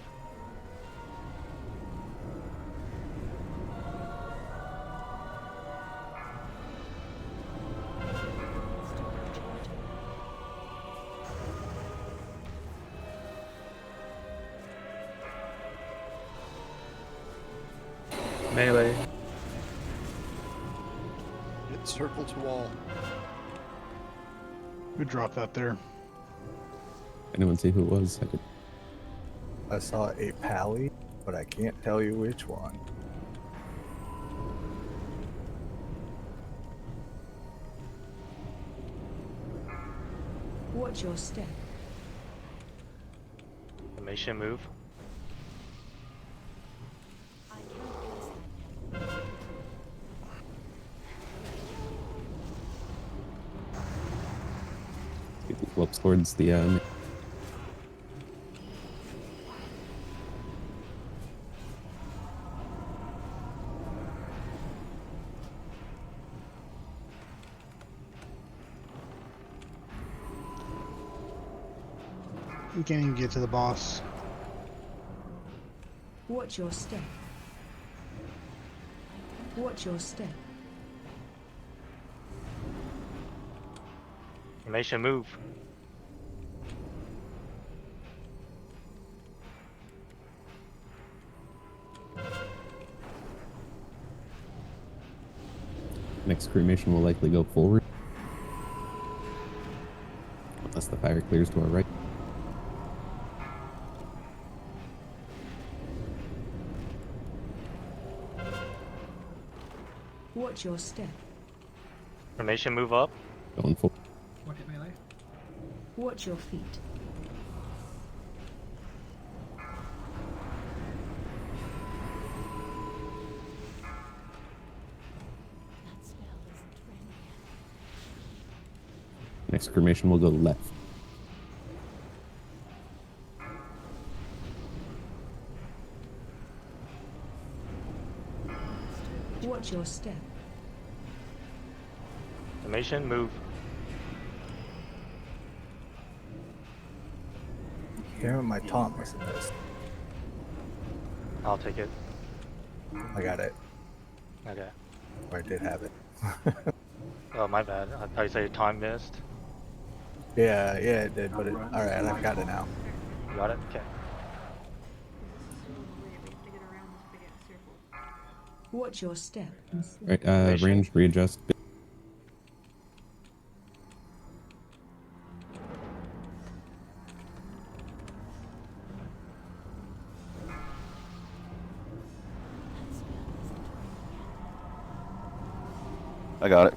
Melee. Hit circle to wall. Who dropped that there? Anyone see who it was? I saw a pally, but I can't tell you which one. Watch your step. Formation, move. Whoops towards the You can't even get to the boss. Watch your step. Watch your step. Formation, move. next cremation will likely go forward. Unless the fire clears to our right. Watch your step. Formation, move up. Going forward. Watch it melee. Watch your feet. Next cremation will go left. Watch your step. Formation, move. Hearing my taunt must have missed. I'll take it. I got it. Okay. Or I did have it. Oh, my bad. I thought you said your time missed. Yeah, it did, but alright, I've got it now. You got it? Okay. Watch your step. Right, range, readjust. I got it.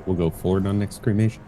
We'll go forward on next cremation.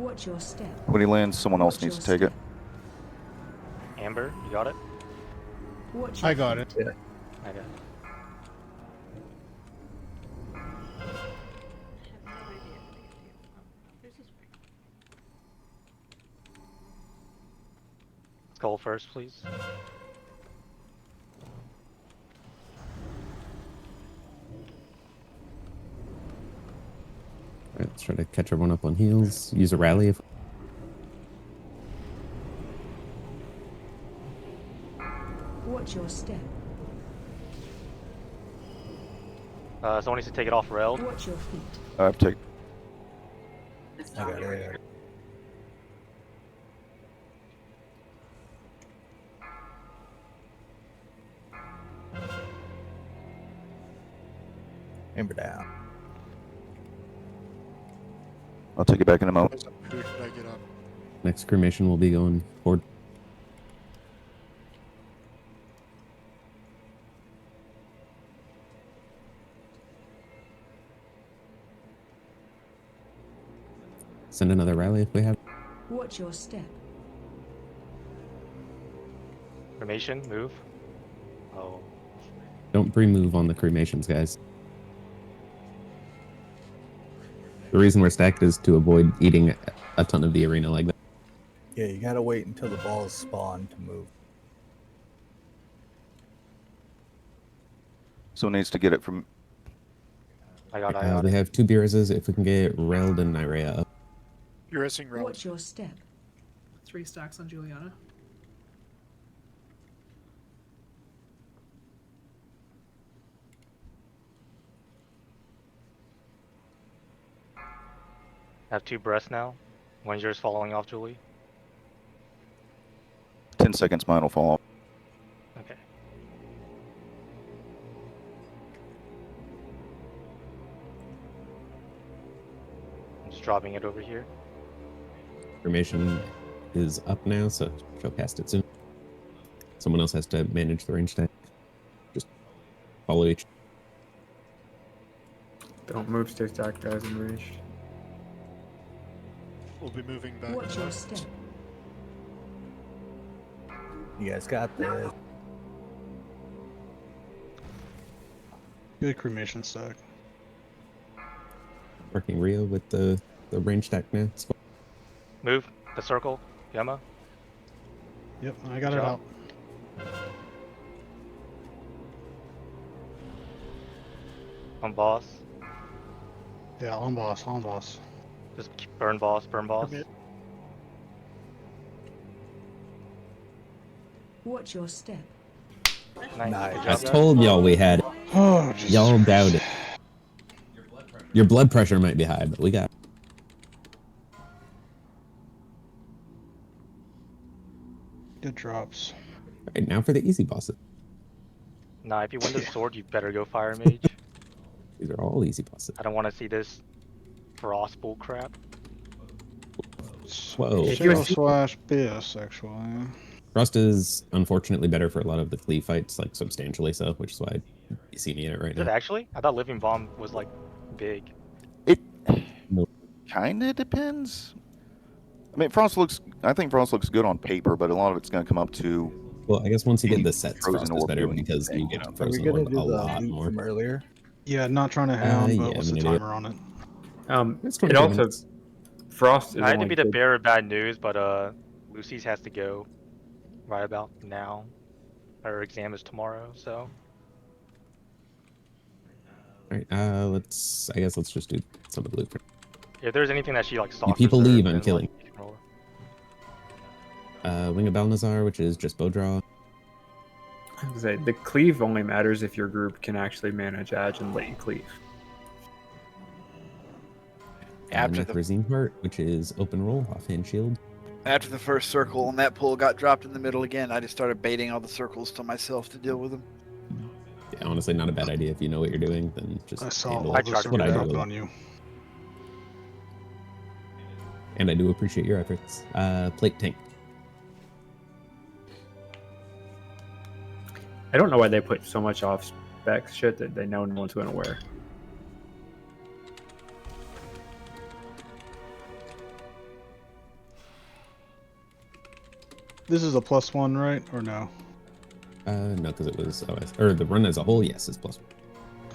Watch your step. When he lands, someone else needs to take it. Amber, you got it? Watch I got it. Yeah. I got it. Skull first, please. Alright, let's try to catch everyone up on heals. Use a rally if Watch your step. Someone needs to take it off railed. Watch your feet. I've taken. I got it. Amber down. I'll take it back in a moment. Who did I get up? next cremation will be going forward. Send another rally if we have. Watch your step. Cremation, move. Oh. Don't pre-move on the cremations, guys. The reason we're stacked is to avoid eating a ton of the arena like that. Yeah, you gotta wait until the balls spawn to move. Someone needs to get it from. I got We have 2 Beerses if we can get Reld and Nyrea up. You're missing Reld. Watch your step. 3 stacks on Juliana. I have 2 breasts now. When's yours falling off, Julie? 10 seconds, mine will fall off. Okay. I'm just dropping it over here. Cremation is up now, so she'll cast it soon. Someone else has to manage the range stack. Just follow each. Don't move, stay stacked, guys, in range. We'll be moving back. Watch your step. You guys got this. Good cremation stack. Working Rio with the range stack now. Move the circle, Gemma. Yep, I got it out. On boss. Yeah, on boss, on boss. Just burn boss, burn boss. Watch your step. Nice. I told y'all we had it. Oh, y'all doubted. Your blood pressure might be high, but we got it. Good drops. Alright, now for the easy bosses. Nah, if you win the sword, you better go fire mage. These are all easy bosses. I don't want to see this frost bull crap. Whoa. Shadow slash BS, actually. Frost is unfortunately better for a lot of the Cleve fights, like substantially so, which is why you see me in it right Is it now. actually? I thought Living Bomb was like big. It kind of depends. I mean, I think Frost looks good on paper, but a lot of it's going to come up to. Well, I guess once you get the sets, Frozen Frost is orb better doing because anything, you get Are we Frozen gonna Orb do a the lot loot more. from earlier? Yeah, not trying to hound, but yeah, what's I'm the gonna do it. timer on it? It's It 22 also minutes. Frost is I hate to only be the good- bearer of bad news, but Lucy's has to go right about now. Her exam is tomorrow, so. Alright, I guess let's just do some of the loot. If there's anything that she like You stalks. people leave, I'm then, killing. Like, you can roll. Wing of Balnazar, which is just bow draw. I was gonna say, the cleave only matters if your group can actually manage edge and let you cleave. After the- Methrazine Heart, which is open roll, offhand shield. After the first circle and that pool got dropped in the middle again, I just started baiting all the circles to myself to deal with them. Yeah, honestly, not a bad idea if you know what you're doing. Then just I saw handle all it. the What circles I do. dropping on you. And I do appreciate your efforts. Plate tank. I don't know why they put so much off spec shit that they know no one's going to wear. This is a +1, right? Or no? No, because it was OS. Or the run as a whole, yes, is +1.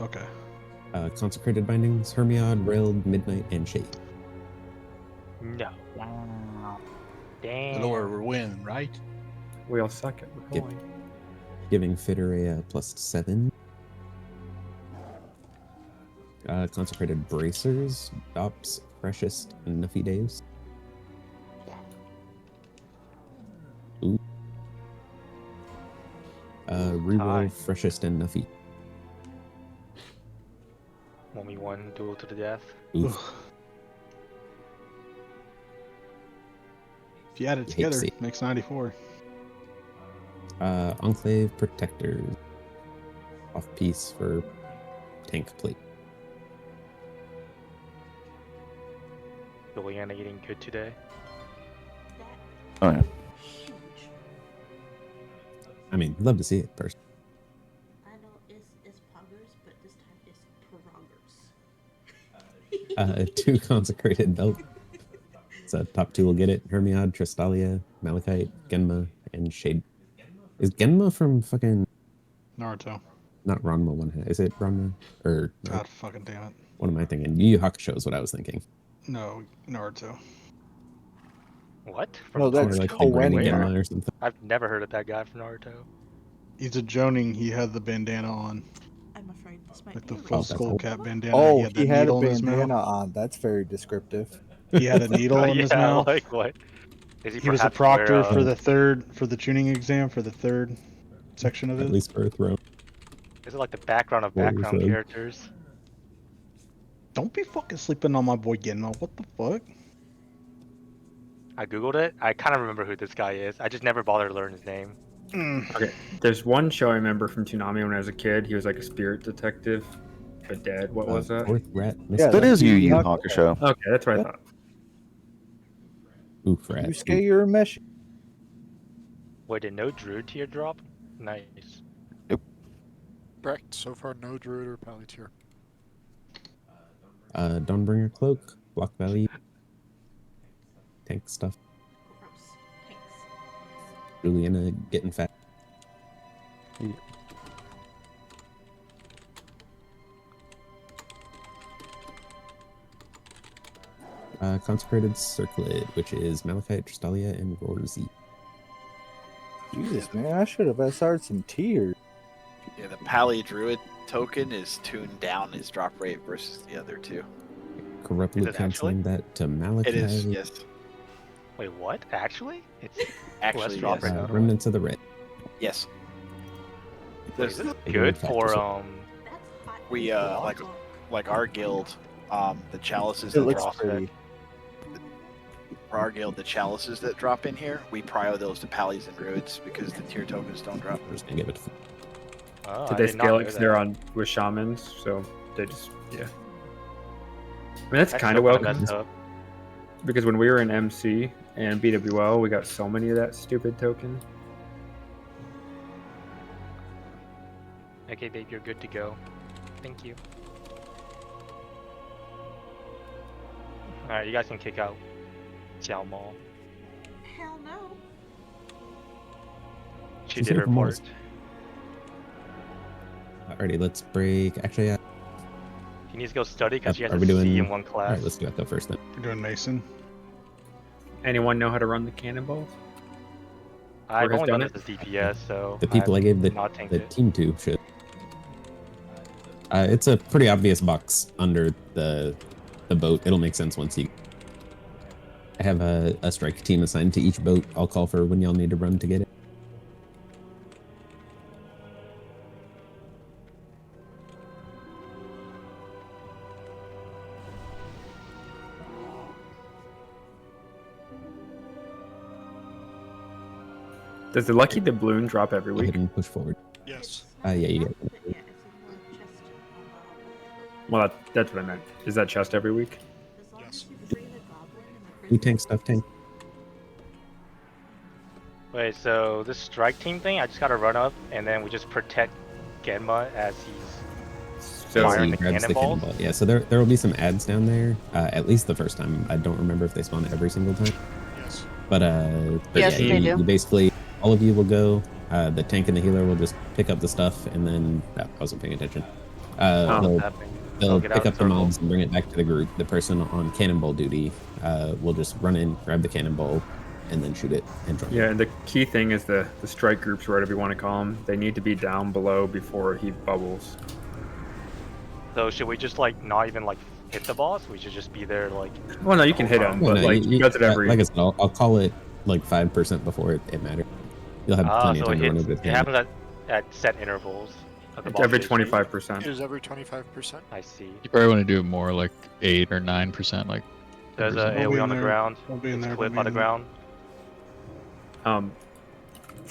Okay. Consecrated Bindings, Hermiod, Railed, Midnight, and Shade. No. The Damn. lower we win, right? We all suck at rolling. Giving Fitter a +7. Consecrated Bracers, Dops, Freshest, and Nuffy Days. Ooh. Reroll Freshest and Nuffy. 1v1 duel to the death. Oof. If you add it together, it makes 94. Enclave Protectors. Off piece for tank plate. Juliana eating good today. Oh yeah. I mean, love to see it first. I know it's poggers, but this time it's progers. 2 consecrated belt. So top 2 will get it. Hermiod, Tristalia, Malachite, Genma, and Shade. Is Genma from fucking Naruto? Not Ranma one. Is it Ranma? Or God fucking damn it. What am I thinking? Yu Yu Hakusho is what I was thinking. No, Naruto. What? No, that's like Koenma. or something. I've never heard of that guy from Naruto. He's a Jonin. He had the bandana on. I'm afraid this might Like be the a full reach. skull cap bandana. Oh, he he had a needle in his bandana mouth. on. That's very descriptive. He had a needle in his mouth. Like what? Is He was a perhaps proctor wear, for the tuning exam for the 3rd section of it. At least for a throne. Is it like the background of Warriors background Road. characters? Don't be fucking sleeping on my boy Genma. What the fuck? I googled it. I kind of remember who this guy is. I just never bothered to learn his name. Okay, there's one show I remember from Toonami when I was a kid. He was like a spirit detective, but dead. What was that? Fourth Rat. Yeah, That is Yu Yu Hakusho. Hakusho. Okay, that's what I thought. Oof, Rat. You scare your mesh. Wait, did no druid tier drop? Nice. Correct. So far, no druid or palantir. Dawnbringer Cloak, block value, tank stuff. Juliana getting fat. Consecrated Circlet, which is Malachite, Tristalia, and Rorzy. Jesus, man, I should have SR'd some tears. Yeah, the Pally Druid token is tuned down his drop rate versus the other two. Corruptly Is it canceling that to Malachite. It is, yes. Wait, what? Actually? It's Actually, less drop yes. rate. Remnants of the Red. Yes. Wait, is this They good can for factor We like our guild, the chalices It that looks drop pretty. for our guild, the chalices that drop in here, we prio those to Pallies and Druids because the tier tokens don't drop. I'm just gonna give it to Oh, Did I they did not scale know it because that. they're on with shamans? So they just I mean that's That's kind so of well messed up. because when we were in MC and BWL, we got so many of that stupid token. Okay, babe, you're good to go. Thank you. Alright, you guys can kick out Xiao Mall. Hell no. She She's did here her for part. most. Alrighty, let's break. Actually, She needs to go study because she has are a we doing? C in one All class. right, let's do Echo first then. We're doing Mason. Anyone know how to run the cannonballs? I've Or has only done done this as DPS, so The people I I've gave not tanked the it. team to should. It's a pretty obvious box under the boat. It'll make sense once you. I have a strike team assigned to each boat. I'll call for when y'all need to run to get it. Does the lucky doubloon drop every Go week? ahead and push forward. Yes. Yeah, you get it. Well, that's what I meant. Is that chest every week? Yes. We tank stuff, tank. Wait, so this strike team thing, I just gotta run up and then we just protect Genma as he's So firing he the grabs cannonballs? cannonball. Yeah, so there will be some ads down there. At least the first time. I don't remember if they spawn every single time. Yes. But Yes, yeah, they you do. basically all of you will go. The tank and the healer will just pick up the stuff, and then I wasn't paying attention. What's They'll happening? they'll Get out pick and up the circle. mobs and bring it back to the group. The person on cannonball duty will just run in, grab the cannonball, and then shoot it and join. Yeah, and the key thing is the strike groups, or whatever you want to call them. They need to be down below before he bubbles. So should we just like not even like hit the boss? We should just be there like. Well, no, you can hit him, but like he does it every. Like I said, I'll call it like 5% before it matters. You'll have plenty of So time to run over the it cannon. happens at set intervals. It's every 25%. It is every 25%. I see. You probably want to do more like 8 or 9%, like. There's a percent. AoE on the ground. I'll be in It's there, clip I'll on be the in there. ground.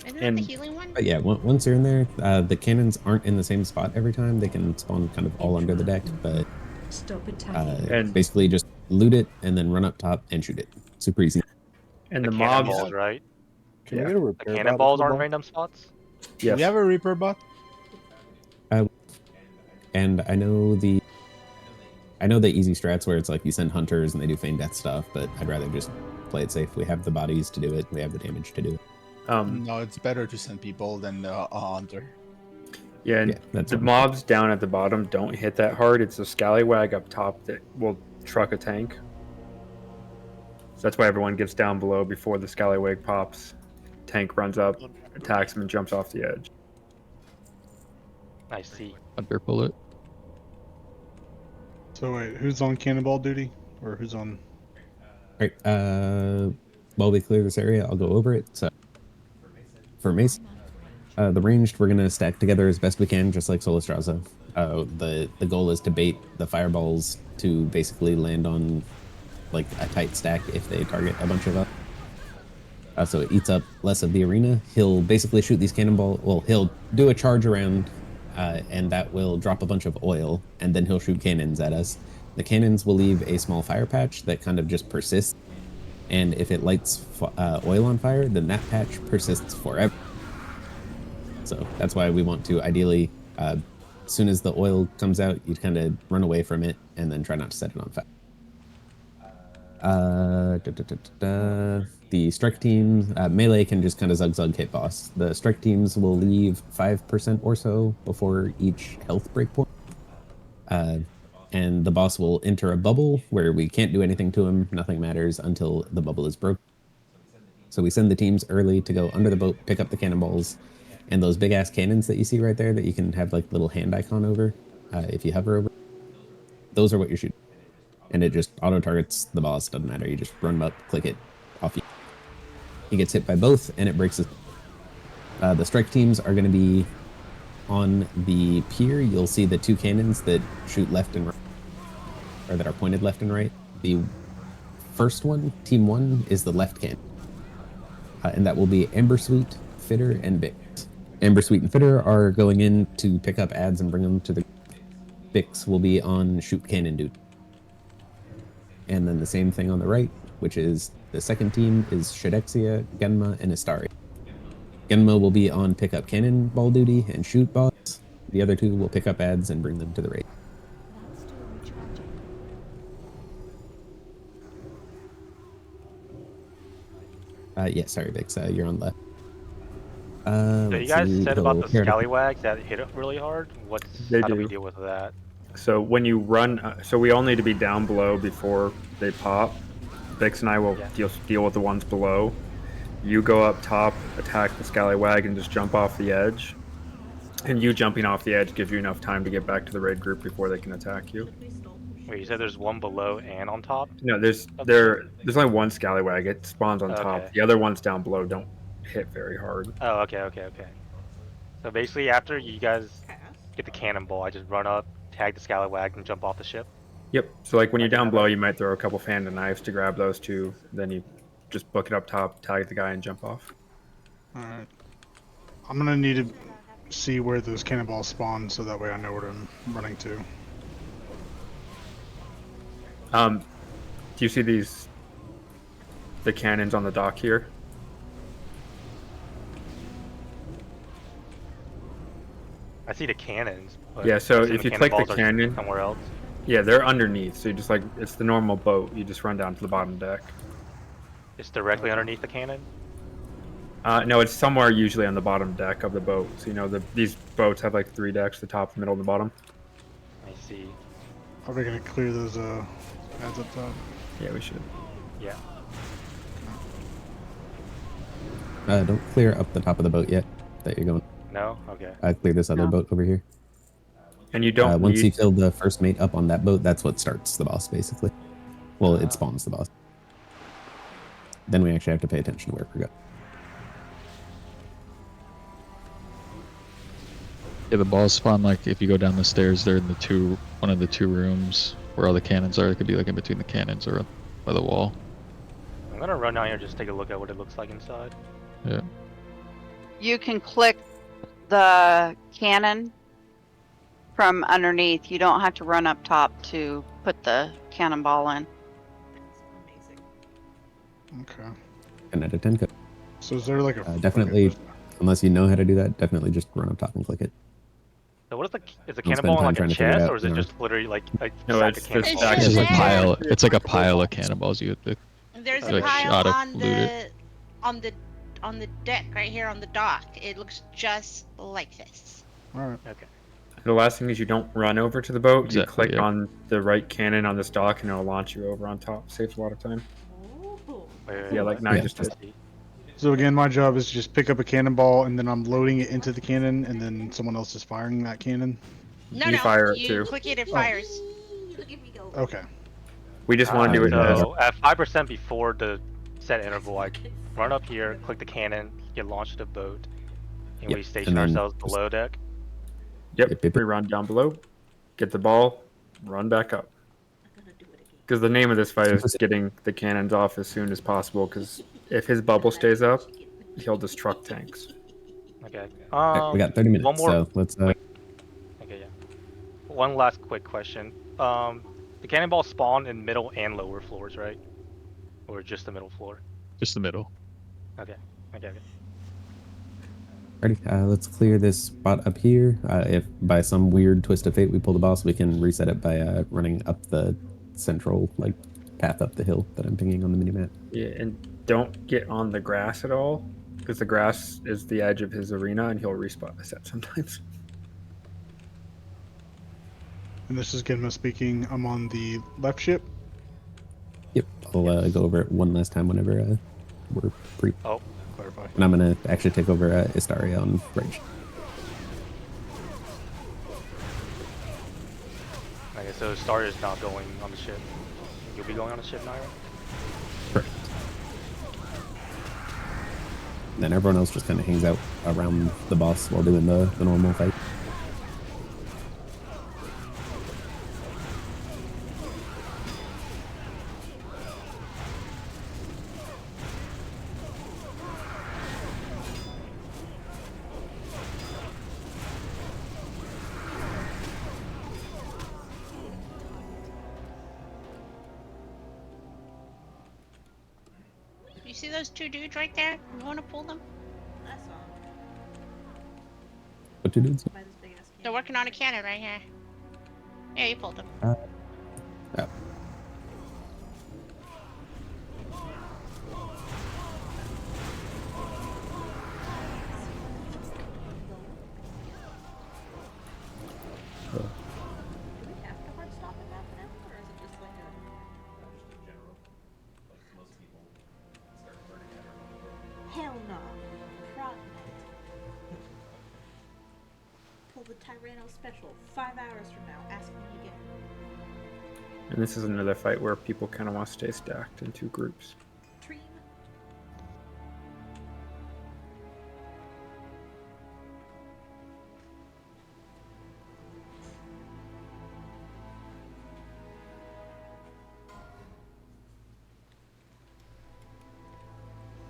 Isn't that the healing one? But yeah, once you're in there, the cannons aren't in the same spot every time. They can spawn kind of all under the deck, but Stop attacking. basically just loot it and then run up top and shoot it. Super easy. And the cannonballs, right? Can we get a repair The bot cannonballs for the aren't ball? random spots. Do we have a Reaper bot? And I know the easy strats where it's like you send hunters and they do feign death stuff, but I'd rather just play it safe. We have the bodies to do it. We have the damage to do it. No, it's better to send people than a hunter. Yeah, and that's the fine. mobs down at the bottom don't hit that hard. It's the scallywag up top that will truck a tank. So that's why everyone gets down below before the scallywag pops. Tank runs up, attacks him, and jumps off the edge. I see. Hunter bullet. So wait, who's on cannonball duty? Or who's on... All right. While we clear this area, I'll go over it. So for Mace, the ranged, we're gonna stack together as best we can, just like Solastraza. The goal is to bait the fireballs to basically land on like a tight stack if they target a bunch of us. So it eats up less of the arena. He'll basically shoot these cannonball. Well, he'll do a charge around, and that will drop a bunch of oil, and then he'll shoot cannons at us. The cannons will leave a small fire patch that kind of just persists, and if it lights oil on fire, then that patch persists forever. So that's why we want to ideally, as soon as the oil comes out, you kind of run away from it and then try not to set it on fire. The strike teams, melee can just kind of zug hit boss. The strike teams will leave 5% or so before each health breakpoint. And the boss will enter a bubble where we can't do anything to him. Nothing matters until the bubble is broken. So we send the teams early to go under the boat, pick up the cannonballs, and those big ass cannons that you see right there that you can have like little hand icon over if you hover over. Those are what you're shooting. And it just auto targets the boss. Doesn't matter. You just run up, click it, off you. He gets hit by both, and it breaks his. The strike teams are going to be on the pier. You'll see the two cannons that shoot left and right, or that are pointed left and right. The first one, team 1, is the left cannon, and that will be Amber Sweet, Fitter, and Bix. Amber Sweet and Fitter are going in to pick up ads and bring them to the. Bix will be on shoot cannon duty. And then the same thing on the right, which is the second team is Shadexia, Genma, and Istari. Genma will be on pickup cannonball duty and shoot boss. The other two will pick up ads and bring them to the raid. Yeah, sorry, Vix, you're on left. So you guys said about the Here. scallywags that hit it really hard. How do we deal with that? So when you run, so we all need to be down below before they pop. Vix and I will deal with the ones below. You go up top, attack the scallywag, and just jump off the edge. And you jumping off the edge gives you enough time to get back to the raid group before they can attack you. Wait, you said there's one below and on top? No, there's only one scallywag. It spawns on top. Okay. The other ones down below don't hit very hard. Oh, okay. So basically, after you guys get the cannonball, I just run up, tag the scallywag, and jump off the ship. Yep. So like when you're down below, you might throw a couple fan and knives to grab those two. Then you just book it up top, tag the guy, and jump off. Alright. I'm gonna need to see where those cannonballs spawn so that way I know what I'm running to. Do you see the cannons on the dock here? I see the cannons. But Yeah, so I'm if you assuming click the cannonballs are cannon, somewhere else. yeah, they're underneath. So you just like, it's the normal boat. You just run down to the bottom deck. It's directly underneath the cannon? No, it's somewhere usually on the bottom deck of the boat. So, you know, these boats have like 3 decks, the top, the middle, and the bottom. I see. Are we gonna clear those ads up top? Yeah, we should. Yeah. Don't clear up the top of the boat yet that you're going. No? Okay. Clear this other boat over here. And you don't once you need... kill the first mate up on that boat, that's what starts the boss, basically. Well, it spawns the boss. Then we actually have to pay attention to where we're going. Yeah, the balls spawn like if you go down the stairs. They're in one of the 2 rooms where all the cannons are. It could be like in between the cannons or by the wall. I'm gonna run down here and just take a look at what it looks like inside. Yeah. You can click the cannon from underneath. You don't have to run up top to put the cannonball in. Okay. 10 out of 10 code. So is there like a definitely, unless you know how to do that, definitely just run up top and click it. So what is is the Don't spend cannonball in time like trying a to figure it chest, out, or is it you know. just literally like a No, sack it's of the cannonballs? stack It's of a pile. It's like a pile of cannonballs. You have to. There's a like pile shot on of looted. on the deck right here on the dock. It looks just like this. Alright. Okay. The last thing is you don't run over to the boat. Exactly, you click yeah. on the right cannon on this dock, and it'll launch you over on top. Saves a lot of time. Yeah, like Nine just did. So again, my job is to just pick up a cannonball and then I'm loading it into the cannon and then someone else is firing that cannon. No, You fire it you too. click it, it fires. Okay. We just want to do it as So at 5% before the set interval, I run up here, click the cannon, get launched to the boat, and we station ourselves below deck. Yep, we run down below, get the ball, run back up. Because the name of this fight is getting the cannons off as soon as possible, because if his bubble stays up, he'll just truck tanks. Okay. We got 30 minutes, one more. so let's... Okay, yeah. One last quick question. The cannonball spawn in middle and lower floors, right? Or just the middle floor? Just the middle. Okay. Okay. Alrighty, let's clear this spot up here. If by some weird twist of fate we pull the boss, we can reset it by running up the central path up the hill that I'm pinging on the minimap. Yeah, and don't get on the grass at all, because the grass is the edge of his arena, and he'll respawn the set sometimes. And this is Genma speaking. I'm on the left ship. Yep, I'll go over it one last time whenever we're pre. Oh, clarify. And I'm gonna actually take over Istaria on right. Okay, so Star is not going on the ship. You'll be going on the ship, Naira? Correct. Then everyone else just kind of hangs out around the boss while doing the normal fight. You see those 2 dudes right there? You want to pull them? I saw What two dudes? They're working on a cannon right here. Yeah, you pulled them. Yeah. Hell no. Frognet. Pull the Tyranno special 5 hours from now. Ask me again. And this is another fight where people kind of want to stay stacked in 2 groups. Dream.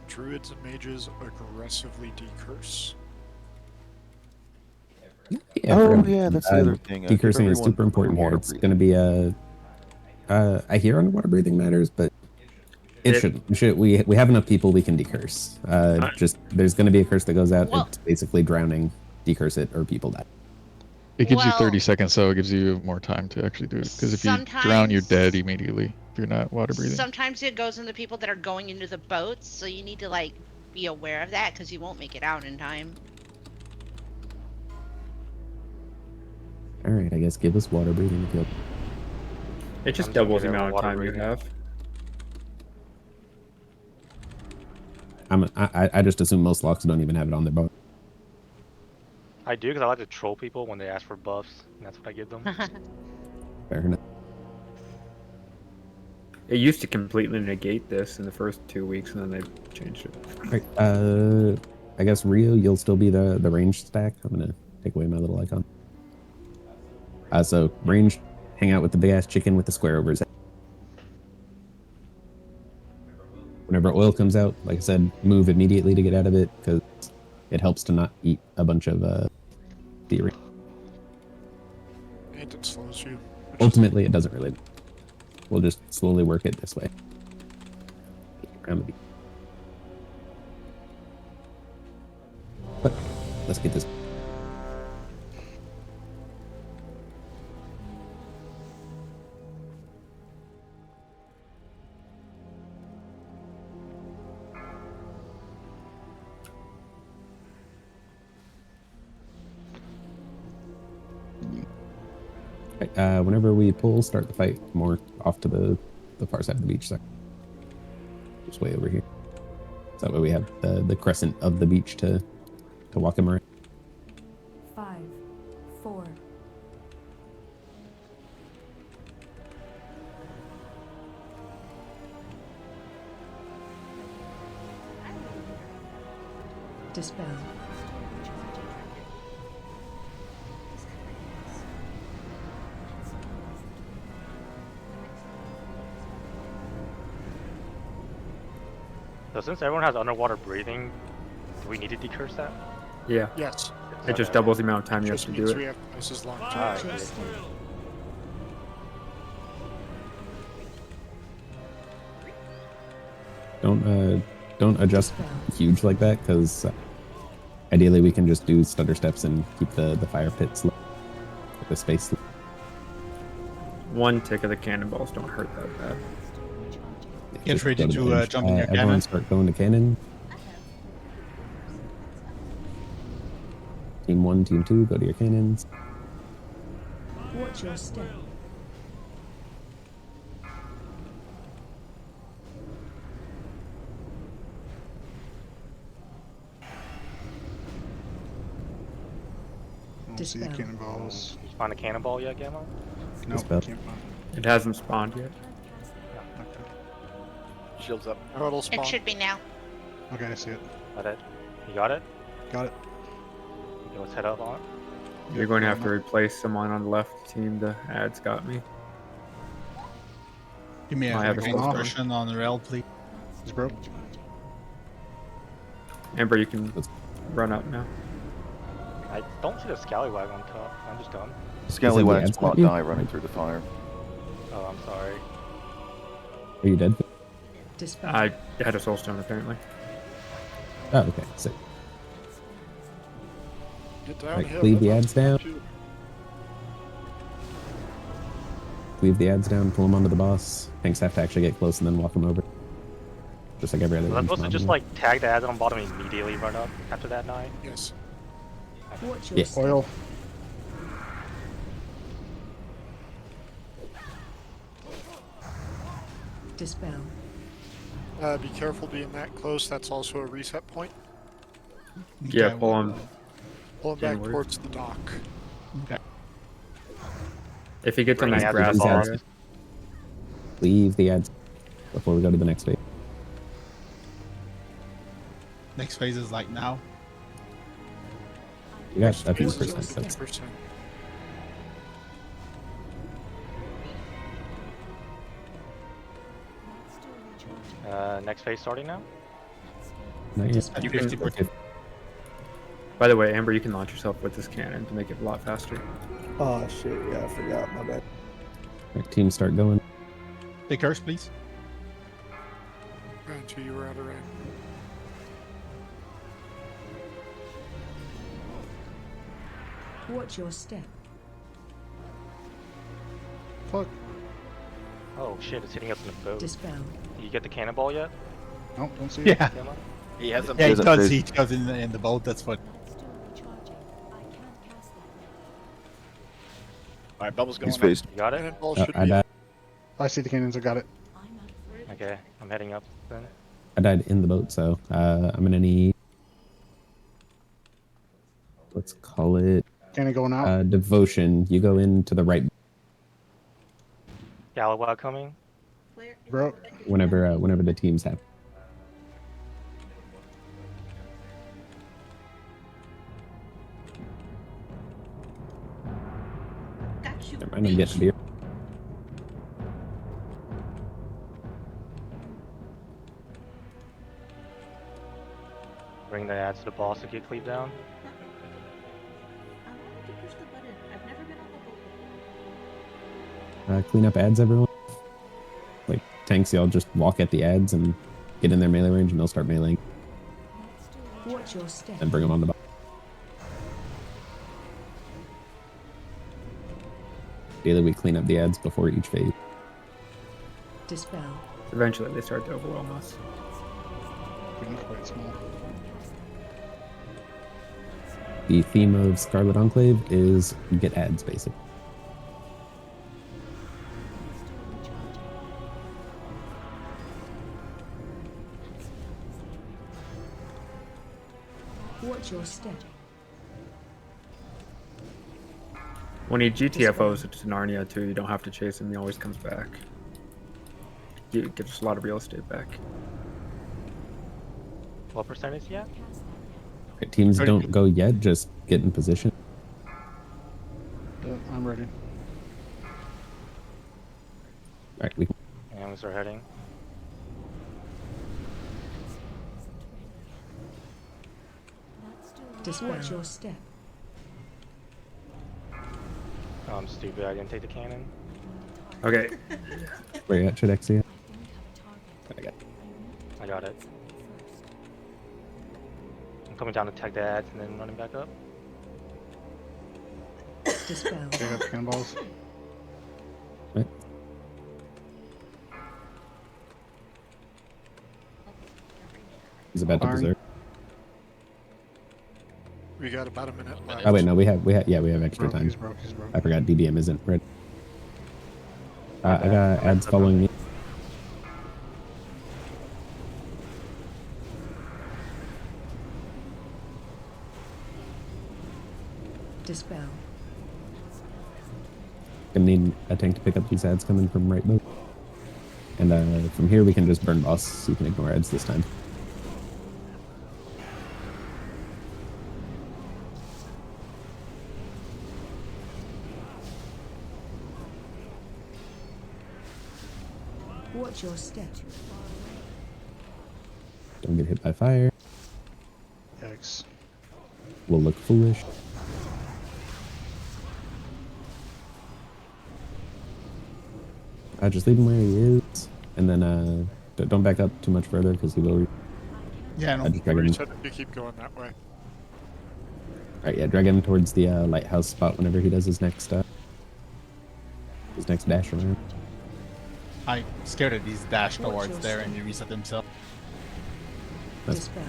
Druids and mages aggressively decurse. Yeah, that's the other thing. Decursing is super important here. It's going to be I hear underwater breathing matters, but it shouldn't. We have enough people we can decurse. Just there's going to be a curse that goes out. It's basically drowning. Decurse it or people die. It gives you 30 seconds, so it gives you more time to actually do it. Because if you drown, you're dead immediately. if you're not water breathing. Sometimes it goes in the people that are going into the boats, so you need to like be aware of that because you won't make it out in time. All right, I guess give us water breathing if you'll. It just I'm doubles the thinking amount of water time you breathing. have. I just assume most locks don't even have it on their boat. I do because I like to troll people when they ask for buffs, and that's what I give them. Fair enough. It used to completely negate this in the first 2 weeks, and then they changed it. All right, I guess Rio, you'll still be the ranged stack. I'm gonna take away my little icon. So ranged, hang out with the big ass chicken with the square over his head. Whenever oil comes out, like I said, move immediately to get out of it because it helps to not eat a bunch of theory. And it slows you. Ultimately, it doesn't really. We'll just slowly work it this way. Around the beach. But let's get this. Right, whenever we pull, start the fight more off to the far side of the beach. Sorry. Just way over here. So that way we have the crescent of the beach to walk him around. 5, 4. Dispel. So since everyone has underwater breathing, do we need to decurse that? Yeah. Yes. It just doubles the amount of time you have Just to do means it. we have twice as long Ah, to okay. Don't adjust huge like that because ideally we can just do stutter steps and keep the fire pits low, the space low. One tick of the cannonballs don't hurt that bad. Get Just ready go the to edge. jump in your Everyone cannon. start going to cannon. Team 1, Team 2, go to your cannons. Watch your step. I don't see the Dispel. cannonballs. Did you find a cannonball yet, Gamma? Nope, Dispel. can't find It hasn't spawned yet. Shields up. It'll It spawn. should be now. it. Okay, I see it. Got it. You got it? Got it. Okay, let's head up on it. You're going to have to replace someone on the left team. The ads got me. Give me a I have a full slow impression on the rail, please. It's broke. Amber, you can run up now. I don't see the scallywag on top. I'm just dumb. Scallywags ads will not got you? die running through the fire. Oh, I'm sorry. Are you dead? Dispel. I had a soulstone apparently. Oh, okay. Sick. Get Right, downhill. cleave the ads down. Cleave the ads down, pull them onto the boss. Tanks have to actually get close and then walk them over. Just like every other Was I range supposed to mob just will. like tag the ads on bottom and immediately run up after that 9? Yes. Watch your Yeah. step. Oil. Dispel. Be careful being that close. That's also a reset point. Yeah, Okay, pull him. Pull him back Inward. towards the dock. Okay. If he gets a Bring nice the ads grass to the area. boss. Leave the ads before we go to the next phase. Next phase is like now. You got a few Watch your percent. step. That's 50%. Next phase starting now? not yet. You can, 50%. by the way, Amber, you can launch yourself with this cannon to make it a lot faster. Oh shit, yeah, I forgot, my bad. Right, teams start going. Big curse, please. Ran to you were out of range. Watch your step. Fuck. Oh shit, it's hitting us in the boat. Dispel. Did you get the cannonball yet? Nope, don't see it. Yeah. He hasn't. Yeah, he Doesn't does. phase. He does in the boat. That's what. All right, Bubbles going. He's phased. You got it? Cannonball Oh, should I be died. I see the cannons. I got it. Okay, I'm heading up then. I died in the boat, so I'm gonna need. Let's call it Cannon going out. devotion. You go in to the right Galloway coming. Bro. whenever the teams have. Got you. Never mind, I'm getting beer. Bring the ads to the boss to get cleaved down. I wanted to push the button. I've never been on the boat. Clean up ads, everyone. Like tanks, y'all just walk at the ads and get in their melee range, and they'll start meleeing. Watch your step. And bring them on the box. Daily, we clean up the ads before each phase. Dispel. Eventually, they start to overwhelm us. Getting quite small. The theme of Scarlet Enclave is get ads, basically. Watch your step. When he GTFOs to Narnia too, you don't have to chase him. He always comes back. He gives a lot of real estate back. What percentage yet? Right, teams don't go yet, just get in position. Yeah, I'm ready. Alright, we And we start heading. Watch your step. Oh, I'm stupid. I didn't take the cannon. Okay. Where you at, Shadexia? I got it. I got it. I'm coming down to tag the ads and then running back up. Dispel. Pick up cannonballs. Right. He's about to Firing. berserk. We got about a minute left. Oh wait, no, we have extra Broke, time. he's broke, he's broke. I forgot DBM isn't ready. I got ads following me. Dispel. Gonna need a tank to pick up these ads coming from right boat. And from here we can just burn boss, so you can ignore ads this time. Watch your step. Don't get hit by fire. Yikes. Will look foolish. Just leave him where he is, and then don't back up too much further because he will. Yeah, no. Just drag him. You keep going that way. Right, yeah, drag him towards the lighthouse spot whenever he does his next dash around. I'm scared that he's dashed towards there and he reset himself. Dispel.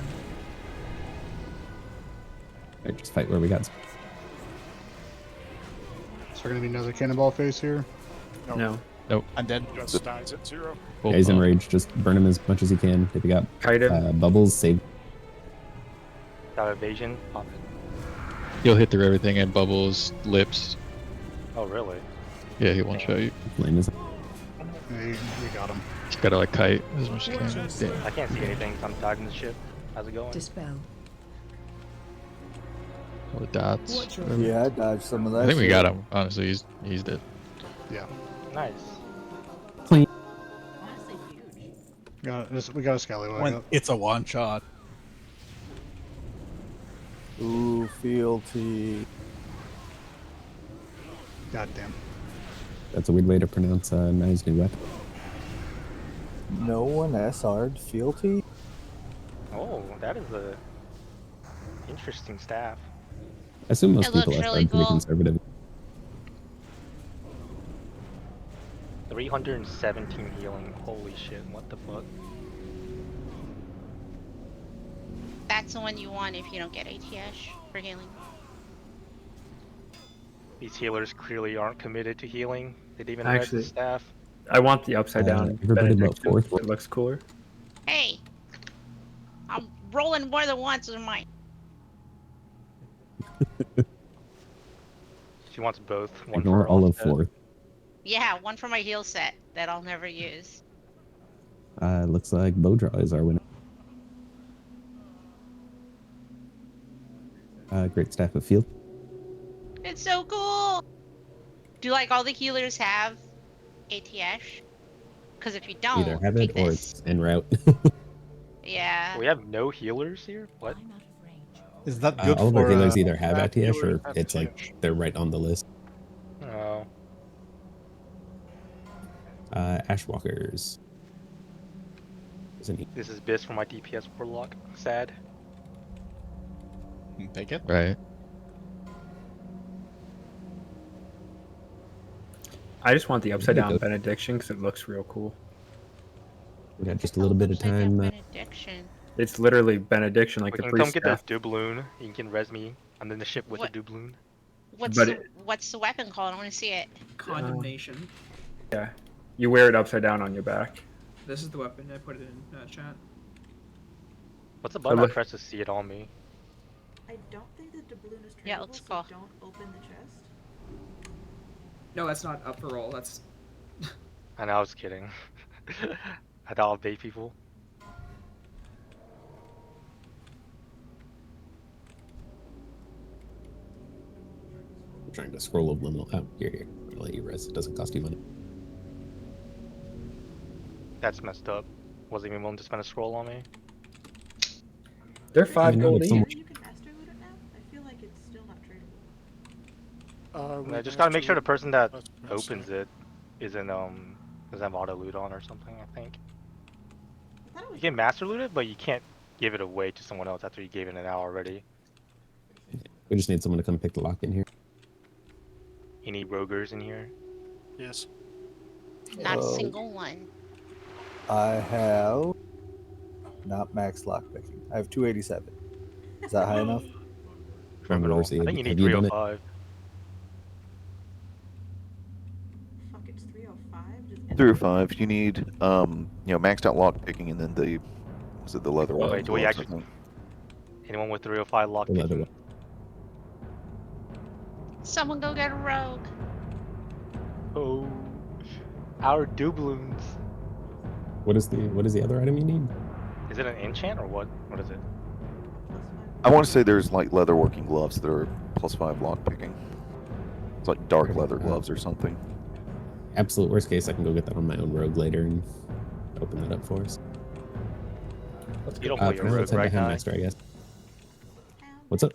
Right, just fight where we got. Is there gonna be another cannonball phase here? No. Nope. I'm dead. Just dies at 0. Yeah, he's enraged. Just burn him as much as you can. If you got Kite him. bubbles, save. Got evasion. Pop it. He'll hit through everything and bubbles, lips. Oh, really? Yeah, he won't show you. Flame is. Yeah, you got him. Just gotta like kite as much as you can. Yeah. I can't see anything 'cause I'm dodging the ship. How's it going? Dispel. All the dots. Watch your Yeah, I dodged some of that. I think we shit. got him. Honestly, he's dead. Yeah. Nice. Clean. Honestly, huge. We got a scallywag When up. it's a one shot. Ooh, fealty. Goddamn. That's a weird way to pronounce Nai's new weapon. No one SR'd fealty? Oh, that is a interesting staff. I assume most It people looks are really pretty cool. conservative. The 317 healing. Holy shit! What the fuck? That's the one you want if you don't get ATS for healing. These healers clearly aren't committed to healing. They didn't even res the Actually, staff. I want the upside down everybody but benediction. fourth. It looks cooler. Hey, I'm rolling more than once with mine. She wants both. One Ignore for all of offset. fourth. Yeah, one for my heal set that I'll never use. Looks like Bowdraw is our winner. Great staff of field. It's so cool. Do like all the healers have ATS? Because if you don't, Either have take it or this. it's en route. Yeah. We have no healers here. What? Is that good All of for? our healers either have Map ATS healer or it's like FTH. they're right on the list. Oh. Ashwalkers. Isn't he? This is Biss for my DPS warlock. Sad. Take it. Right. I just want the upside There you down go. benediction because it looks real cool. We got just a little bit of time. Benediction. It's literally benediction, like We the can priest come get staff. the doubloon. You can res me, and then the ship with What? the doubloon. What's the weapon called? I want to see it. Condemnation. Yeah, you wear it upside down on your back. This is the weapon. I put it in chat. What's the button I press to see it on me? I don't think the doubloon is tradable, Yeah, let's so go. don't open the chest. No, that's not up for roll. That's I know, I was kidding. I thought I'll bait people. I'm trying to scroll of liminal. Oh, here. I'll let you res. It doesn't cost you money. That's messed up. Wasn't even willing to spend a scroll on me. They're 5 gold it's each. You can master loot it now? I feel like it's still not tradable. I just gotta make sure the person that opens it isn't doesn't have auto loot on or something. I think you can master loot it, but you can't give it away to someone else after you gave it an hour already. We just need someone to come pick the lock in here. Any roguers in here? Yes. Not a single one. I have not max lockpicking. I have 287. Is that high enough? Criminal. I think you need 305. Fuck, it's 305? 305. You need maxed out lock picking, and then the leather one. Wait, do we actually? Anyone with 305 lock picking? Someone go get a rogue. Oh, our doubloons. What is the other item you need? Is it an enchant or what? What is it? I want to say there's like leatherworking gloves that are +5 lock picking. It's like dark leather gloves or something. Absolute worst case, I can go get that on my own rogue later and open that up for us. You don't play your rogue, let's head right? to Handmaster, I guess. What's up?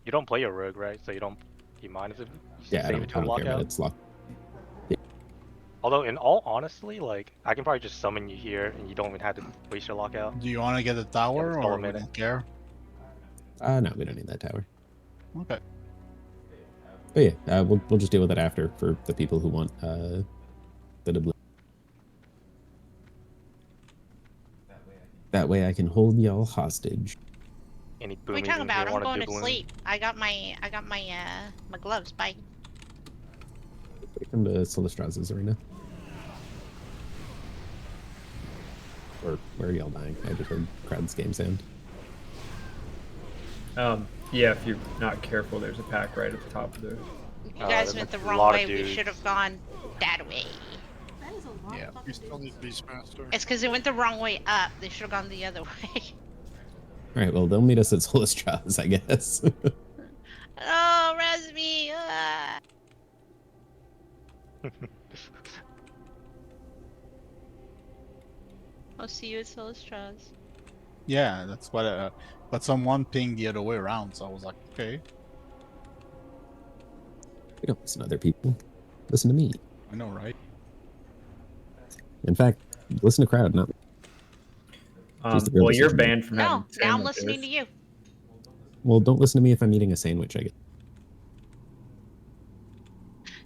You don't play your rogue, right? So you don't. You mind if you Yeah, I save don't it to a care about lockout? it. It's locked. Although, in all honesty, like I can probably just summon you here, and you don't even have to waste your lockout. Do you want to get a tower Yeah, or we don't care? No, we don't need that tower. Okay. But yeah, we'll just deal with it after for the people who want the doubloon. That way I can hold y'all hostage. Any What are you boomies talking in about? here I'm want a going to doubloon? sleep. I got my my gloves. Bye. Come to Silistra's arena. Or where are y'all dying? I just heard crowd's game sound. Yeah, if you're not careful, there's a pack right at the top of the. You guys went the wrong way. We should have gone that way. That is a lot Yeah, of we still need Beastmaster. It's because it went the wrong way up. They should have gone the other way. Alright, well, they'll meet us at Silistra's, I guess. Oh, res me! Ah. I'll see you at Silistra's. Yeah, that's what. But someone pinged the other way around, so I was like, okay. We don't listen to other people. Listen to me. I know, right? In fact, listen to crowd, not Well, you're banned from No, having now I'm sandwiches. listening to you. Well, don't listen to me if I'm eating a sandwich, I guess.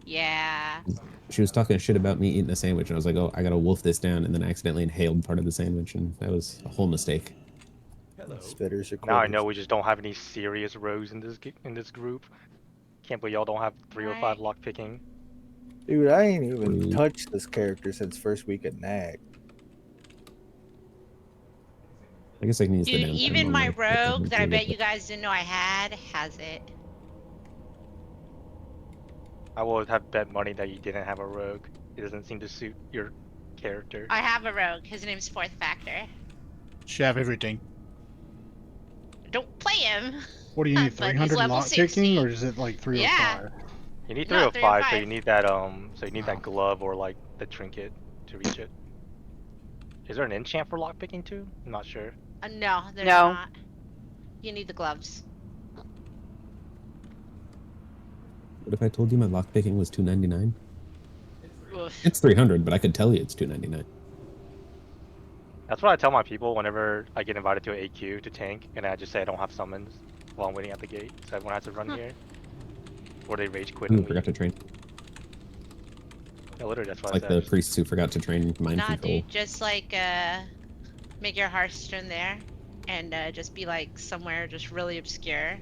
Yeah. She was talking shit about me eating a sandwich, and I was like, "Oh, I gotta wolf this down," and then I accidentally inhaled part of the sandwich, and that was a whole mistake. Spitters or Now I quitters. know we just don't have any serious rogues in this group. Can't believe y'all don't have 305 lock picking. Dude, I ain't even touched this character since first week at NAG. I guess I can use Dude, the downtime even on my my rogue that I account bet to you guys didn't know I had has it. I would have bet money that you didn't have a rogue. It doesn't seem to suit your character. I have a rogue. His name's Fourth Factor. She have everything. Don't play him. What do you need? But he's 300 level lock picking, 60. or is it like 305? You need No, 305, so 305. you need that that glove or like the trinket to reach it. Is there an enchant for lockpicking too? I'm not sure. No, there's No. not. You need the gloves. What if I told you my lockpicking was $2.99? Oof. It's 300, but I could tell you it's $2.99. That's what I tell my people whenever I get invited to an AQ to tank, and I just say I don't have summons while I'm waiting at the gate, so everyone has to run here. Or they rage quit and Who forgot to train? Yeah, literally, that's what Like I the said. priests who forgot to train mind Nah, control. dude, just like make your Hearthstone there, and just be like somewhere just really obscure,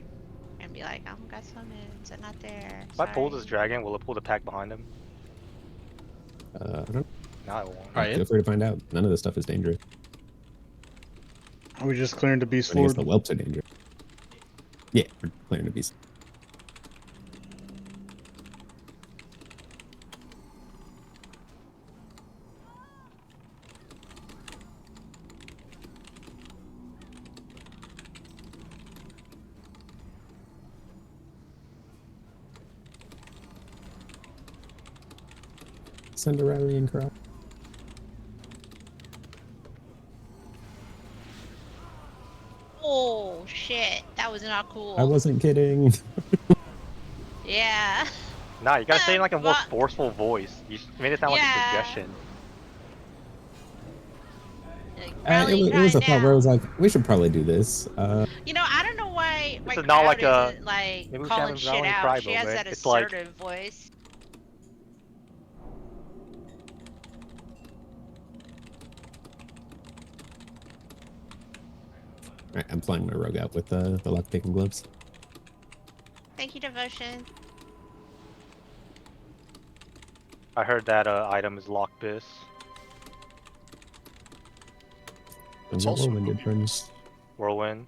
and be like, oh, got summons, I'm not there. If I pull Sorry. this dragon, will it pull the pack behind him? I don't. No, it won't. Feel free to find out. None of this stuff is dangerous. Are we just clearing the Beast I guess Lord? the whelps are dangerous. Yeah, we're clearing the beast. Send a rallying cry. Oh shit, that was not cool. I wasn't kidding. Yeah. Nah, you gotta say it in like a more forceful voice. You made it sound like a suggestion. It was a thought where I was like, we should probably do this. You know, I don't know why my This is not like crowd a- isn't like maybe we should calling have shit Rallying out. Cry She has moment. that It's like- assertive voice. Alright, I'm flying my rogue out with the lockpicking gloves. Thank you, Devotion. I heard that item is Lockbiss. It's also whirlwinded friends. Whirlwind.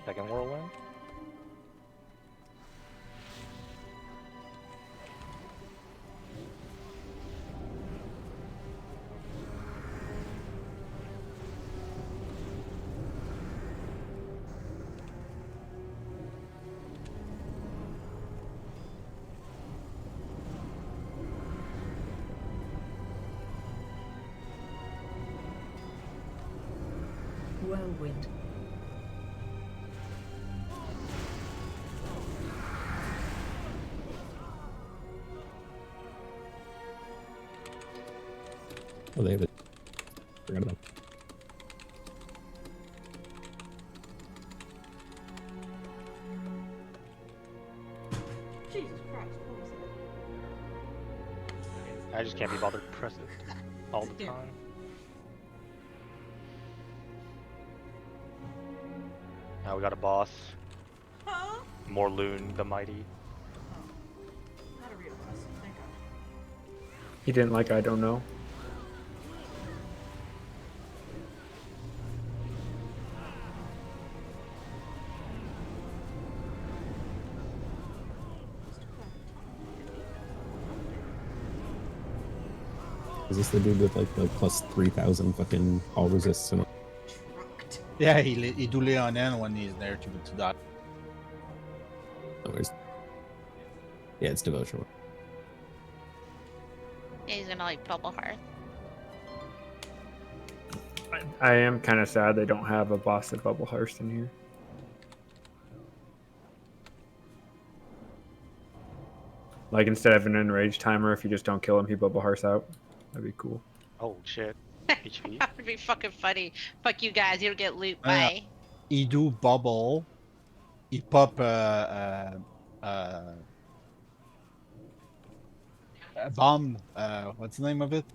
Second whirlwind. Whirlwind. Oh, they have it. Forgot about it. Jesus Christ, what was that? I just can't be bothered to press it all the time. Now we got a boss. Huh? Morloon the Mighty. Not a real boss, thank God. He didn't like I don't know. Is this the dude with like the plus 3,000 fucking all resists and all? Yeah, he do lay on end when he's there to that. Oh, yeah, it's devotion. Yeah, he's gonna like Bubble Hearth. I am kind of sad they don't have a boss at Bubble Hearst in here. Like instead of an enrage timer, if you just don't kill him, he Bubble Hearst out. That'd be cool. Oh shit. HP. That would be fucking funny. Fuck you guys, you don't get loot by. He do bubble. He pop bomb. What's the name of it?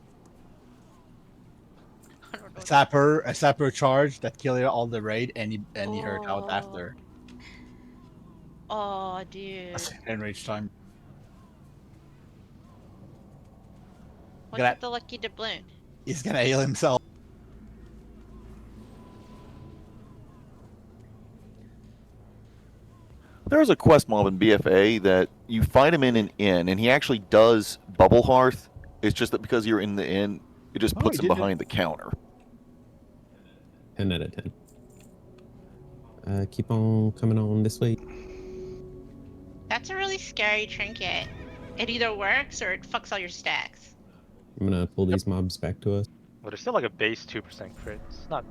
A sapper charge that killed all the raid, and he hurt out after. Oh, dude. That's enrage time. What's Gonna- with the lucky doubloon? He's gonna heal himself. There's a quest mob in BFA that you fight him in an inn, and he actually does bubble hearth. It's just that because you're in the inn, it just puts him behind the counter. 10 out of 10. Keep on coming on this way. That's a really scary trinket. It either works or it fucks all your stacks. I'm gonna pull these mobs back to us. But it's still like a base 2% crit. It's not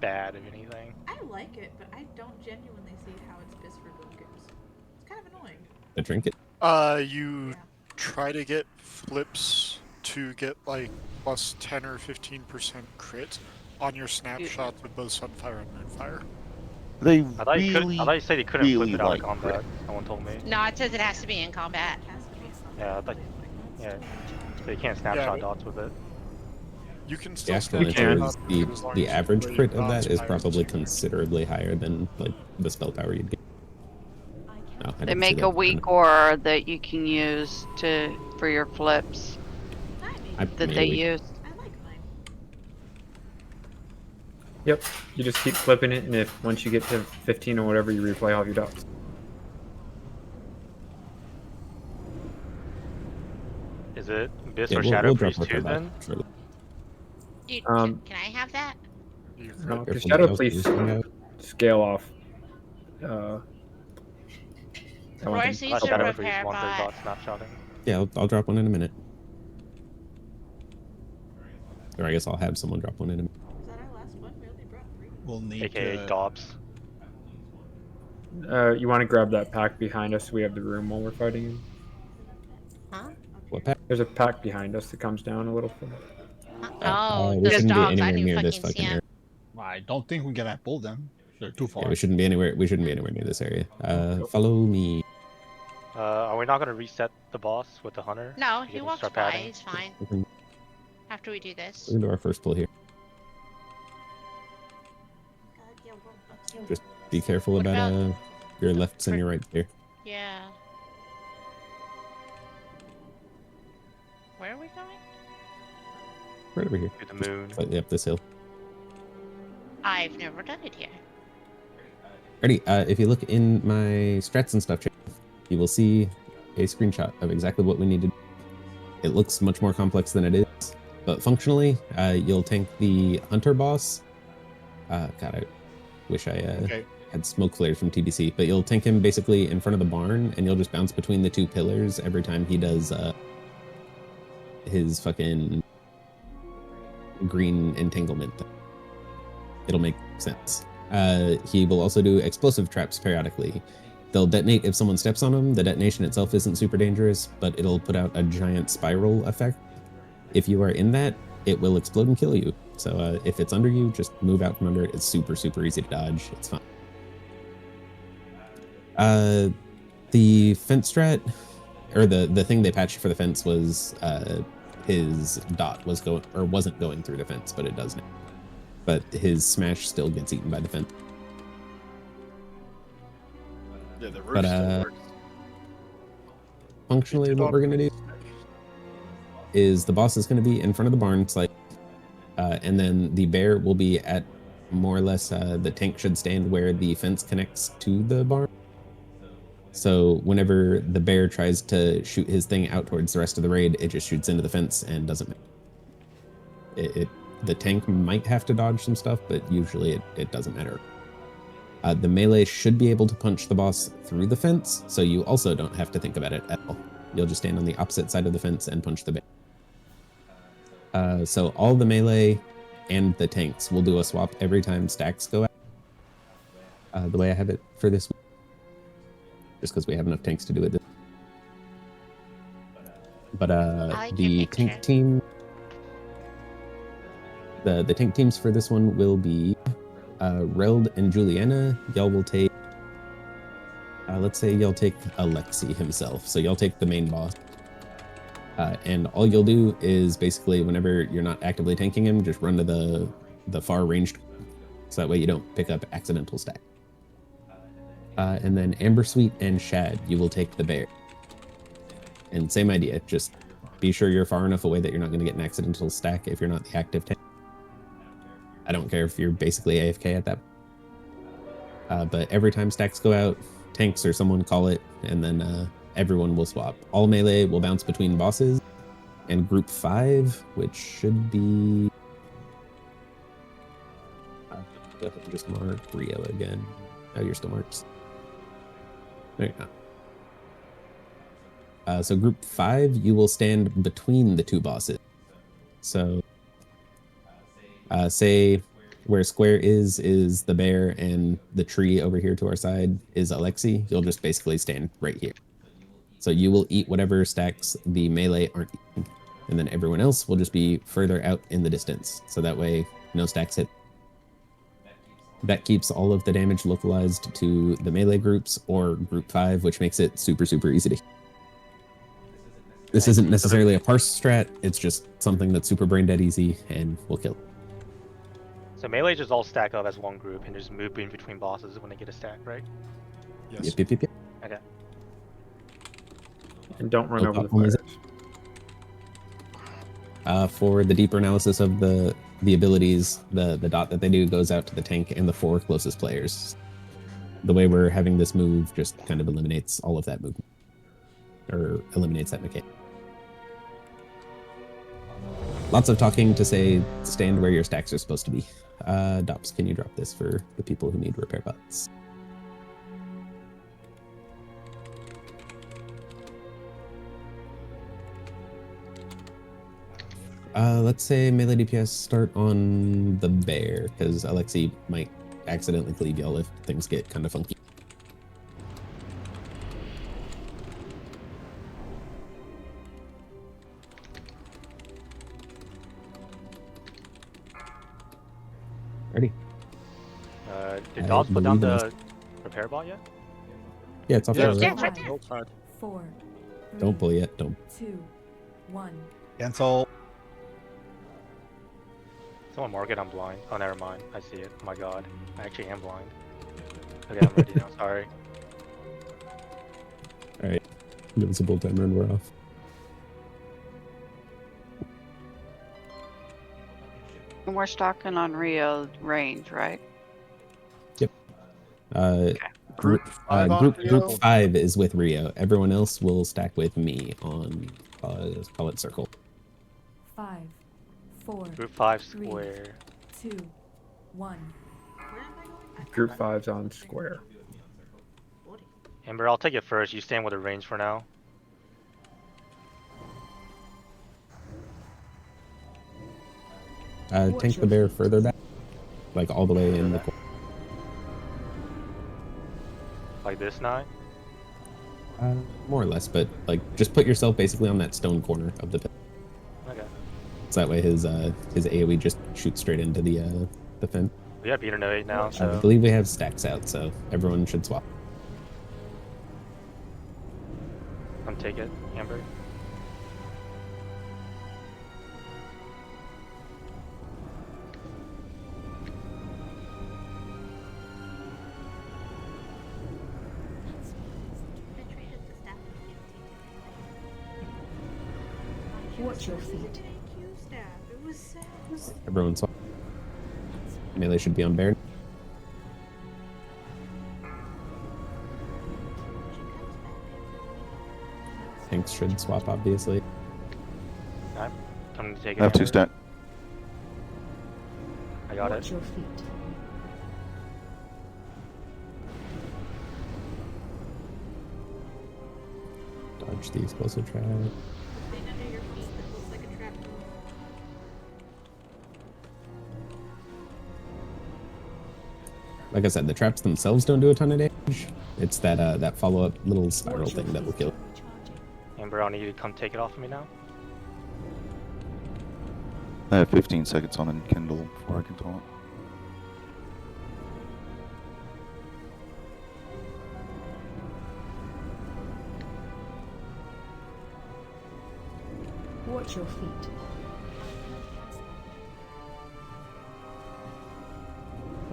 bad, if anything. I like it, but I don't genuinely see how it's best for bookers. It's kind of annoying. The trinket? You try to get flips to get like plus 10 or 15% crit on your snapshots with both Sunfire and Moonfire. They I thought you said you couldn't flip it out like of combat. Someone told me. No, it says it has to be in combat. Yeah, I thought. Yeah. So you can't snapshot dots with it. You can The still actual snapshot answer dots is as long the as average you crit play of that is non-spires. probably considerably higher than like the spell power you'd get. No, I They didn't see make that. a weak aura that you can use for your flips I that made they a weak- use. Yep. You just keep flipping it, and if once you get to 15 or whatever, you replay all of your dots. Is it Abyss Yeah, or we'll Shadow drop Priest our 2 back, then? surely. Dude, Um, can I have that? No, because Careful, Shadow Niles, Police please find out. scale off. that one Royce thing. needs I a thought Shadow Priest repair wanted bot. dot snapshotting. Yeah, I'll drop one in a minute. Or I guess I'll have someone drop one in a minute. Was that our last one? We only brought 3. We'll need AKA Dobbs. You want to grab that pack behind us? We have the room while we're fighting him. Huh? What pack? There's a pack behind us that comes down a little further. Oh, we those shouldn't dogs. be I anywhere didn't near this fucking see fucking them. area. I don't think we can pull them. They're too far. Yeah, we shouldn't be anywhere. We shouldn't be anywhere near this area. Follow me. Are we not gonna reset the boss with the hunter? No, Get he him walks start by. padding? He's fine. We can After we do this. into our first pull here. Just be careful What about about- your lefts and your right there. Yeah. Where are we going? Right over here. To the moon. Slightly up this hill. I've never done it here. Ready? If you look in my strats and stuff, you will see a screenshot of exactly what we needed. It looks much more complex than it is, but functionally, you'll tank the hunter boss. God, I wish I had smoke flares from TBC, but you'll tank him basically in front of the barn, and you'll just bounce between the two pillars every time he does his fucking green entanglement thing. It'll make sense. He will also do explosive traps periodically. They'll detonate if someone steps on them. The detonation itself isn't super dangerous, but it'll put out a giant spiral effect. If you are in that, it will explode and kill you. So if it's under you, just move out from under it. It's super, super easy to dodge. It's fine. The fence strat, or the thing they patched for the fence was his dot wasn't going through the fence, but it does now. But his smash still gets eaten by the fence. Yeah, the roof still works. Functionally, what we're gonna do is the boss is gonna be in front of the barn, and then the bear will be at more or less the tank should stand where the fence connects to the barn. So whenever the bear tries to shoot his thing out towards the rest of the raid, it just shoots into the fence and doesn't matter. The tank might have to dodge some stuff, but usually it doesn't matter. The melee should be able to punch the boss through the fence, so you also don't have to think about it at all. You'll just stand on the opposite side of the fence and punch the bear. So all the melee and the tanks will do a swap every time stacks go out. The way I have it for this week, just because we have enough tanks to do it. But the tank team, the tank teams for this one will be Reld and Juliana. Y'all will take, let's say y'all take Alexi himself. So y'all take the main boss. And all you'll do is basically whenever you're not actively tanking him, just run to the far ranged, so that way you don't pick up accidental stack. And then Amber Sweet and Shad, you will take the bear. And same idea, just be sure you're far enough away that you're not going to get an accidental stack if you're not the active tank. I don't care if you're basically AFK at that. But every time stacks go out, tanks or someone call it, and then everyone will swap. All melee will bounce between bosses, and group 5, which should be... just mark Rio again. Oh, you're still marked. There you go. So group 5, you will stand between the two bosses. So say where square is the bear, and the tree over here to our side is Alexi. You'll just basically stand right here. So you will eat whatever stacks the melee aren't eating, and then everyone else will just be further out in the distance. So that way no stacks hit. That keeps all of the damage localized to the melee groups or group 5, which makes it super, super easy to hit. This isn't necessarily a parse strat, it's just something that's super brain dead easy and will kill. So melee just all stack up as one group and just move in between bosses when they get a stack, right? Yes. Yep. Okay. And don't run over the fires. For the deeper analysis of the abilities, the dot that they do goes out to the tank and the 4 closest players. The way we're having this move just kind of eliminates all of that movement, or eliminates that mechanic. Lots of talking to say stand where your stacks are supposed to be. Dops, can you drop this for the people who need repair bots? Let's say melee DPS start on the bear, because Alexi might accidentally cleave y'all if things get kind of funky. Ready? Did Dobbs put down the repair bot yet? Yeah, it's off Yeah, the it's right there. 4, Don't pull yet, don't. 2, 1. Cancel. Someone mark it, I'm blind. Oh, never mind. I see it. Oh my god. I actually am blind. Okay, I'm ready now. Sorry. Alright. Invincible timer and we're off. And we're stocking on Rio range, right? Yep. Group 5 on Group Rio? 5 is with Rio. Everyone else will stack with me on call it circle. 5, 4. Group 5 3, square. 2, 1. Group 5's on square. Amber, I'll take it first. You stand with the range for now. Tank the bear further back, like all the way in the corner. Like this, Nine? More or less, but like just put yourself basically on that stone corner of the pit. Okay. So that way his AoE just shoots straight into the fin. We have Beater No 8 now, so. I believe we have stacks out, so everyone should swap. Come take it, Amber. Watch your feet. Everyone swap. Melee should be on bear. Tanks should swap, obviously. Alright, come to take it. I have 2 Amber. stack. I got Watch it. your feet. Dodge the explosive trap. Like I said, the traps themselves don't do a ton of damage. It's that that follow-up little spiral thing that will kill. Amber, I need you to come take it off of me now. I have 15 seconds on Kindle before I can tell it. Watch your feet.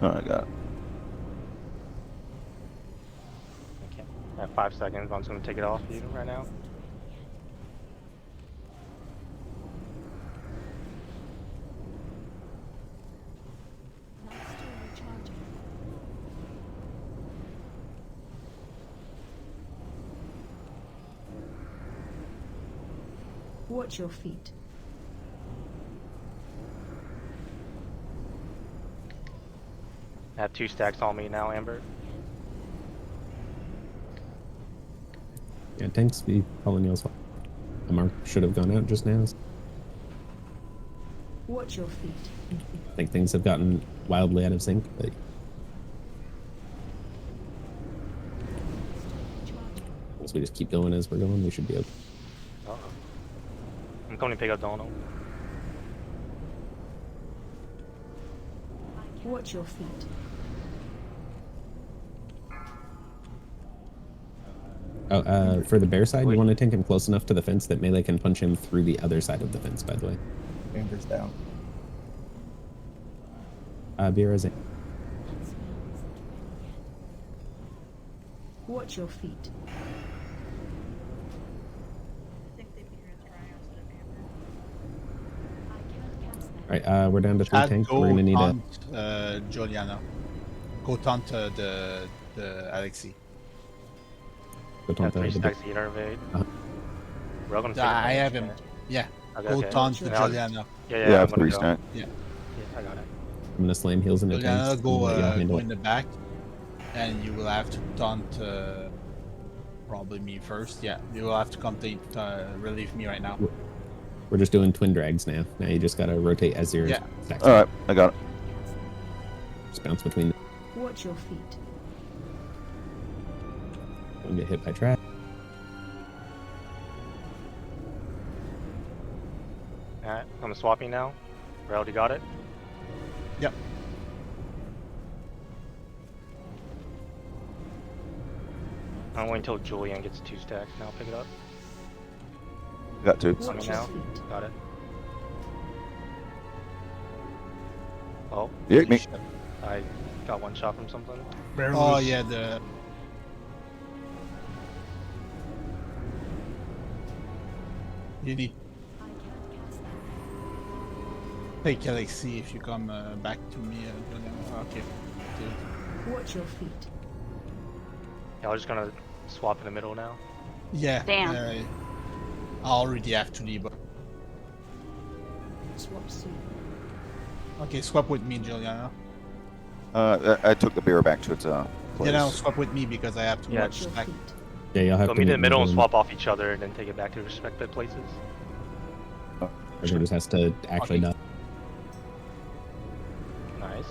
I got it. Okay. I have 5 seconds. I'm just gonna take it off you right now. Watch your feet. I have 2 stacks on me now, Amber. Yeah, tanks be calling you as well. The mark should have gone out just now. Watch your feet. I think things have gotten wildly out of sync, but as we just keep going as we're going, we should be okay. Uh-oh. I'm coming to pick up Donald. Watch your feet. Oh, for the bear side, you want to tank him close enough to the fence that melee can punch him through the other side of the fence, by the way. Amber's down. Beer is in. Watch your feet. Alright, we're down to 3 Chad, tanks. go We're gonna need taunt, Juliana. Go taunt the Alexi. Go taunt 3 the stacks to Innervate. We're all gonna take I it. have him. Yeah. Okay, Go okay. taunt the Yeah, Juliana. Yeah, Yeah, I I'm have gonna 3 go. stack. Yeah. Yeah, I got it. I'm gonna slam heals into Juliana, tanks. go, and let y'all handle go it. in the back, and you will have to taunt probably me first. Yeah, you will have to come to relieve me right now. We're just doing twin drags now. Now you just gotta rotate as your Yeah. stacks. All right, I got it. Just bounce between them. Watch your feet. Don't get hit by trap. Alright, I'm swapping now. We already got it. Yep. I'm waiting until Julian gets 2 stacks and I'll pick it up. Got 2. Coming now. Got it. Oh. Yeah, me. I got 1 shot from something. Oh yeah, the. You need. Take Alexi if you come back to me, Juliana. Okay. Good. Watch your feet. Yeah, I'm just gonna swap in the middle now. Yeah. Damn. I already have to leave. Swap soon. Okay, swap with me, Juliana. I took the beer back to its place. You know, swap with me because I have to Yeah, watch back. Yeah, you'll have Go to meet in the middle and them. swap off each other and then take it back to respective places. Everyone just has to actually die. Nice.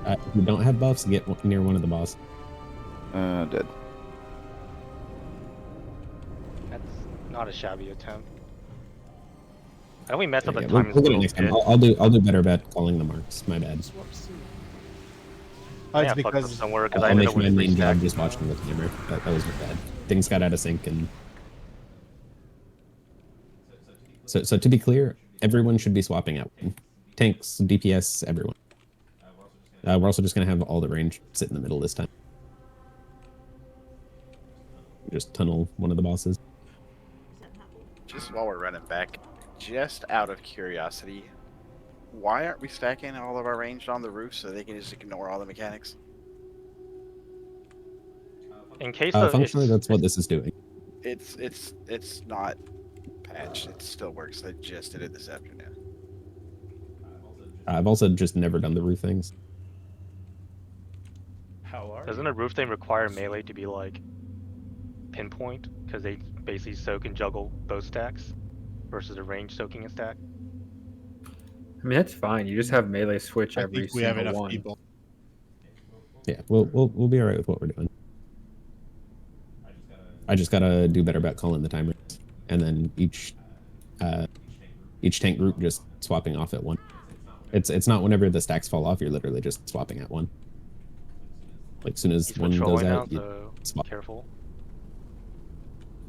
If you don't have buffs, get near one of the boss. Dead. That's not a shabby attempt. I know we messed up the Yeah, timing. we'll get it next time. I'll do better about calling the marks. My bad. Swap soon. Oh, Yeah, it's I fucked up because somewhere because I I'll ended make up my with 3 main job stacks. just watching the timer. That was my bad. Things got out of sync, and so to be clear, everyone should be swapping out. Tanks, DPS, everyone. We're also just gonna have all the range sit in the middle this time. Just tunnel one of the bosses. Just while we're running back, just out of curiosity, why aren't we stacking all of our ranged on the roof so they can just ignore all the mechanics? In case Functionally, that's what this is doing. It's not patched. It still works. I just did it this afternoon. I've also just never done the roof things. Doesn't a roof thing require melee to be like pinpoint? Because they basically soak and juggle both stacks versus a range soaking a stack. I mean, that's fine. You just have melee switch I every think we have single enough one. people. Yeah, we'll be alright with what we're doing. I just gotta do better about calling the timers, and then each tank group just swapping off at one. It's not whenever the stacks fall off. You're literally just swapping at one. Like, as soon as He's one goes patrolling now, out, you so swap. careful.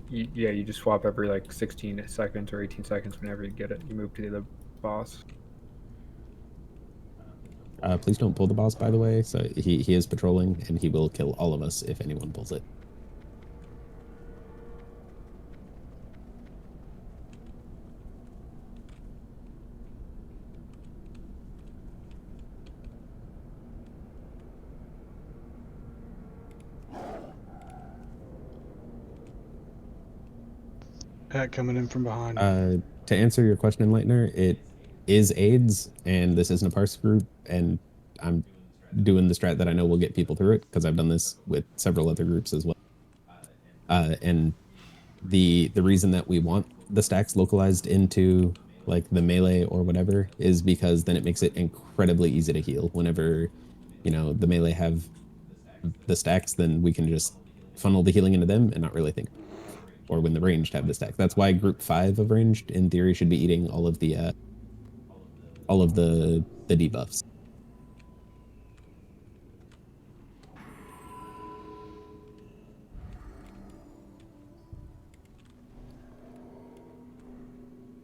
you just swap every like 16 seconds or 18 seconds whenever you get it. You move to the other boss. Please don't pull the boss, by the way. So he is patrolling, and he will kill all of us if anyone pulls it. Pat coming in from behind. To answer your question, Enlightener, it is AIDS, and this isn't a parse group, and I'm doing the strat that I know will get people through it because I've done this with several other groups as well. And the reason that we want the stacks localized into like the melee or whatever is because then it makes it incredibly easy to heal. Whenever, you know, the melee have the stacks, then we can just funnel the healing into them and not really think. Or when the ranged have the stacks. That's why group 5 of ranged in theory should be eating all of the debuffs.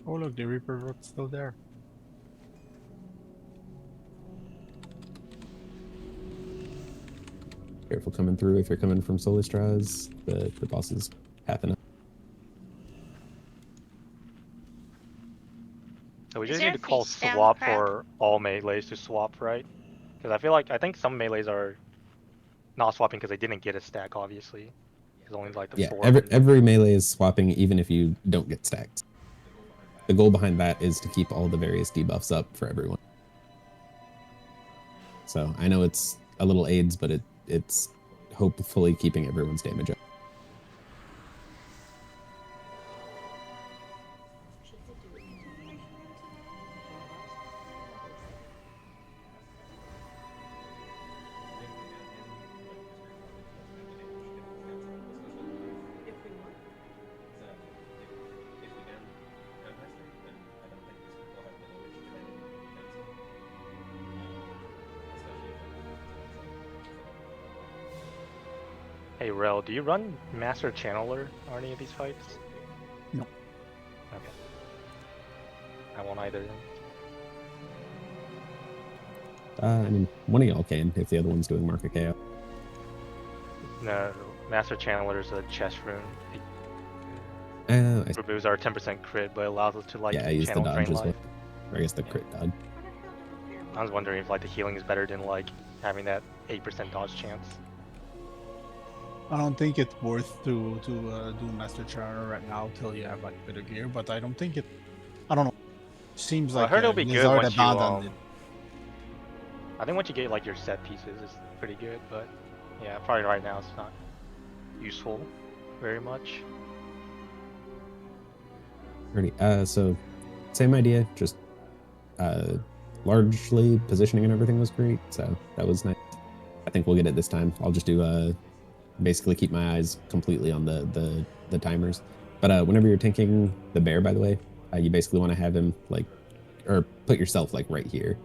Oh look, the Reaper Rook's still there. Careful coming through if you're coming from Solistraz. The boss is happening. So we Is just there need to a call face down, swap Crab? for all melees to swap, right? Because I think some melees are not swapping because they didn't get a stack, obviously. It's only like the Yeah, 4. every melee is swapping even if you don't get stacks. The goal behind that is to keep all the various debuffs up for everyone. So I know it's a little AIDS, but it's hopefully keeping everyone's damage up. Hey Rel, do you run Master Channeler on any of these fights? No. Okay. I won't either then. I mean, one of y'all can if the other one's doing Mark of Chaos. No, Master Channeler is a chest rune. I Removes our 10% crit, but allows us to like yeah, I use the channel dodge drain as well. life. Or I guess the crit dodge. I was wondering if like the healing is better than like having that 8% dodge chance. I don't think it's worth to do Master Charter right now till you have like better gear, but I don't think it. I don't know. Seems Well, like I heard it'll be good Blizzard once you abandoned it. I think once you get like your set pieces, it's pretty good. But yeah, probably right now it's not useful very much. Alrighty, so same idea, just largely positioning and everything was great, so that was nice. I think we'll get it this time. I'll just do basically keep my eyes completely on the timers. But whenever you're tanking the bear, by the way, you basically want to have him like, or put yourself like right here.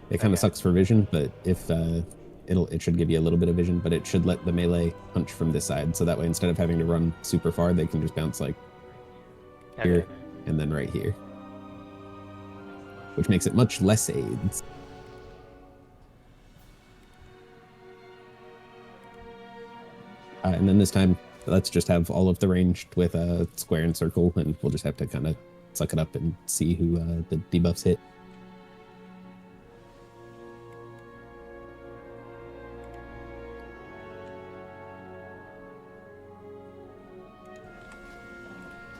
It kind of sucks for vision, but if it should give you a little bit of vision, but it should let the melee punch from this side, so that way instead of having to run super far, they can just bounce like here and then right here, which makes it much less AIDS. And then this time, let's just have all of the ranged with a square and circle, and we'll just have to kind of suck it up and see who the debuffs hit.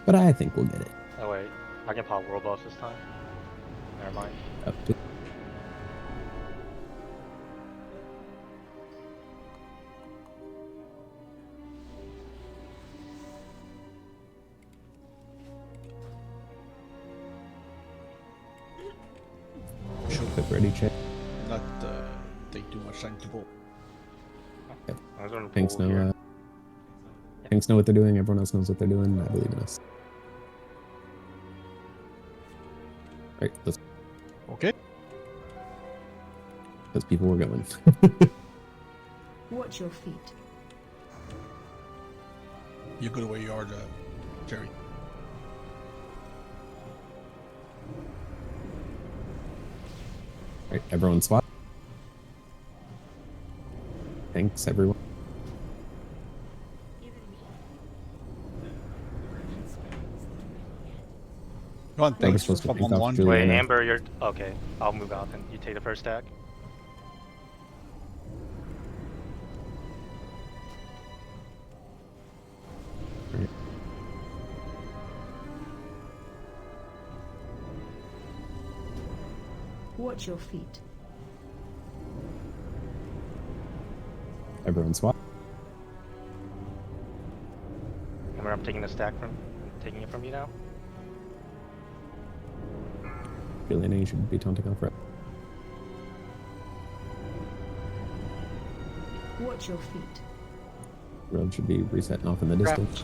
But I think we'll get it. Oh wait, I can pop world buffs this time. Never mind. Up to quick ready check. Not take too much time to pull. Okay. I was gonna Tanks pull know. here. Tanks know what they're doing. Everyone else knows what they're doing. I believe in us. All right, let's. Okay. Because people were going. Watch your feet. You're good where you are, Jerry. Right, everyone swap. Thanks, everyone. Go on, We're thanks. supposed to Swap think on off one. Juliana. Wait, Amber, you're okay. I'll move out then. You take the first stack. Right. Watch your feet. Everyone swap. Amber, I'm taking the stack from. I'm taking it from you now. Juliana, you should be taunting off right. Watch your feet. Road should be resetting off in the distance.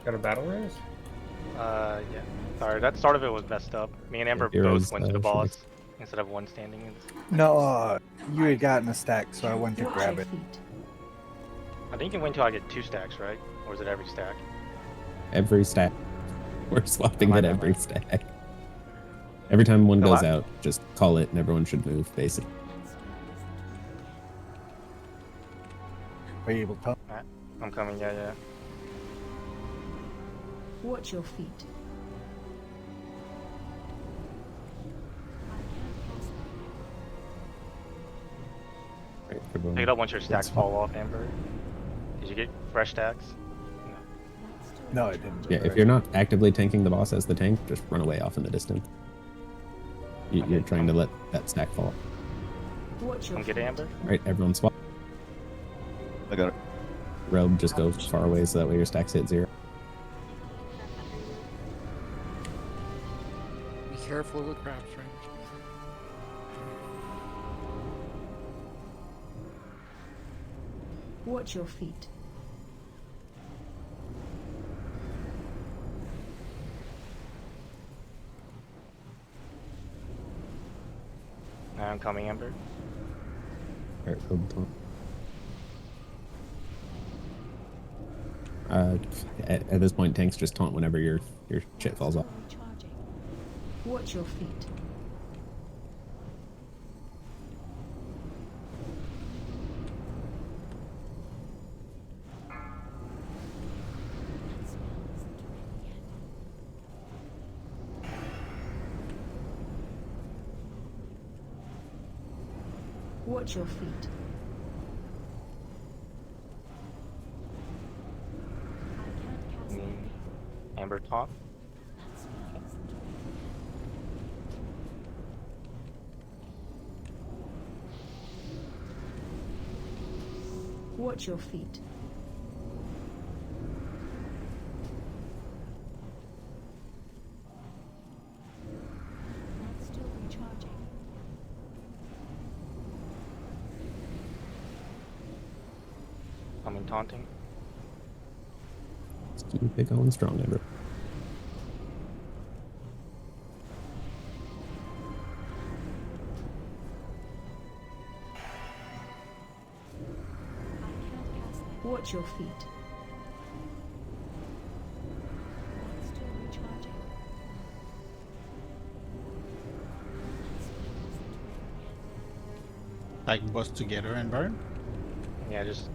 Got a battle raise? Yeah. Sorry, that start of it was messed up. Me and Amber Heroes, both went to the should boss instead of one standing. No, you had gotten a stack, so I went to grab it. I think you can wait until I get 2 stacks, right? Or is it every stack? Every stack. We're swapping at every stack. Every time one goes out, just call it and everyone should move, basically. Are you able to? I'm coming, yeah. Watch your feet. Right, everyone. Pick it up once your stacks fall off, Amber. Did you get fresh stacks? No, I didn't. Yeah, if you're not actively tanking the boss as the tank, just run away off in the distance. You're trying to let that stack fall. Watch your Come get it, Amber. Right, everyone swap. I got it. Robe, just go far away so that way your stacks hit 0. Be careful of the crabs, range. Watch your feet. I'm coming, Amber. Alright, Robe taunt. At this point, tanks just taunt whenever your shit falls off. Watch your feet. Watch your feet. Amber taunt. Watch your feet. Still recharging. Coming taunting. Just keep it going strong, Amber. Watch your feet. Still recharging. Like boss together and burn. Yeah, just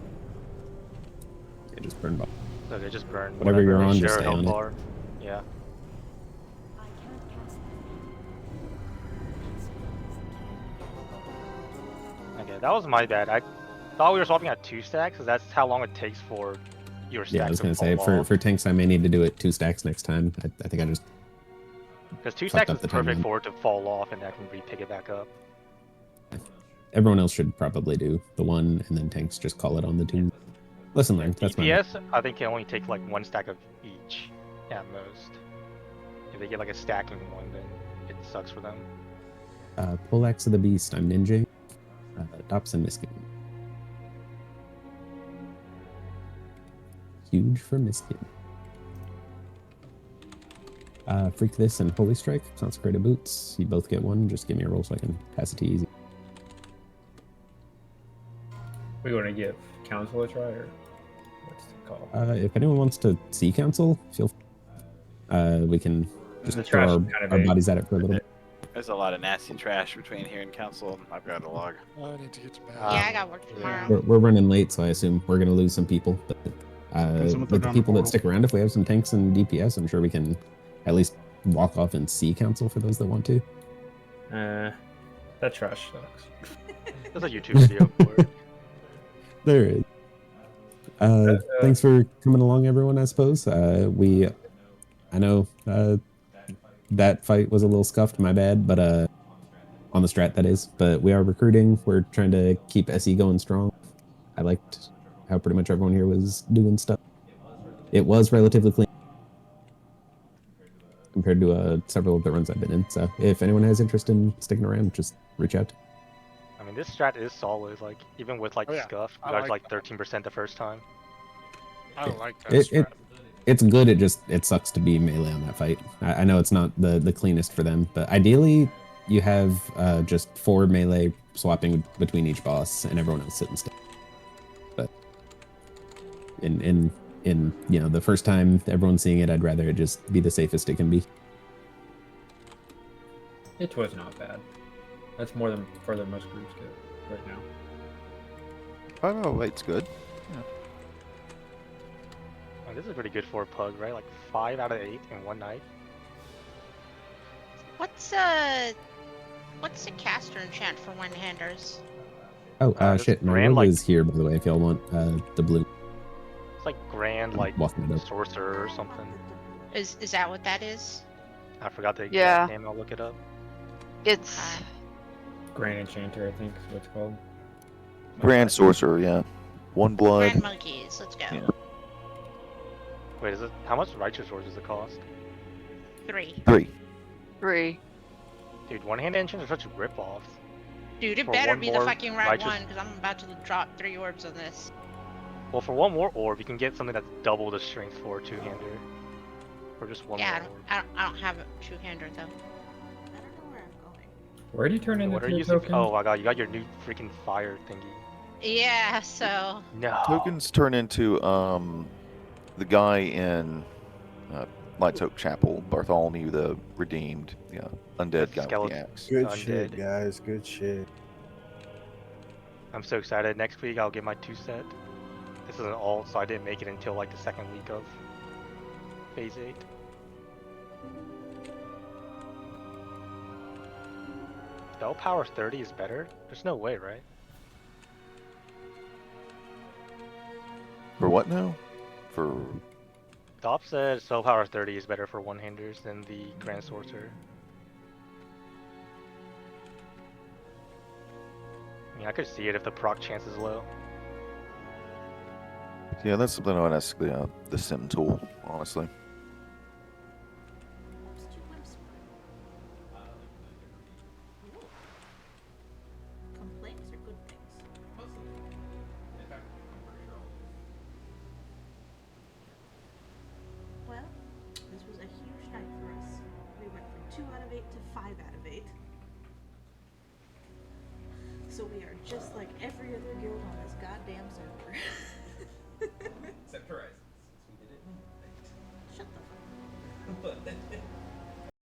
burn boss. Okay, just burn. Whatever you're on, share just stay health on it. bar. Yeah. Okay, that was my bad. I thought we were swapping at 2 stacks, because that's how long it takes for your stack Yeah, I was to gonna say fall for tanks, I may need to do it 2 stacks next time. I think I just because 2 fucked stacks up is the perfect timeline. for it to fall off, and I can re-pick it back up. Everyone else should probably do the 1, and then tanks just call it on the 2. Listen, learn. That's my DPS, I think, can only take like 1 stack of each at most. If they get like a stack in one, then it sucks for them. Poleaxe of the Beast. I'm Ninja. Dobson Miskin. Huge for Miskin. Freak this and Holy Strike. Consecrated Boots. You both get 1. Just give me a roll so I can pass it to you easy. We want to give council a try, or what's it called? If anyone wants to see council, feel we can just The throw trash our, is kind of our vague. bodies at it for a little bit. There's a lot of nasty trash between here and council. I've got a log. I need to get to bed. Yeah, I got work tomorrow. We're running late, so I assume we're gonna lose some people. But someone throw with the down the people that portal? stick around, if we have some tanks and DPS, I'm sure we can at least walk off and see council for those that want to. That trash sucks. There's a YouTube video for it. There is. Thanks for coming along, everyone. I suppose I know that fight was a little scuffed. My bad, but on the strat that is. But we are recruiting. We're trying to keep SE going strong. I liked how pretty much everyone here was doing stuff. It was relatively clean compared to several of the runs I've been in. So if anyone has interest in sticking around, just reach out. I mean, this strat is solid. Like, even with like scuff, you guys like 13% the first time. I like that strat. It's good. It sucks to be melee on that fight. I know it's not the cleanest for them, but ideally you have just 4 melee swapping between each boss and everyone else sitting still. But in the first time everyone's seeing it, I'd rather it just be the safest it can be. It was not bad. That's more than further most groups get right now. Oh no, it's good. Yeah. Oh, this is pretty good for a pug, right? Like 5 out of 8 in one night. What's the caster enchant for one-handers? Oh, shit. My robe is here, by the way, if y'all want the blue. It's like grand, like Walking it up. sorcerer or something. Is that what that is? I forgot the Yeah. exact name. I'll look it up. It's Grand Enchanter, I think is what it's called. Grand Sorcerer, yeah. 1 blood. Grand monkeys. Let's go. Yeah. Wait, is it how much righteous swords does it cost? 3. 3. Dude, one-handed enchants are such rip-offs. Dude, it For better one be the more fucking right righteous- one, because I'm about to drop 3 orbs on this. Well, for one more orb, you can get something that's double the strength for a two-hander. For just one Yeah, more orb. I don't have a two-hander though. Where do you turn into What are your you using? token? Oh my god, you got your new freaking fire thingy. Yeah, so. No. Tokens turn into the guy in Light's Oak Chapel, Bartholomew the Redeemed, undead guy with the axe. Good shit, guys. Good shit. I'm so excited. Next week I'll get my 2 set. This is an alt, so I didn't make it until like the second week of phase 8. Spell power 30 is better? There's no way, right? For what now? For Top said spell power 30 is better for one-handers than the Grand Sorcerer. I mean, I could see it if the proc chance is low. yeah, that's something I would ask the sim tool, honestly. Complaints are good things. Well, this was a huge night for us. We went from 2 out of 8 to 5 out of 8. So we are just like every other guild on this goddamn server.